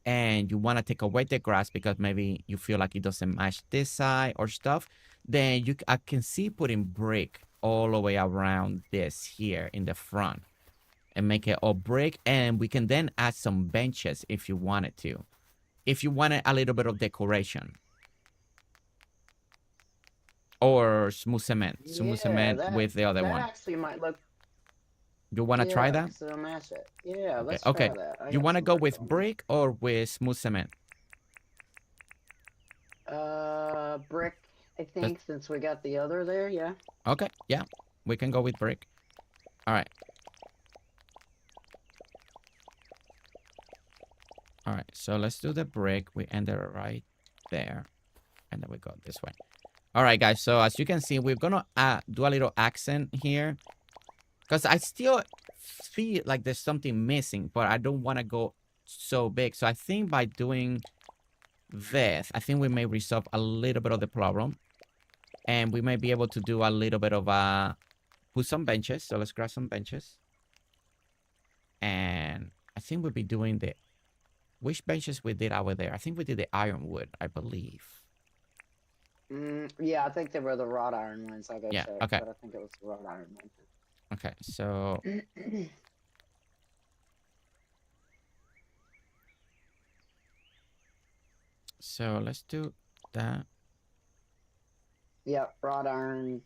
and you want to take away the grass because maybe you feel like it doesn't match this side or stuff, then I can see putting brick all the way around this here in the front and make it all brick, and we can then add some benches if you wanted to. If you wanted a little bit of decoration. Or smooth cement. Smooth cement with the other one.
That actually might look.
You want to try that?
So match it. Yeah, let's
Okay.
try that.
You want to go with brick or with smooth cement?
Brick, I think, since we got the other there, yeah.
Okay, yeah. We can go with brick. All right. All right, so let's do the brick. We end it right there. And then we go this way. All right, guys. So as you can see, we're going to do a little accent here. Because I still feel like there's something missing, but I don't want to go so big. So I think by doing this, I think we may resolve a little bit of the problem. And we may be able to do a little bit of put some benches. So let's grab some benches. And I think we'll be doing the, which benches we did over there? I think we did the ironwood, I believe.
Yeah, I think they were the wrought iron ones. I guess.
Yeah,
check,
okay.
But I think it was the wrought iron ones.
Okay, so let's do that.
Yep, wrought iron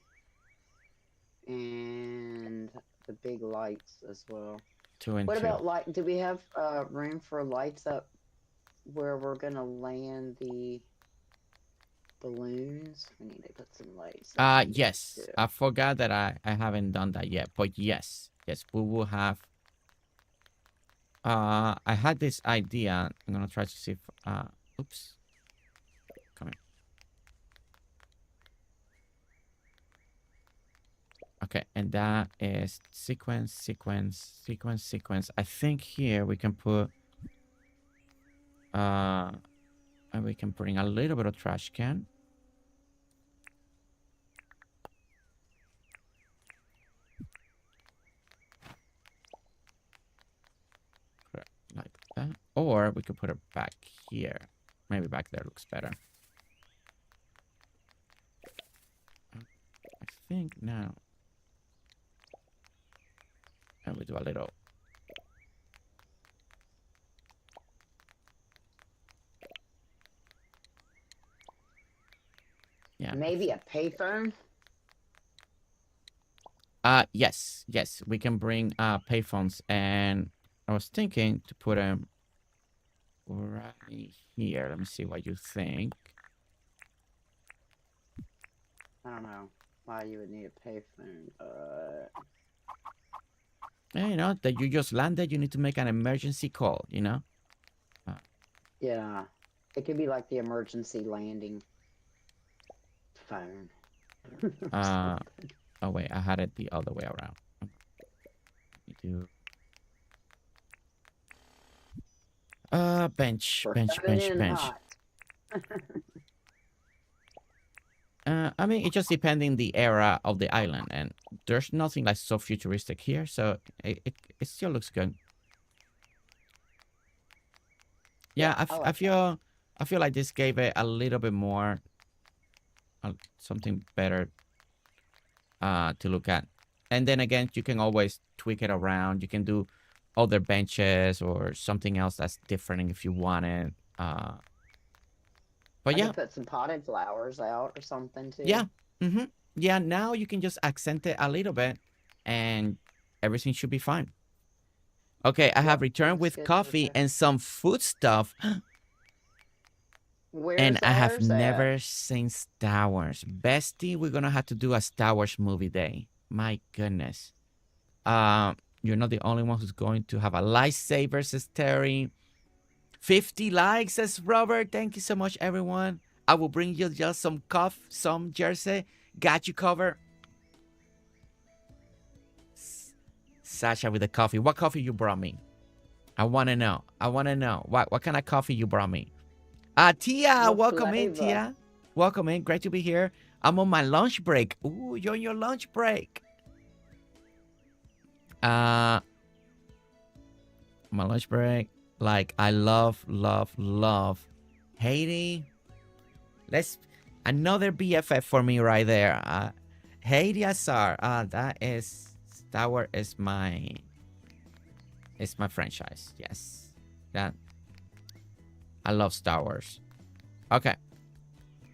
and the big lights as well.
2 and 2.
What about light? Do we have room for lights up where we're gonna land the balloons? We need to put some lights.
Yes. I forgot that I haven't done that yet, but yes, we will have. I had this idea. I'm gonna try to see if. Oops. Come here. Okay, and that is sequence. I think here we can put. And we can bring a little bit of trash can. Like that. Or we could put it back here. Maybe back there looks better. I think now. And we do a little. Yeah.
Maybe a payphone?
Yes. We can bring payphones, and I was thinking to put them right here. Let me see what you think.
I don't know why you would need a payphone, but...
Yeah, you know, that you just landed, you need to make an emergency call, you know?
Yeah. It could be like the emergency landing phone.
Oh wait, I had it the other way around. Bench.
Hot.
I mean, it just depending the era of the island, and there's nothing like so futuristic here, so it still looks good. Yeah, I feel like this gave it a little bit more, something better, to look at. And then again, you can always tweak it around. You can do other benches or something else that's different if you want it. But yeah,
put some potted flowers out or something too.
yeah, yeah. Now you can just accent it a little bit, and everything should be fine. Okay, I have returned with coffee and some food stuff. And I have never seen Star Wars. Bestie, we're gonna have to do a Star Wars movie day. My goodness. You're not the only one who's going to have a lightsaber, says Terry. 50 likes, says Robert. Thank you so much, everyone. I will bring you just some some jersey. Got you covered. Sasha with the coffee. What coffee you brought me? I want to know. I want to know. What kind of coffee you brought me? Tia, welcome in, Tia. Welcome in. Great to be here. I'm on my lunch break. Ooh, you're on your lunch break. My lunch break. Like, I love Haiti. Let's another BFF for me right there. Haiti Azar. That is Star Wars is my franchise. Yes. That I love Star Wars. Okay.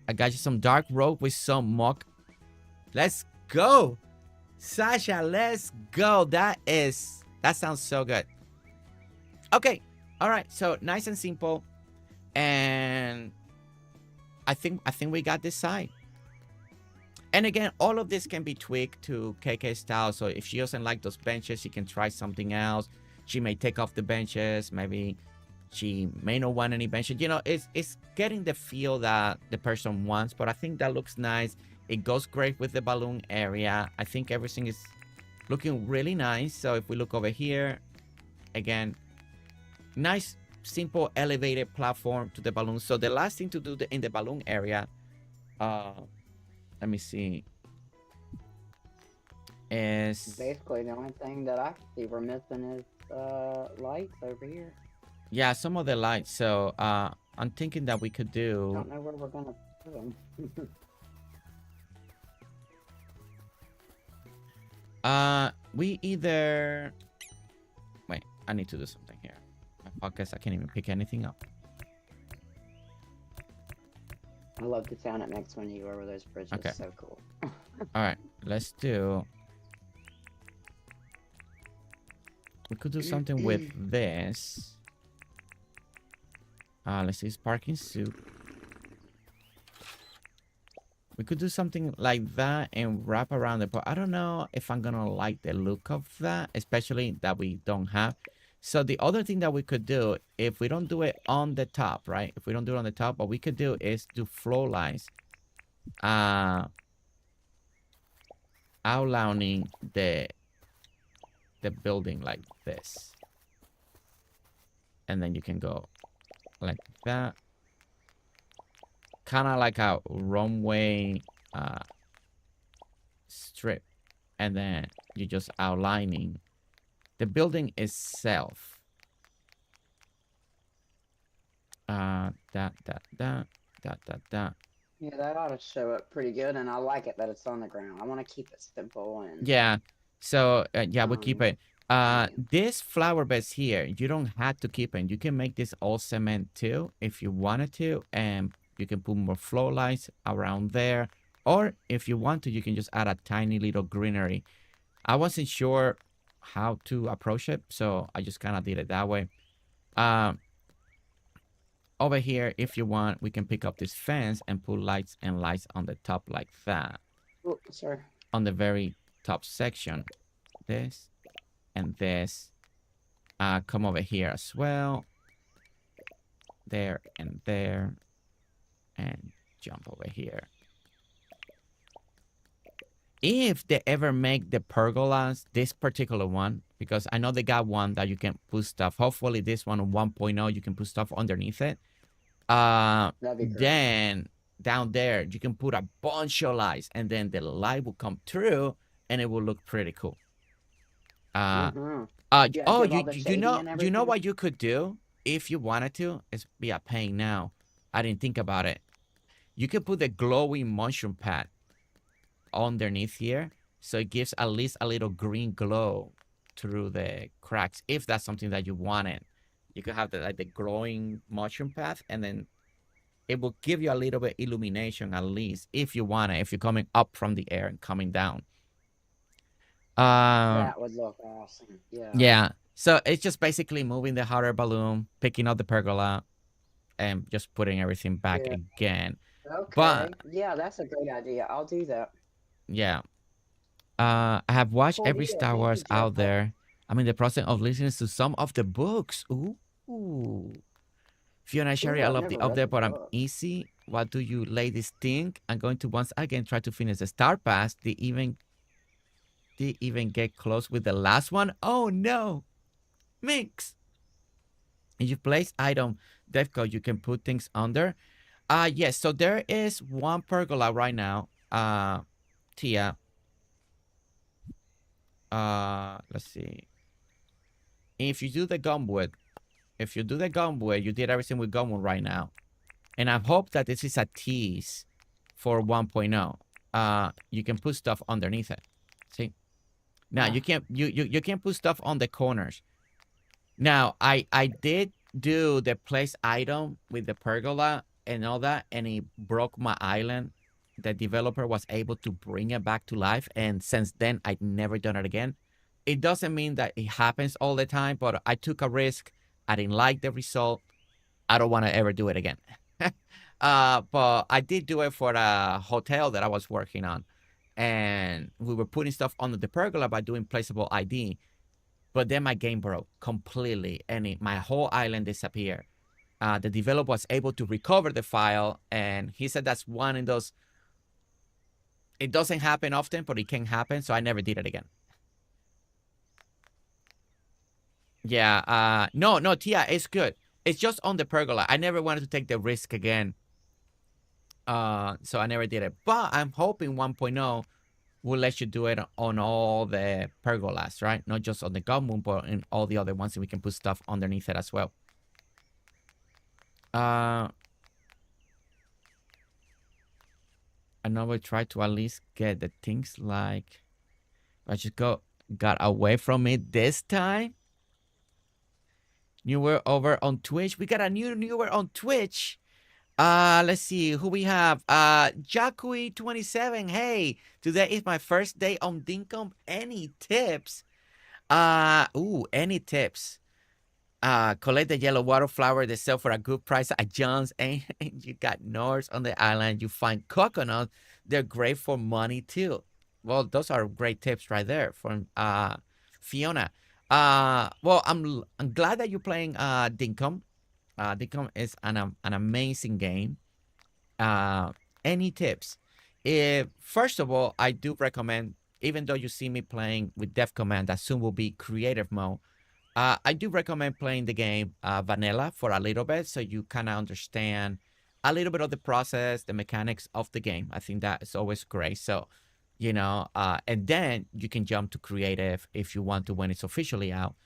I got you some dark rope with some mock. Let's go. Sasha, let's go. That sounds so good. Okay. All right. So nice and simple. And I think we got this side. And again, all of this can be tweaked to KayKay style. So if she doesn't like those benches, she can try something else. She may take off the benches. Maybe she may not want any benches. You know, it's getting the feel that the person wants. But I think that looks nice. It goes great with the balloon area. I think everything is looking really nice. So if we look over here, again, nice, simple, elevated platform to the balloon. So the last thing to do in the balloon area, let me see, is
basically the only thing that I see we're missing is lights over here.
Yeah, some of the lights. So I'm thinking that we could do.
Don't know where we're gonna put them.
We either wait. I need to do something here. My podcast. I can't even pick anything up.
I love the sound it makes when you go over those bridges.
Okay.
So cool.
All right, let's do. We could do something with this. Let's see, parking suit. We could do something like that and wrap around it, but I don't know if I'm gonna like the look of that, especially that we don't have. So the other thing that we could do, if we don't do it on the top, right? If we don't do it on the top, what we could do is do flow lines. Outlining the building like this. And then you can go like that. Kind of like a runway strip. And then you're just outlining the building itself. That.
Yeah, that ought to show up pretty good, and I like it that it's on the ground. I want to keep it simple and.
Yeah. So yeah, we'll keep it. This flower beds here, you don't have to keep it. You can make this all cement too if you wanted to, and you can put more flow lights around there. Or if you want to, you can just add a tiny little greenery. I wasn't sure how to approach it, so I just kind of did it that way. Over here, if you want, we can pick up this fence and put lights and lights on the top like that.
Oh, sorry.
On the very top section. This and this. Come over here as well. There and there. And jump over here. If they ever make the pergolas, this particular one, because I know they got one that you can put stuff. Hopefully this one on 1.0, you can put stuff underneath it.
That'd be great.
Then down there, you can put a bunch of lights, and then the light will come through, and it will look pretty cool.
Yeah,
Oh,
give all the
you
shading
know,
and
you know
everything.
what you could do if you wanted to? It's be a pain now. I didn't think about it. You could put the glowing mushroom pad underneath here, so it gives at least a little green glow through the cracks. If that's something that you wanted, you could have the like the glowing mushroom path, and then it will give you a little bit illumination at least if you want it. If you're coming up from the air and coming down.
That would look awesome. Yeah.
Yeah. So it's just basically moving the hot air balloon, picking up the pergola, and just putting everything back
Yeah.
again.
Okay.
But
Yeah, that's a great idea. I'll do that.
yeah. I have watched
Cool
every
deal.
Star
Thank you,
Wars out
Jericho.
there. I'm in the process of listening to some of the books. Ooh. Fiona, Sherry,
Ooh,
I
I've
love the
never read the
update, but I'm
book.
easy. What do you ladies think? I'm going to once again try to finish the Star Pass. They even get close with the last one. Oh no. Mix. If you place item Defco, you can put things under. Yes, so there is one pergola right now. Tia. Let's see. If you do the gumwood, you did everything with gumwood right now. And I hope that this is a tease for 1.0. You can put stuff underneath it. See? Now you can't put stuff on the corners. Now I did do the place item with the pergola and all that, and it broke my island. The developer was able to bring it back to life, and since then I've never done it again. It doesn't mean that it happens all the time, but I took a risk. I didn't like the result. I don't want to ever do it again. But I did do it for a hotel that I was working on, and we were putting stuff under the pergola by doing placeable ID. But then my game broke completely, and my whole island disappeared. The developer was able to recover the file, and he said that's one in those. It doesn't happen often, but it can happen, so I never did it again. Yeah, no, Tia, it's good. It's just on the pergola. I never wanted to take the risk again. So I never did it. But I'm hoping 1.0 will let you do it on all the pergolas, right? Not just on the gummoon, but in all the other ones, and we can put stuff underneath it as well. I know we try to at least get the things like. I just got away from it this time. Newer over on Twitch. We got a newer on Twitch. Let's see who we have. Jacui27. Hey, today is my first day on Dinkum. Any tips? Any tips? Collect the yellow water flower. They sell for a good price at John's. And you got Norse on the island. You find coconuts. They're great for money too. Well, those are great tips right there from Fiona. Well, I'm glad that you're playing Dinkum. Dinkum is an amazing game. Any tips? First of all, I do recommend, even though you see me playing with Def Command, that soon will be creative mode. I do recommend playing the game vanilla for a little bit, so you kind of understand a little bit of the process, the mechanics of the game. I think that is always great. So, you know, and then you can jump to creative if you want to when it's officially out.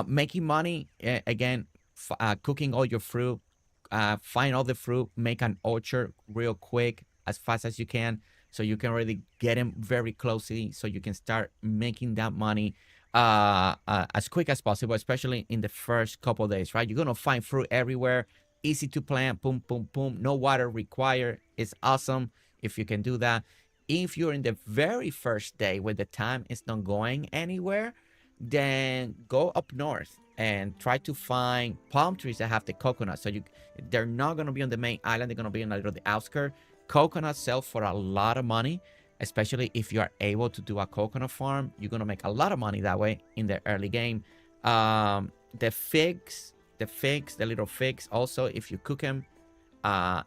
Making money, again, cooking all your fruit, find all the fruit, make an orchard real quick, as fast as you can, so you can really get them very closely, so you can start making that money as quick as possible, especially in the first couple of days, right? You're going to find fruit everywhere, easy to plant, boom, boom, boom, no water required. It's awesome if you can do that. If you're in the very first day where the time is not going anywhere, then go up north and try to find palm trees that have the coconut. So they're not going to be on the main island. They're going to be on a little the outskirts. Coconuts sell for a lot of money, especially if you are able to do a coconut farm. You're going to make a lot of money that way in the early game. The figs, the little figs, also, if you cook them,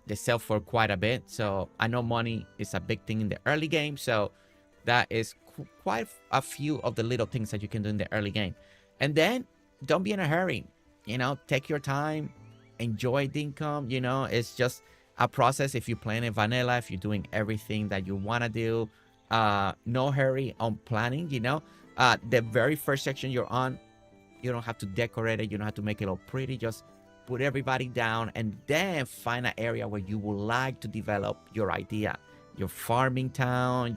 they sell for quite a bit. So I know money is a big thing in the early game. So that is quite a few of the little things that you can do in the early game. And then don't be in a hurry. You know, take your time, enjoy Dinkum. You know, it's just a process if you're playing in vanilla, if you're doing everything that you want to do. No hurry on planning, you know. The very first section you're on, you don't have to decorate it. You don't have to make it all pretty. Just put everybody down and then find an area where you would like to develop your idea. Your farming town,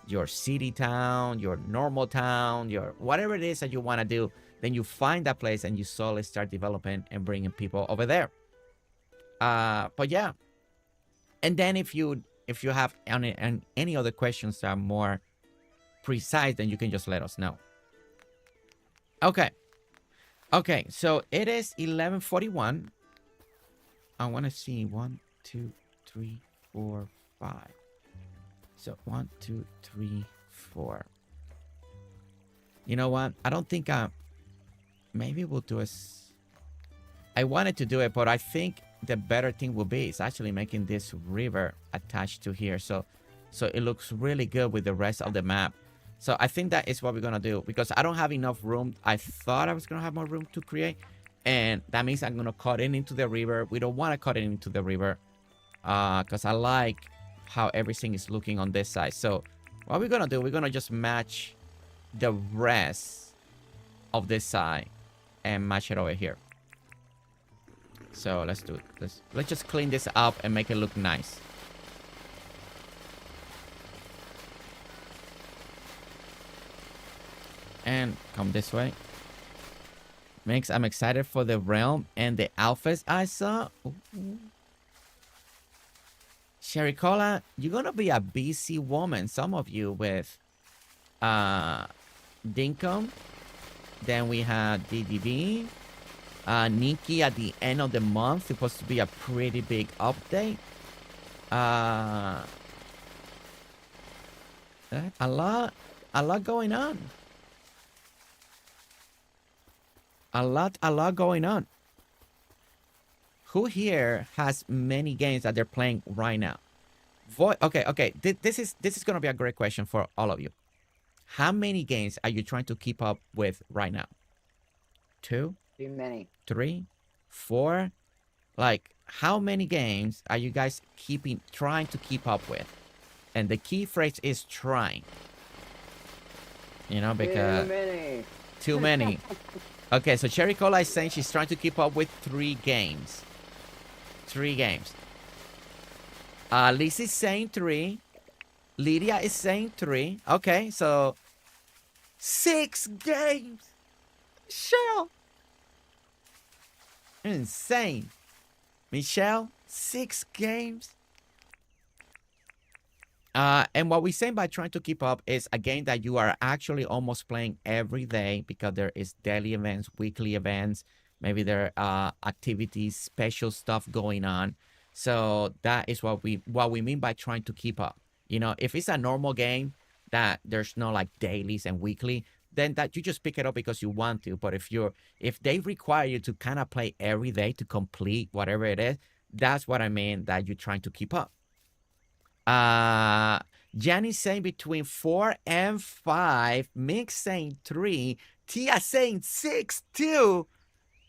your city town, your normal town, your whatever it is that you want to do. Then you find that place and you slowly start developing and bringing people over there. But yeah. And then if you have any other questions that are more precise, then you can just let us know. Okay. Okay, so it is 11:41. I want to see 1, 2, 3, 4, 5. So 1, 2, 3, 4. You know what? I don't think maybe we'll do I wanted to do it, but I think the better thing will be is actually making this river attached to here, so it looks really good with the rest of the map. So I think that is what we're gonna do, because I don't have enough room. I thought I was gonna have more room to create, and that means I'm gonna cut it into the river. We don't want to cut it into the river because I like how everything is looking on this side. So what we're gonna do, we're gonna just match the rest of this side and match it over here. So let's do it. Let's just clean this up and make it look nice. And come this way. Mix, I'm excited for the realm and the outfits I saw. Ooh. Sherry Cola, you're gonna be a busy woman. Some of you with Dinkum. Then we have DDB. Nikki at the end of the month. Supposed to be a pretty big update. A lot going on. A lot going on. Who here has many games that they're playing right now? Okay. This is gonna be a great question for all of you. How many games are you trying to keep up with right now? 2?
Too many.
3? 4? Like, how many games are you guys trying to keep up with? And the key phrase is trying. You know, because
Too many.
Too many. Okay, so Cherry Cola is saying she's trying to keep up with 3 games. 3 games. Lissy's saying 3. Lydia is saying 3. Okay, so 6 games. Michelle. Insane. Michelle, 6 games. And what we're saying by trying to keep up is a game that you are actually almost playing every day, because there is daily events, weekly events. Maybe there are activities, special stuff going on. So that is what we mean by trying to keep up. You know, if it's a normal game that there's no like dailies and weekly, then that you just pick it up because you want to. But if they require you to kind of play every day to complete whatever it is, that's what I mean that you're trying to keep up. Janny's saying between 4 and 5. Mick saying 3. Tia saying 6 too.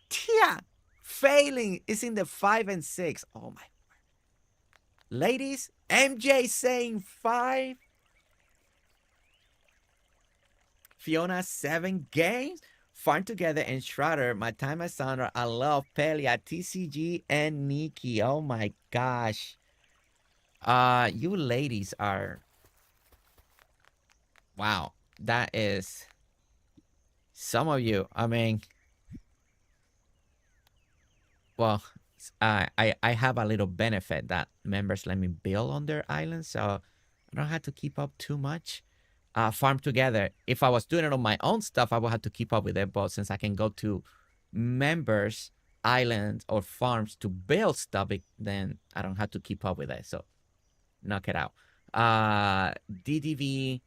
Tia, Phaelyn is in the 5 and 6. Oh my. Ladies, MJ saying 5. Fiona, 7 games. Farm Together and Shredder. My time as Sandra. I love Pelia, TCG, and Nikki. Oh my gosh. You ladies are. Wow. That is. Some of you. I mean. Well, I have a little benefit that members let me build on their island, so I don't have to keep up too much. Farm Together. If I was doing it on my own stuff, I would have to keep up with it. But since I can go to members' islands or farms to build stuff, then I don't have to keep up with it. So knock it out. DDV.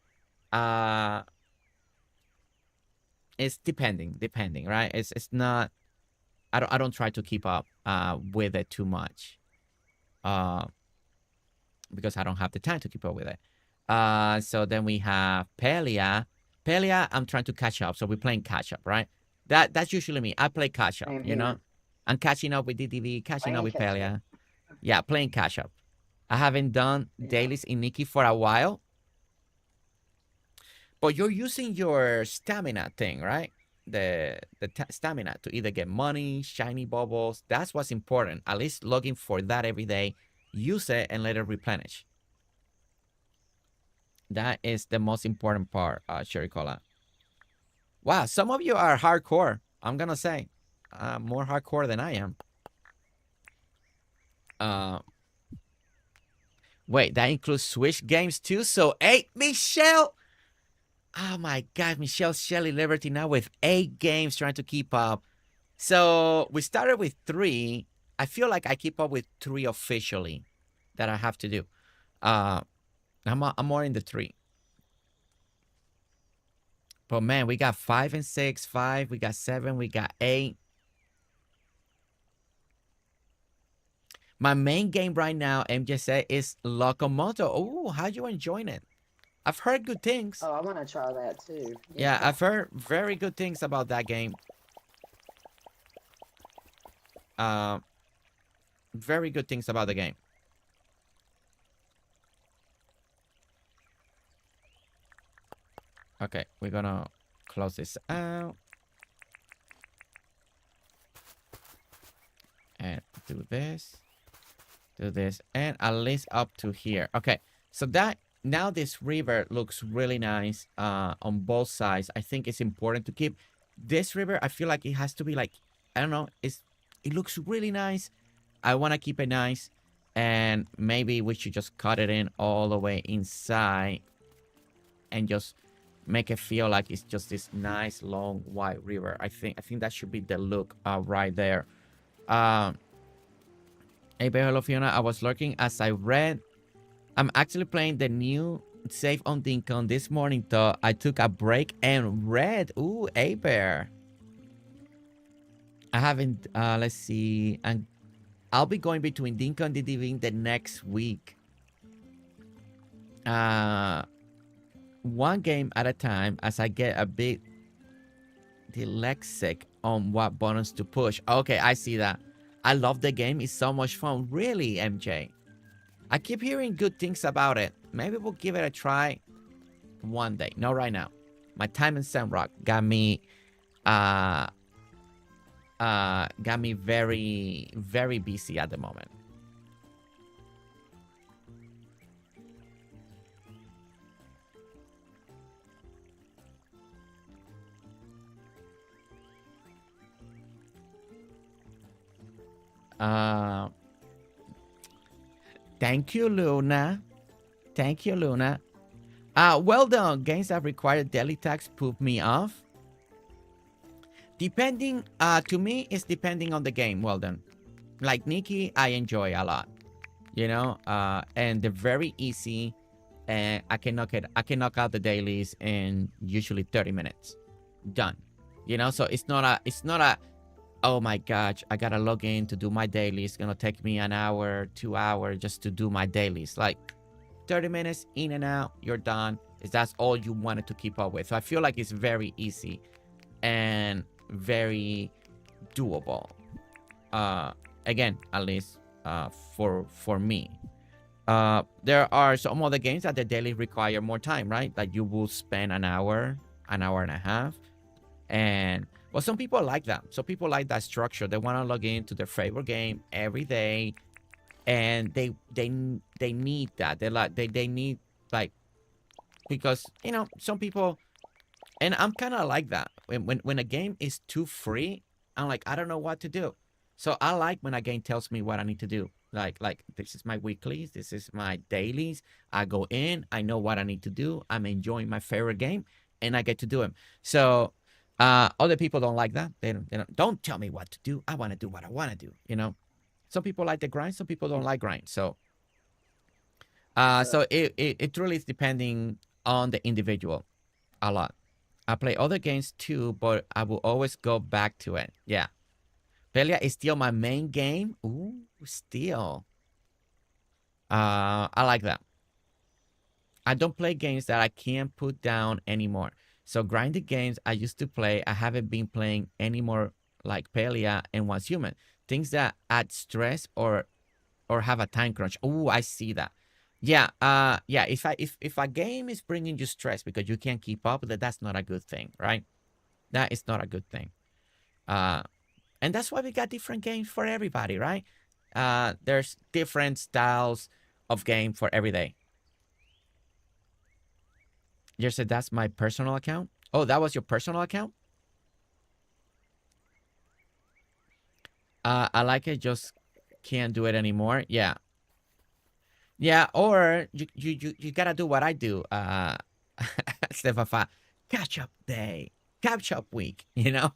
It's depending, right? It's not. I don't try to keep up with it too much, because I don't have the time to keep up with it. So then we have Pelia. Pelia, I'm trying to catch up. So we're playing catch up, right? That's usually me. I play catch up,
Same
you know?
here.
I'm catching up with DDV, catching up with Pelia. Yeah, playing catch up. I haven't done dailies in Nikki for a while. But you're using your stamina thing, right? The stamina to either get money, shiny bubbles. That's what's important. At least login for that every day. Use it and let it replenish. That is the most important part, Cherry Cola. Wow, some of you are hardcore. I'm gonna say, more hardcore than I am. Wait, that includes Switch games too. So 8, Michelle. Oh my God, Michelle, Shelly, Liberty now with 8 games trying to keep up. So we started with 3. I feel like I keep up with 3 officially that I have to do. I'm more in the 3. But man, we got 5 and 6, 5, we got 7, we got 8. My main game right now, MJ said, is Locomoto. Oh, how you enjoying it? I've heard good things.
Oh, I want to try that too.
Yeah, I've heard very good things about that game. Very good things about the game. Okay, we're gonna close this out. And do this. Do this. And at least up to here. Okay, so that... Now this river looks really nice on both sides. I think it's important to keep this river. I feel like it has to be like, I don't know, it looks really nice. I want to keep it nice. And maybe we should just cut it in all the way inside and just make it feel like it's just this nice long white river. I think that should be the look right there. Hey, hello Fiona. I was lurking as I read. I'm actually playing the new save on Dinkum this morning, though. I took a break and read. Ooh, A-Bear. I haven't, let's see. And I'll be going between Dinkum and DDV the next week. One game at a time as I get a bit dyslexic on what buttons to push. Okay, I see that. I love the game. It's so much fun. Really, MJ? I keep hearing good things about it. Maybe we'll give it a try one day. Not right now. My time in Sandrock got me very, very busy at the moment. Thank you, Luna. Thank you, Luna. Well done. Games that require daily tags put me off. Depending, to me, it's depending on the game. Well done. Like Nikki, I enjoy a lot. You know, and they're very easy. And I can knock out the dailies in usually 30 minutes. Done. You know, so it's not a oh my gosh, I gotta log in to do my dailies. It's gonna take me an hour, 2 hours just to do my dailies. Like 30 minutes in and out, you're done. That's all you wanted to keep up with. So I feel like it's very easy and very doable. Again, at least for me. There are some other games that the daily require more time, right? Like you will spend an hour and a half. And well, some people like that. Some people like that structure. They want to log into their favorite game every day, and they need that. They need, like, because you know, some people, and I'm kind of like that. When a game is too free, I'm like, I don't know what to do. So I like when a game tells me what I need to do. Like this is my weeklies, this is my dailies. I go in, I know what I need to do. I'm enjoying my favorite game, and I get to do them. So. Other people don't like that. They don't tell me what to do. I want to do what I want to do. You know, some people like the grind. Some people don't like grind. So, so it really is depending on the individual a lot. I play other games too, but I will always go back to it. Yeah, Pelia is still my main game. Ooh, still. I like that. I don't play games that I can't put down anymore. So grinded games I used to play, I haven't been playing anymore, like Pelia and Once Human. Things that add stress or or have a time crunch. Oh, I see that. Yeah, yeah. If a game is bringing you stress because you can't keep up, that's not a good thing, right? That is not a good thing. And that's why we got different games for everybody, right? There's different styles of game for every day. You said that's my personal account. Oh, that was your personal account. I like it. Just can't do it anymore. Yeah. Yeah, or you gotta do what I do, Stephamajig. Catch up day, catch up week. You know,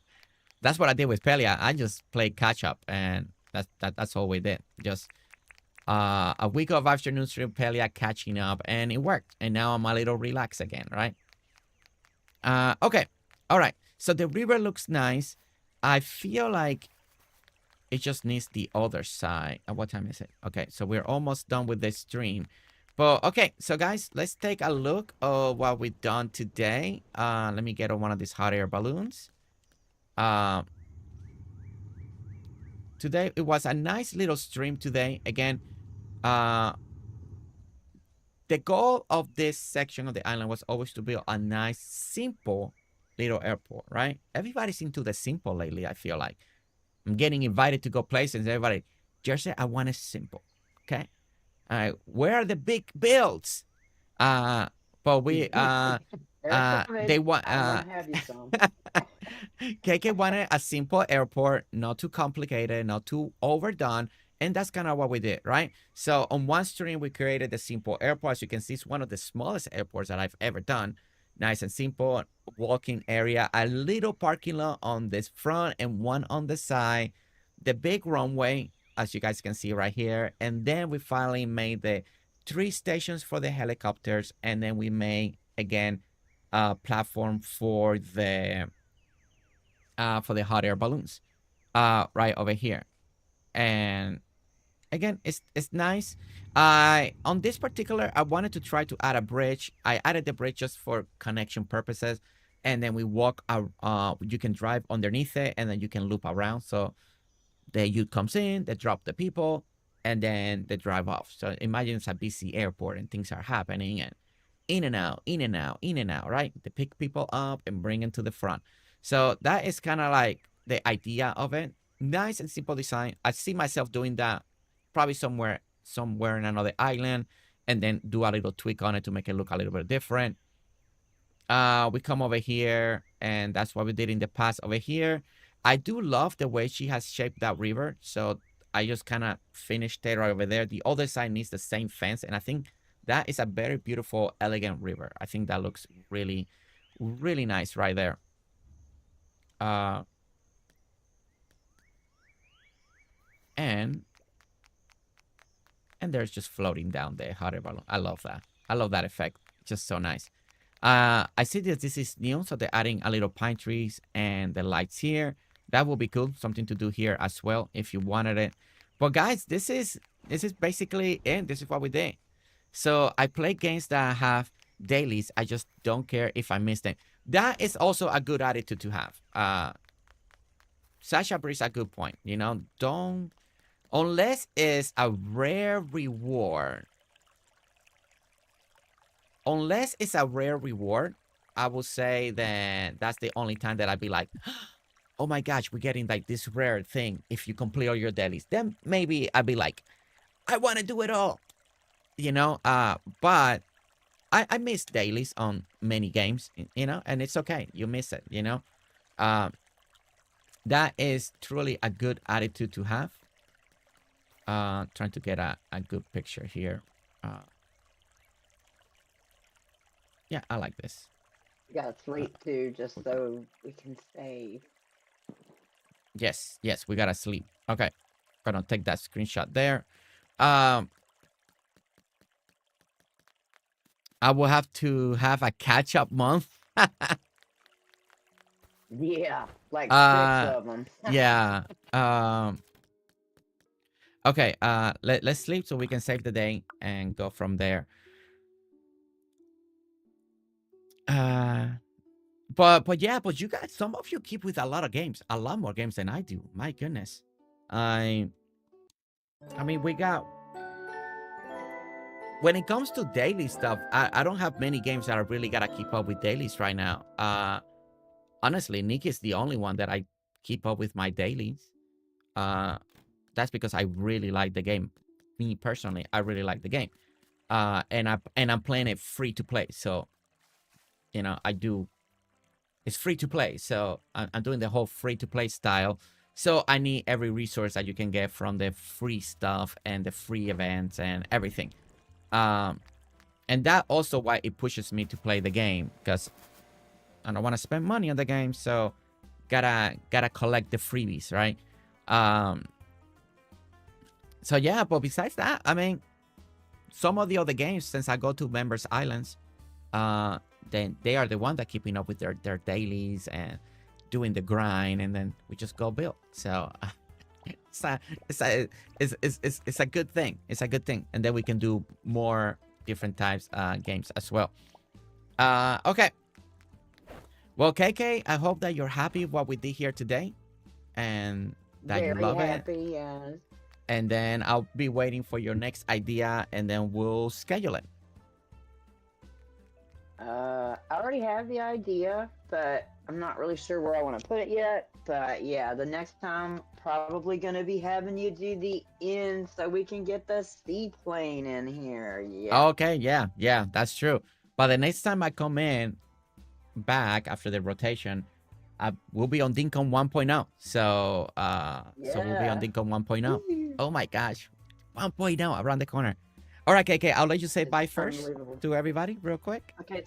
that's what I did with Phaelyn. I just played catch up, and that's all we did. Just a week of afternoon stream, Phaelyn catching up, and it worked. And now I'm a little relaxed again, right? Okay, all right. So the river looks nice. I feel like it just needs the other side. What time is it? Okay, so we're almost done with this stream. But okay, so guys, let's take a look at what we've done today. Let me get on one of these hot air balloons. Today, it was a nice little stream today. Again, the goal of this section of the island was always to build a nice, simple little airport, right? Everybody's into the simple lately, I feel like. I'm getting invited to go places. Everybody, Jersey, I want it simple. Okay. All right. Where are the big builds? But we they want KayKay wanted a simple airport, not too complicated, not too overdone. And that's kind of what we did, right? So on one stream, we created the simple airport. As you can see, it's one of the smallest airports that I've ever done. Nice and simple, walking area, a little parking lot on this front and one on the side, the big runway, as you guys can see right here. And then we finally made the 3 stations for the helicopters. And then we made, again, a platform for the hot air balloons right over here. And again, it's nice. On this particular, I wanted to try to add a bridge. I added the bridge just for connection purposes. And then we walk, you can drive underneath it, and then you can loop around. So the youth comes in, they drop the people, and then they drive off. So imagine it's a busy airport and things are happening, and in and out, in and out, in and out, right? They pick people up and bring them to the front. So that is kind of like the idea of it. Nice and simple design. I see myself doing that probably somewhere in another island, and then do a little tweak on it to make it look a little bit different. We come over here, and that's what we did in the past over here. I do love the way she has shaped that river, so I just kind of finished it right over there. The other side needs the same fence, and I think that is a very beautiful, elegant river. I think that looks really, really nice right there. And there's just floating down the hot air balloon. I love that. I love that effect. Just so nice. I see that this is new, so they're adding a little pine trees and the lights here. That will be cool. Something to do here as well if you wanted it. But guys, this is basically it. This is what we did. So I play games that have dailies. I just don't care if I miss them. That is also a good attitude to have. Sasha brings a good point. You know, don't, unless it's a rare reward. Unless it's a rare reward, I will say that that's the only time that I'd be like, oh my gosh, we're getting like this rare thing if you complete all your dailies. Then maybe I'd be like, I want to do it all. You know, but I miss dailies on many games, you know, and it's okay. You miss it, you know. That is truly a good attitude to have. Trying to get a good picture here. Yeah, I like this.
You gotta sleep too, just so we can save.
Yes, we gotta sleep. Okay, gonna take that screenshot there. I will have to have a catch-up month.
Yeah, like 6 of them.
Yeah. Okay, let's sleep so we can save the day and go from there. But yeah, but you guys, some of you keep with a lot of games, a lot more games than I do. My goodness. I mean, we got when it comes to daily stuff, I don't have many games that I really gotta keep up with dailies right now. Honestly, Nick is the only one that I keep up with my dailies. That's because I really like the game. Me personally, I really like the game. And I'm playing it free to play. So, you know, it's free to play. So I'm doing the whole free to play style. So I need every resource that you can get from the free stuff and the free events and everything. And that also why it pushes me to play the game, because I don't want to spend money on the game, so gotta collect the freebies, right? So yeah, but besides that, I mean, some of the other games, since I go to members islands, then they are the ones that keeping up with their dailies and doing the grind, and then we just go build. So it's a good thing. It's a good thing, and then we can do more different types games as well. Okay. Well, KayKay, I hope that you're happy with what we did here today, and that you love it.
Very happy, yes.
And then I'll be waiting for your next idea, and then we'll schedule it.
I already have the idea, but I'm not really sure where I want to put it yet. But yeah, the next time, probably going to be having you do the end so we can get the seaplane in here. Yeah.
Okay, yeah, that's true. But the next time I come in back after the rotation, we'll be on Dinkum 1.0. So, so we'll be on Dinkum 1.0. Oh my gosh, 1.0 around the corner. All right, KayKay, I'll let you say bye first to everybody real quick.
Okay,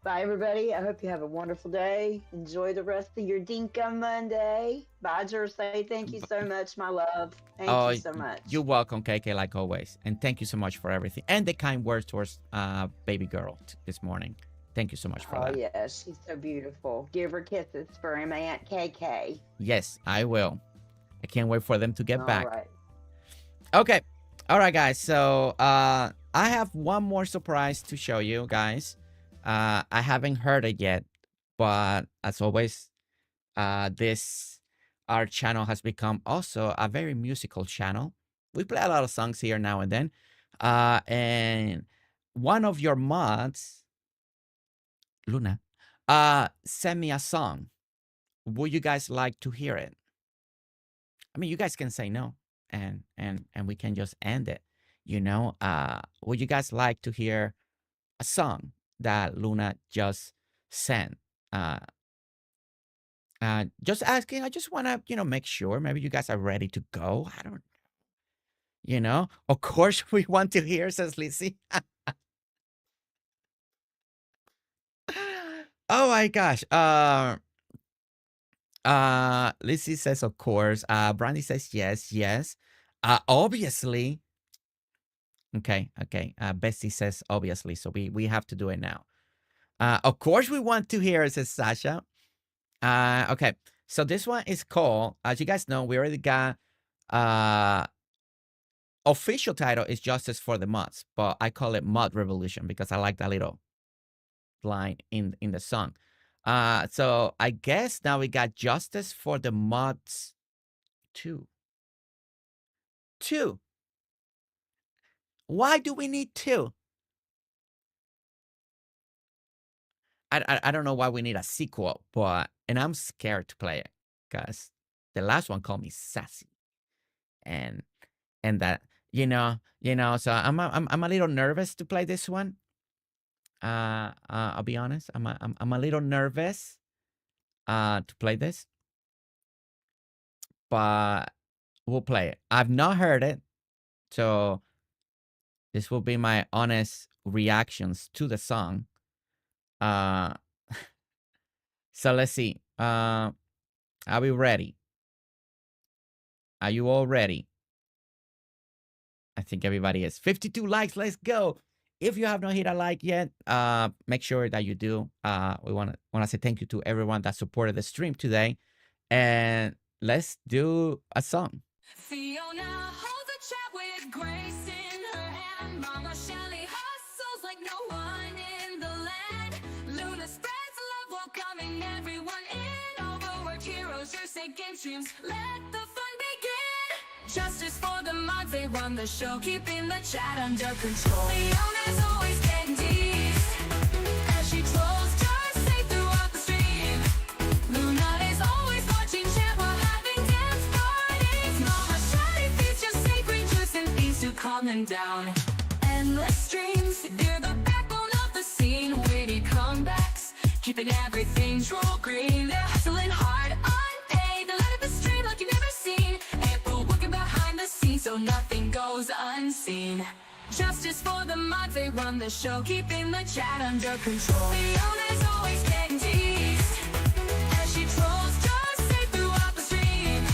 bye, everybody. I hope you have a wonderful day. Enjoy the rest of your Dinkum Monday. Bye, Jersey. Thank you so much, my love. Thank you so much.
You're welcome, KayKay, like always. And thank you so much for everything. And the kind words towards baby girl this morning. Thank you so much for that.
Oh, yeah, she's so beautiful. Give her kisses for him, Aunt KayKay.
Yes, I will. I can't wait for them to get back.
All right.
Okay. All right, guys. So I have one more surprise to show you guys. I haven't heard it yet, but as always, our channel has become also a very musical channel. We play a lot of songs here now and then. And one of your mods, Luna, sent me a song. Would you guys like to hear it? I mean, you guys can say no, and we can just end it. You know, would you guys like to hear a song that Luna just sent? Just asking. I just want to, you know, make sure maybe you guys are ready to go. I don't know. You know, of course we want to hear, says Lissy. Oh my gosh. Lissy says, of course. Brandy says, yes. Obviously. Okay. Bessie says, obviously. So we have to do it now. Of course we want to hear, says Sasha. Okay. So this one is called, as you guys know, we already got, official title is Justice for the Mods, but I call it Mod Revolution because I like that little line in the song. So I guess now we got Justice for the Mods 2. Why do we need 2? I don't know why we need a sequel, and I'm scared to play it because the last one called me sassy, and that you know. So I'm a little nervous to play this one. I'll be honest. I'm a little nervous to play this, but we'll play it. I've not heard it, so this will be my honest reactions to the song. So let's see. Are we ready? Are you all ready? I think everybody is. 52 likes. Let's go. If you have not hit a like yet, make sure that you do. We want to say thank you to everyone that supported the stream today, and let's do a song.
Fiona holds a chat with Grace in her hand. Mama Shelly hustles like no one in the land. Luna spreads love, welcoming everyone in. Overworked heroes, GerseGames streams. Let the fun begin. Justice for the mods, they run the show, keeping the chat under control. Fiona's always getting teased as she trolls just say throughout the stream. Luna is always watching chat while having dance parties. Mama Shelly feeds just sacred juice and beans to calm them down. Endless streams, they're the backbone of the scene. Witty comebacks, keeping everything troll green. They're hustling hard, unpaid. They let it stream like you've never seen. April working behind the scenes so nothing goes unseen. Justice for the mods, they run the show, keeping the chat under control. Fiona's always getting teased as she trolls just say throughout the stream.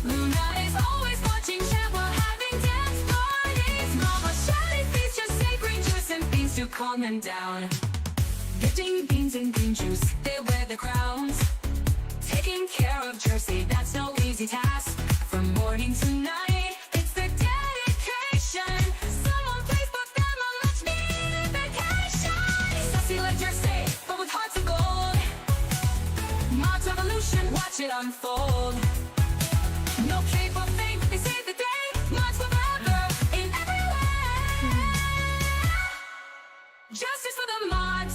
Luna is always watching chat while having dance parties. Mama Shelly feeds just sacred juice and beans to calm them down. Gifting beans and green juice, they wear the crowns. Taking care of Jersey, that's no easy task. From morning to night, it's their dedication. Someone please book them a much needed vacation. Sassy like Jersey, but with hearts of gold. Mods revolution, watch it unfold. No cape or fame, they save the day. Mods forever, in every way. Justice for the mods.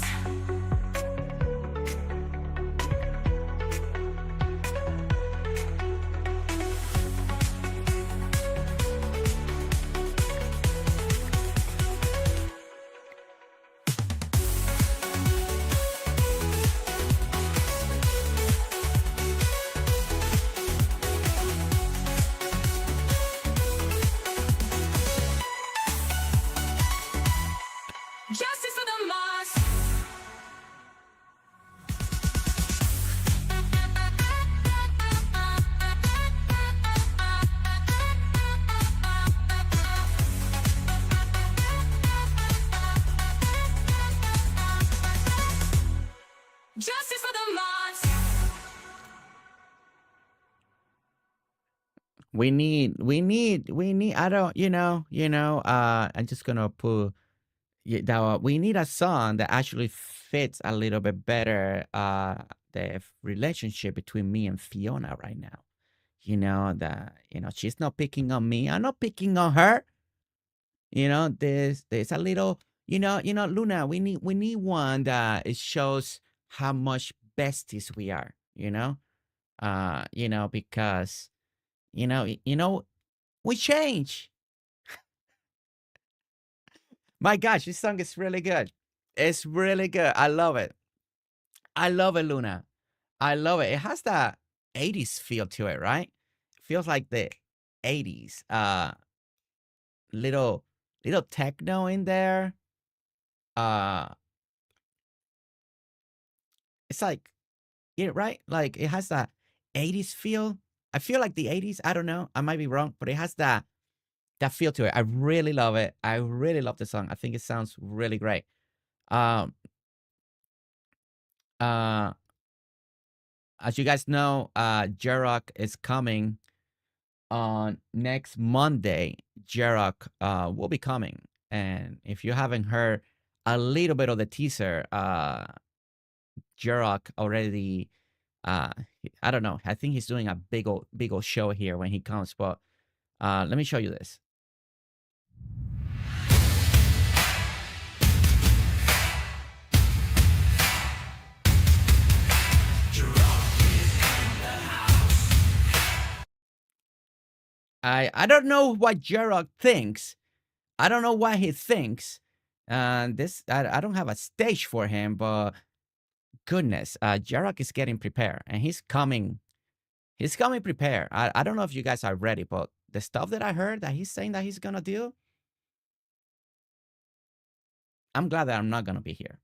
Justice for the mods. Justice for the mods.
We need, I don't, I'm just gonna put, that we need a song that actually fits a little bit better, the relationship between me and Fiona right now. She's not picking on me. I'm not picking on her. There's a little, Luna, we need one that it shows how much besties we are, because, we change. My gosh, this song is really good. It's really good. I love it. I love it, Luna. I love it. It has that 80s feel to it, right? Feels like the 80s. Little techno in there. It's like, right? Like it has that 80s feel. I feel like the 80s. I don't know. I might be wrong, but it has that feel to it. I really love it. I really love the song. I think it sounds really great. As you guys know, Grocott is coming on next Monday. Grocott will be coming. And if you haven't heard a little bit of the teaser, Grocott already, I don't know. I think he's doing a big old show here when he comes. But let me show you this. I don't know what Grocott thinks. I don't know what he thinks. I don't have a stage for him, but goodness, Grocott is getting prepared, and he's coming. He's coming prepared. I don't know if you guys are ready, but the stuff that I heard that he's saying that he's gonna do, I'm glad that I'm not gonna be here,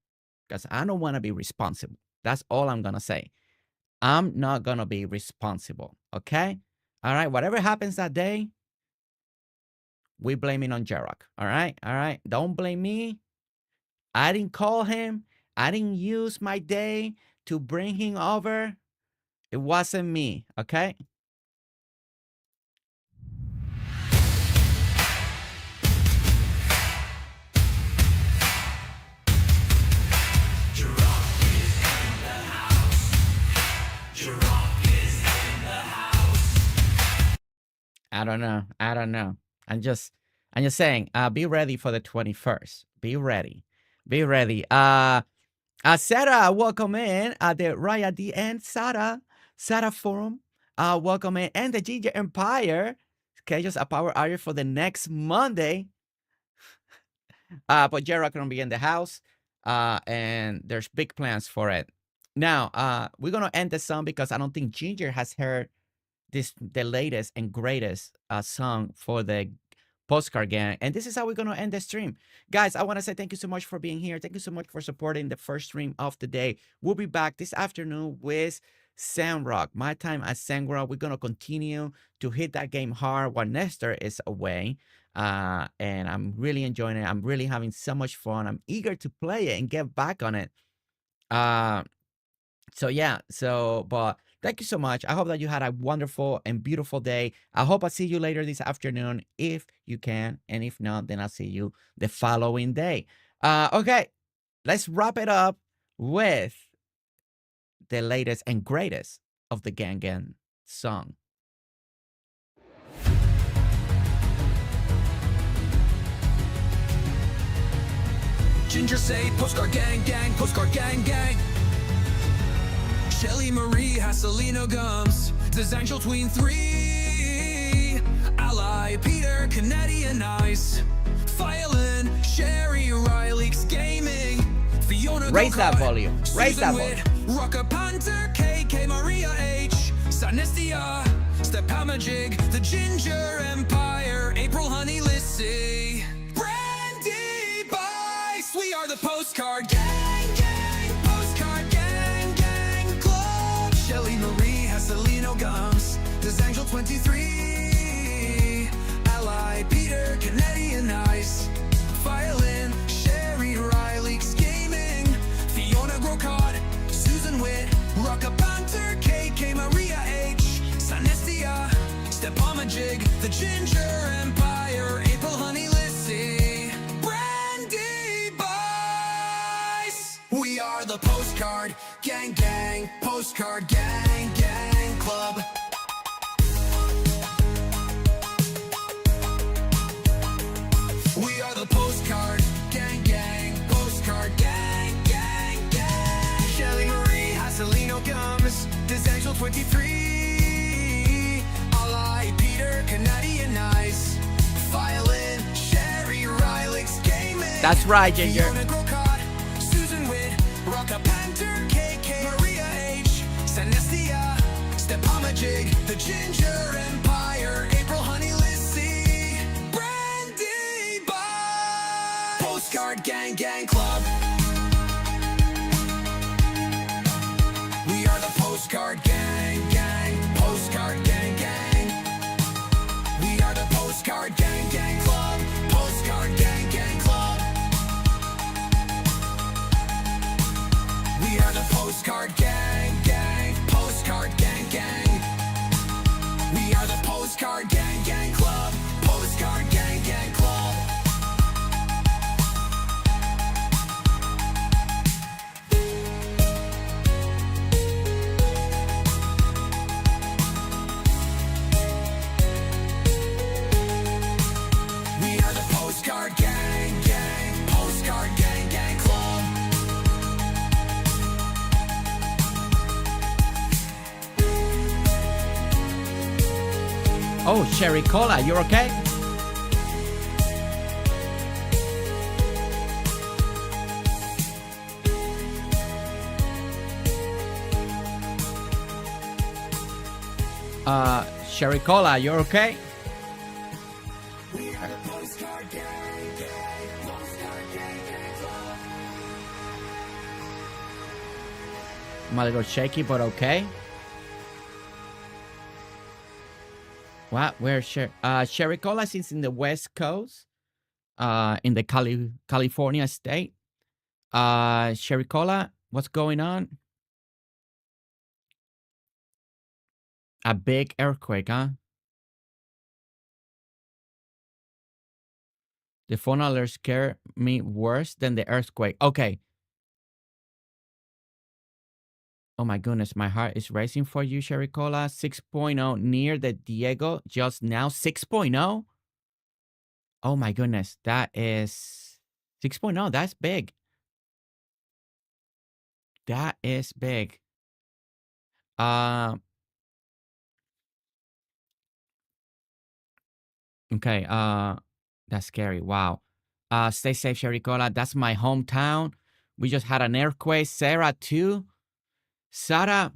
because I don't want to be responsible. That's all I'm gonna say. I'm not gonna be responsible. Okay. All right, whatever happens that day, we blame it on Grocott. All right. Don't blame me. I didn't call him. I didn't use my day to bring him over. It wasn't me, okay? I don't know. I don't know. I'm just saying, be ready for the 21st. Be ready. Be ready. Sarah, welcome in. The Raya DN, Sarah Forum, welcome in. And the Ginger Empire schedules a power hour for the next Monday. But Gerard gonna be in the house. And there's big plans for it. Now, we're gonna end the song because I don't think Ginger has heard the latest and greatest song for the Postcard Gang. And this is how we're going to end the stream. Guys, I want to say thank you so much for being here. Thank you so much for supporting the first stream of the day. We'll be back this afternoon with Sandrock. My time at Sandrock. We're going to continue to hit that game hard while Nestor is away. And I'm really enjoying it. I'm really having so much fun. I'm eager to play it and get back on it. So yeah, but thank you so much. I hope that you had a wonderful and beautiful day. I hope I see you later this afternoon if you can. And if not, then I'll see you the following day. Okay, let's wrap it up with the latest and greatest of the Gang Gang song.
Ginger say postcard gang gang, postcard gang gang. Shelly, Marie, Haselinogames, Desangel tween 3. Alli, Peter, canadianiiiice, Phaelyn, Sherry, RileyKSGaming, Fiona,
Raise that
Grocott,
volume. Raise that volume.
Susanwit,
RockaPanter, KayKay, Maria H, Sannestia, Stephamajig, the Ginger Empire, April, Honey, Lissy, Brandy, Bice. We are the Postcard Gang Gang, Postcard Gang Gang Club. Shelly, Marie, Haselinogames, Desangel 23, Alli, Peter, canadianiiiice, Phaelyn, Sherry, RileyKSGaming, Fiona, Grocott, Susanwit, RockaPanter, KayKay, Maria H, Sannestia, Stephamajig, the Ginger Empire, April, Honey, Lissy, Brandy, Bice. We are the Postcard Gang Gang, Postcard Gang Gang Club. We are the Postcard Gang Gang, Postcard Gang Gang Gang. Shelly, Marie, Haselinogames, Desangel 23, Alli, Peter, canadianiiiice, Phaelyn, Sherry, RileyKSGaming.
That's right, Ginger.
Fiona, Grocott, Susanwit, RockaPanter, KayKay, Maria H, Sannestia, Stephamajig, the Ginger Empire, April, Honey, Lissy, Brandy, Bice. Postcard Gang Gang Club. We are the Postcard Gang Gang, Postcard Gang Gang. We are the Postcard Gang Gang Club, Postcard Gang Gang Club. We are the Postcard Gang Gang, Postcard Gang Gang. We are the Postcard Gang Gang Club, Postcard Gang Gang Club. We are the Postcard Gang Gang, Postcard Gang Gang Club.
Oh, Sherry Cola, you're okay? Sherry Cola, you're okay?
We are the Postcard Gang Gang, Postcard Gang Gang Club.
I'm a little shaky, but okay. What? Where Sherry Cola is in the West Coast, in the California state. Sherry Cola, what's going on? A big earthquake, huh? The phone alert scared me worse than the earthquake. Okay. Oh my goodness, my heart is racing for you, Sherry Cola. 6.0 near the Diego just now. 6.0? Oh my goodness, that is 6.0. That's big. That is big. Uh, okay. That's scary. Wow. Stay safe, Sherry Cola. That's my hometown. We just had an earthquake. Sarah too. Sarah.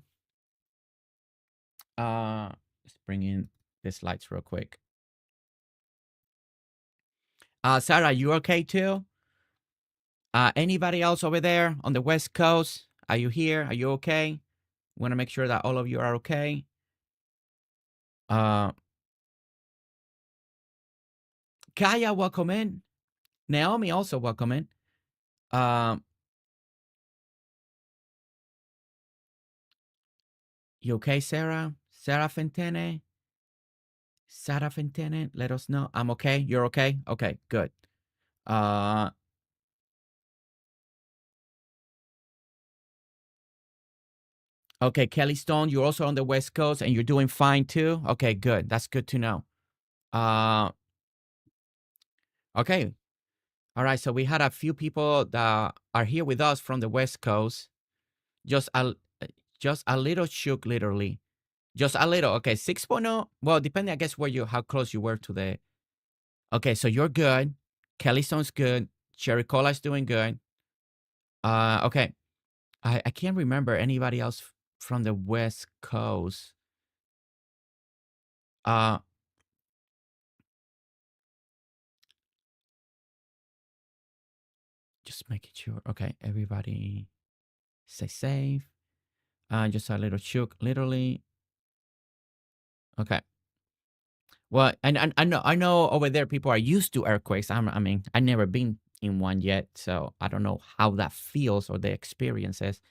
Let's bring in these lights real quick. Sarah, you okay too? Anybody else over there on the West Coast? Are you here? Are you okay? Want to make sure that all of you are okay. Kaya, welcome in. Naomi, also welcome in. You okay, Sarah? Sarah Fentene? Sarah Fentene, let us know. I'm okay. You're okay? Okay, good. Okay, Kelly Stone, you're also on the West Coast and you're doing fine too? Okay, good. That's good to know. Okay. All right, so we had a few people that are here with us from the West Coast. Just a little shook, literally. Just a little. Okay, 6.0. Well, depending, I guess, how close you were to the. Okay, so you're good. Kelly Stone's good. Cherry Cola's doing good. Okay. I can't remember anybody else from the West Coast. Just making sure. Okay, everybody stay safe. Just a little shook, literally. Okay. Well, and I know over there people are used to earthquakes. I mean, I've never been in one yet, so I don't know how that feels or the experience is.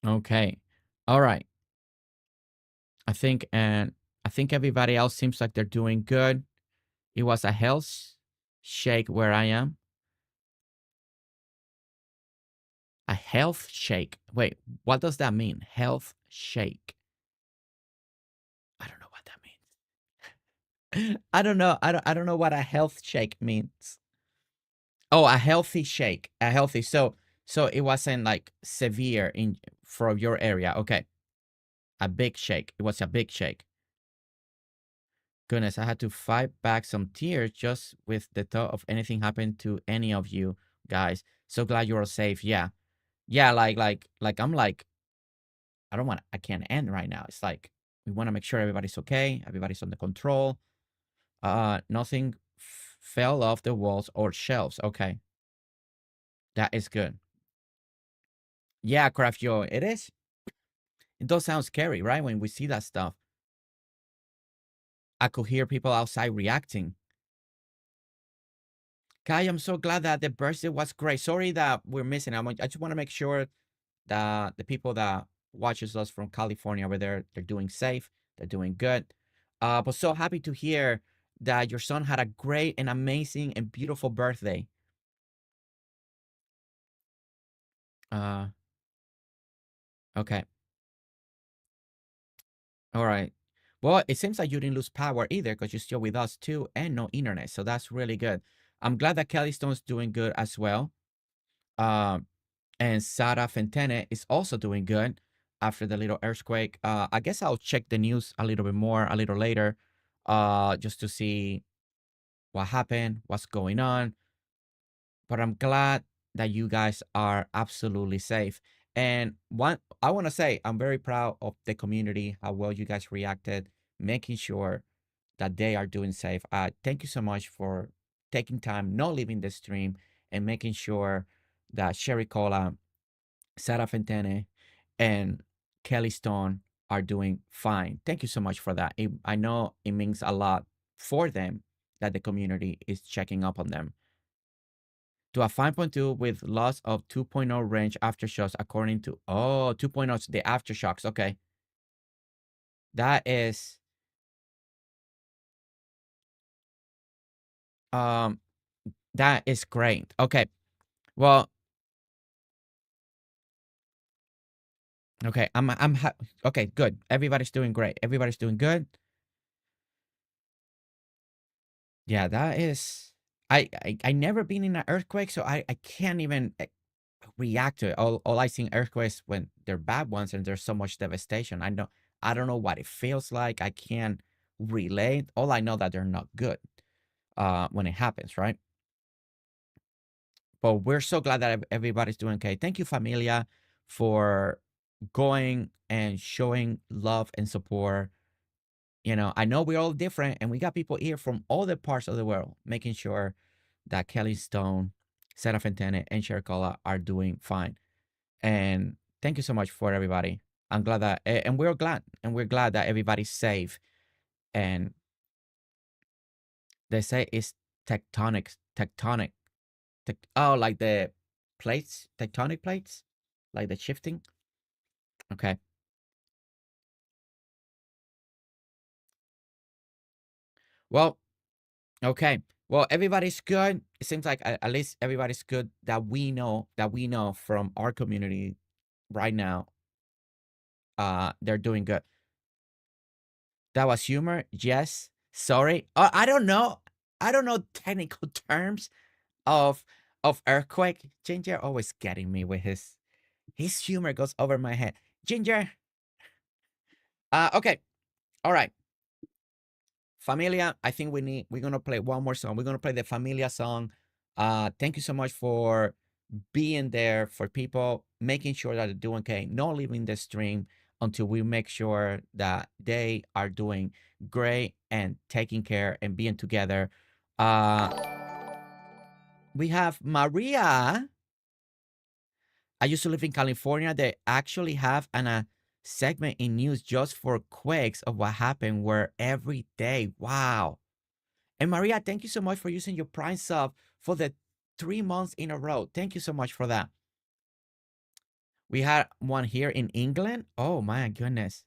Okay. All right. I think everybody else seems like they're doing good. It was a health shake where I am. A health shake. Wait, what does that mean? Health shake. I don't know what that means. I don't know. I don't know what a health shake means. Oh, a healthy shake. A healthy. So it wasn't like severe in for your area. Okay. A big shake. It was a big shake. Goodness, I had to fight back some tears just with the thought of anything happened to any of you guys. So glad you're all safe. Yeah. Yeah, like I'm like I can't end right now. It's like we want to make sure everybody's okay, everybody's under control. Nothing fell off the walls or shelves. Okay. That is good. Yeah, Craft Joe, it is. It does sound scary, right? When we see that stuff. I could hear people outside reacting. Kai, I'm so glad that the birthday was great. Sorry that we're missing. I just want to make sure that the people that watches us from California over there, they're doing safe, they're doing good. But so happy to hear that your son had a great and amazing and beautiful birthday. Okay. All right. Well, it seems like you didn't lose power either because you're still with us too and no internet. So that's really good. I'm glad that Kelly Stone's doing good as well. And Sarah Fentene is also doing good after the little earthquake. I guess I'll check the news a little bit more a little later, just to see what happened, what's going on. But I'm glad that you guys are absolutely safe. And one, I want to say, I'm very proud of the community, how well you guys reacted, making sure that they are doing safe. Thank you so much for taking time, not leaving the stream, and making sure that Sherry Cola, Sarah Fentene, and Kelly Stone are doing fine. Thank you so much for that. I know it means a lot for them that the community is checking up on them. To a 5.2 with loss of 2.0 range aftershocks according to 2.0 the aftershocks. Okay. That is that is great. Okay. Well, okay. Okay, good. Everybody's doing great. Everybody's doing good. Yeah, that is. I never been in an earthquake, so I can't even react to it. All I see in earthquakes when they're bad ones and there's so much devastation. I don't know what it feels like. I can't relate. All I know that they're not good when it happens, right? But we're so glad that everybody's doing okay. Thank you, Familia, for going and showing love and support. You know, I know we're all different and we got people here from all the parts of the world, making sure that Kelly Stone, Sarah Fentene, and Shercola are doing fine. And thank you so much for everybody. I'm glad that, and we're glad that everybody's safe. And they say it's tectonic, oh, like the plates, tectonic plates, like the shifting. Okay. Well, okay. Well, everybody's good. It seems like at least everybody's good that we know from our community right now. They're doing good. That was humor. Yes. Sorry. I don't know. I don't know technical terms of earthquake. Ginger always getting me with his humor goes over my head. Ginger. Okay. All right. Familia, I think we're gonna play one more song. We're gonna play the Familia song. Thank you so much for being there for people, making sure that they're doing okay, not leaving the stream until we make sure that they are doing great and taking care and being together. We have Maria. I used to live in California. They actually have a segment in news just for quakes of what happened where every day. Wow. And Maria, thank you so much for using your Prime sub for the 3 months in a row. Thank you so much for that. We had one here in England. Oh my goodness.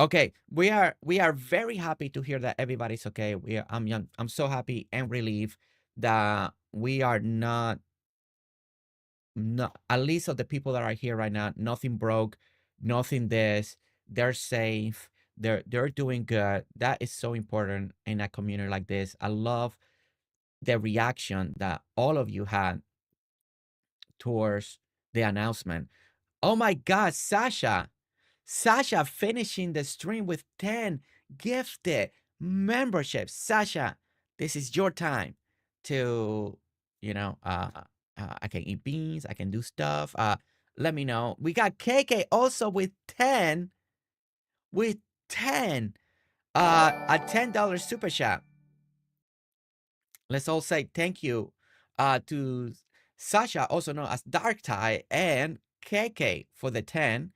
Okay, we are very happy to hear that everybody's okay. I'm so happy and relieved that we are not at least of the people that are here right now, nothing broke, nothing this. They're safe. They're doing good. That is so important in a community like this. I love the reaction that all of you had towards the announcement. Oh my God, Sasha. Sasha finishing the stream with 10 gifted memberships. Sasha, this is your time to, you know, I can eat beans. I can do stuff. Let me know. We got KayKay also with 10, with 10, a $10 super chat. Let's all say thank you to Sasha, also known as Dark Tie, and KayKay for the 10.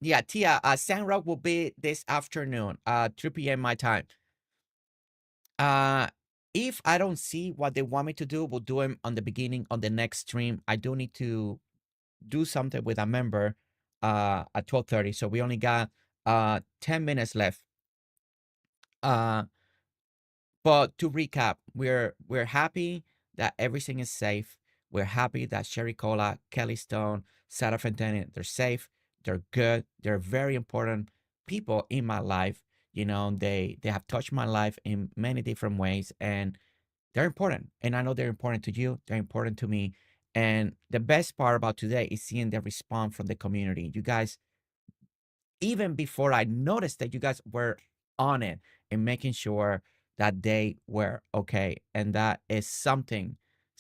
Yeah, Tia, Sandrock will be this afternoon, 3 p.m. my time. If I don't see what they want me to do, we'll do them on the beginning on the next stream. I do need to do something with a member at 12:30, so we only got 10 minutes left. But to recap, we're happy that everything is safe. We're happy that Sherry Cola, Kelly Stone, Sarah Fentene, they're safe, they're good, they're very important people in my life. You know, they have touched my life in many different ways, and they're important. And I know they're important to you, they're important to me. And the best part about today is seeing the response from the community. You guys, even before I noticed that you guys were on it and making sure that they were okay. And that is something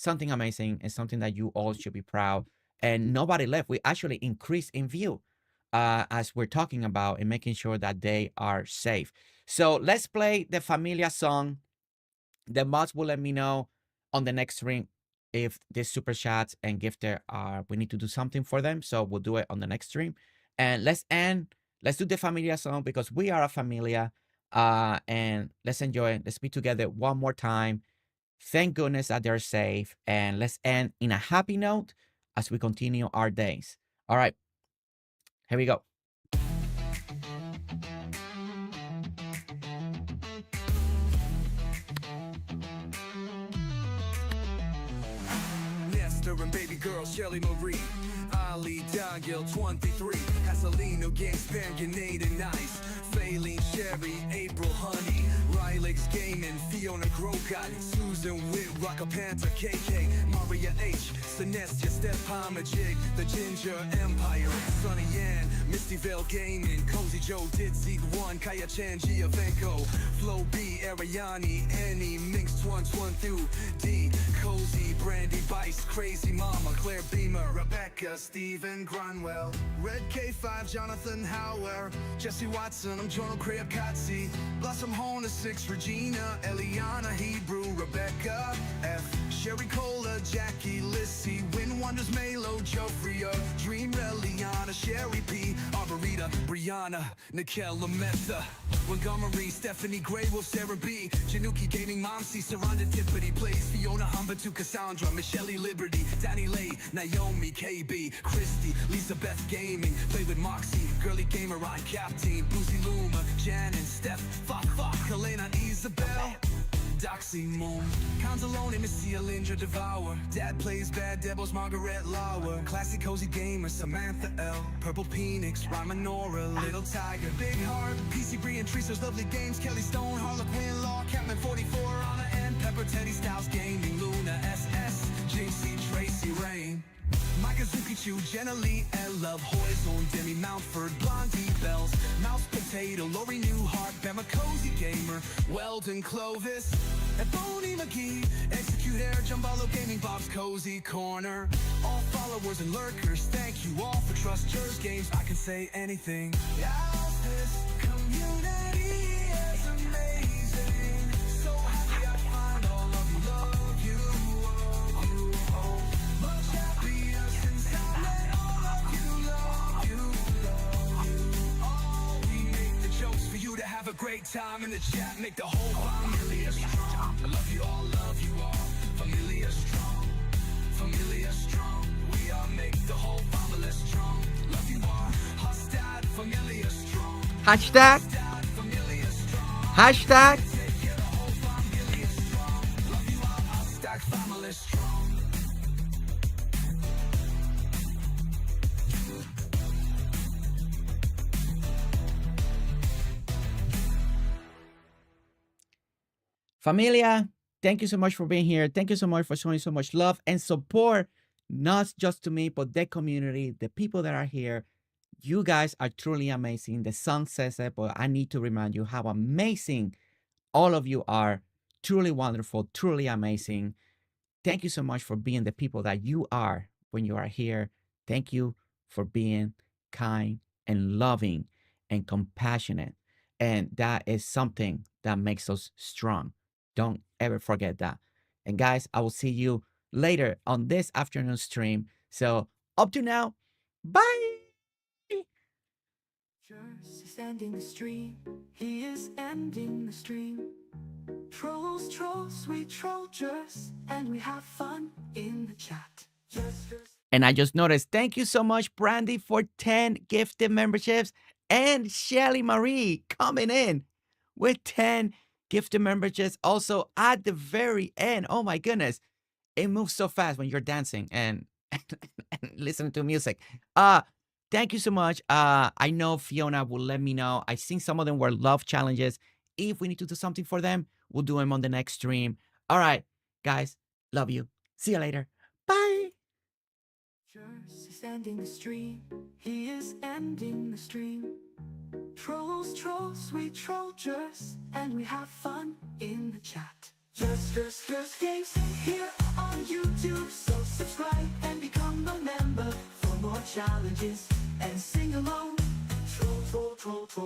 amazing and something that you all should be proud. And nobody left. We actually increased in view as we're talking about and making sure that they are safe. So let's play the Familia song. The mods will let me know on the next stream if these super chats and gifted are, we need to do something for them. So we'll do it on the next stream. And let's do the Familia song because we are a familia. And let's enjoy it. Let's be together one more time. Thank goodness that they're safe. And let's end in a happy note as we continue our days. All right, here we go.
and baby girl Shelly Marie. Alli, Daniel, 23. Haselinogames, canadianiiiice. Phaelyn, Shelly, April, Honey. RileyKSGaming, Fiona, Grocott. Susanwit, RockaPanter, KayKay. Maria H, Sannestia, Stephamajig. The Ginger Empire, Sunny Yan. Misty Vale Gaming, Cozy Joe, did Seed 1. Kaya Chan, Giavenko. Flo B, Ariani, Annie, Minx, 1 through D. Cozy, Brandy, Bice, Crazy Mama, Claire Beamer, Rebecca, Stephen Grunwell, Red K5, Jonathan Hauer, Jesse Watson, I'm Jono Crayapkatsi, Blossom Hona 6, Regina, Eliana, Hebrew, Rebecca F, Sherry Cola, Jackie, Lissy, Win Wonders, Melo, Jofria, Dream, Reliana, Sherry P, Arborita, Brianna, Nikel, Lametha, Montgomery, Stephanie, Grey Wolf, Sarah B, Januki Gaming, Momsy, Saranda, Tippity, Plays, Fiona, Humberto, Cassandra, Michelle, Liberty, Danny Lay, Naomi, KB, Christy, Lisa Beth Gaming, Play with Moxie, Girly Gamer on Captain, Boozy Luma, Jan and Steph, Fuck, Helena, Isabel, Doxy Moon, Consolone, Missy, Alindra, Devour, Dad Plays Bad Devils, Margaret Lauer, Classy Cozy Gamer, Samantha L, Purple Phoenix, Ramanora, Little Tiger, Big Heart, PC Bree and Treeser's Lovely Games, Kelly Stone, Harlequin Law, Catman 44, Anna and Pepper, Teddy Styles Gaming, Luna, SS, JC, Tracy Rain, Micah Zukichu, Jenna Lee, L Love, Horizon, Demi Mountford, Blondie Bells, Mouse Potato, Lori Newhart, Bama Cozy Gamer, Weldon Clovis, Ebony McGee, Execute Air, Jumbalo Gaming, Bob's Cozy Corner, all followers and lurkers, thank you all for trust GerseGames. I can say anything. Yes, this community is amazing. So happy I find all of you, love you, much happier since I met all of you, love you, all we make the jokes for you to have a great time in the chat, make the whole family strong. Love you all, familiar strong, we all make the whole family strong. Love you all, hashtag familiar strong.
Hashtag.
Familiar strong.
Hashtag.
Take care of the whole family strong. Love you all, hashtag family strong.
Familia, thank you so much for being here. Thank you so much for showing so much love and support, not just to me, but the community, the people that are here. You guys are truly amazing. The song says it, but I need to remind you how amazing all of you are. Truly wonderful, truly amazing. Thank you so much for being the people that you are when you are here. Thank you for being kind and loving and compassionate. And that is something that makes us strong. Don't ever forget that. And guys, I will see you later on this afternoon stream. So up to now, bye.
Jers is ending the stream. He is ending the stream. Trolls, we troll Jers, and we have fun in the chat. Jers.
And I just noticed, thank you so much, Brandy, for 10 gifted memberships. And Shelly Marie coming in with 10 gifted memberships. Also at the very end, oh my goodness, it moves so fast when you're dancing and listening to music. Thank you so much. I know Fiona will let me know. I think some of them were love challenges. If we need to do something for them, we'll do them on the next stream. All right, guys, love you. See you later. Bye.
Jers is ending the stream. He is ending the stream. Trolls, we troll Jers, and we have fun in the chat. GerseGames here on YouTube, so subscribe and become a member for more challenges and sing along. Troll.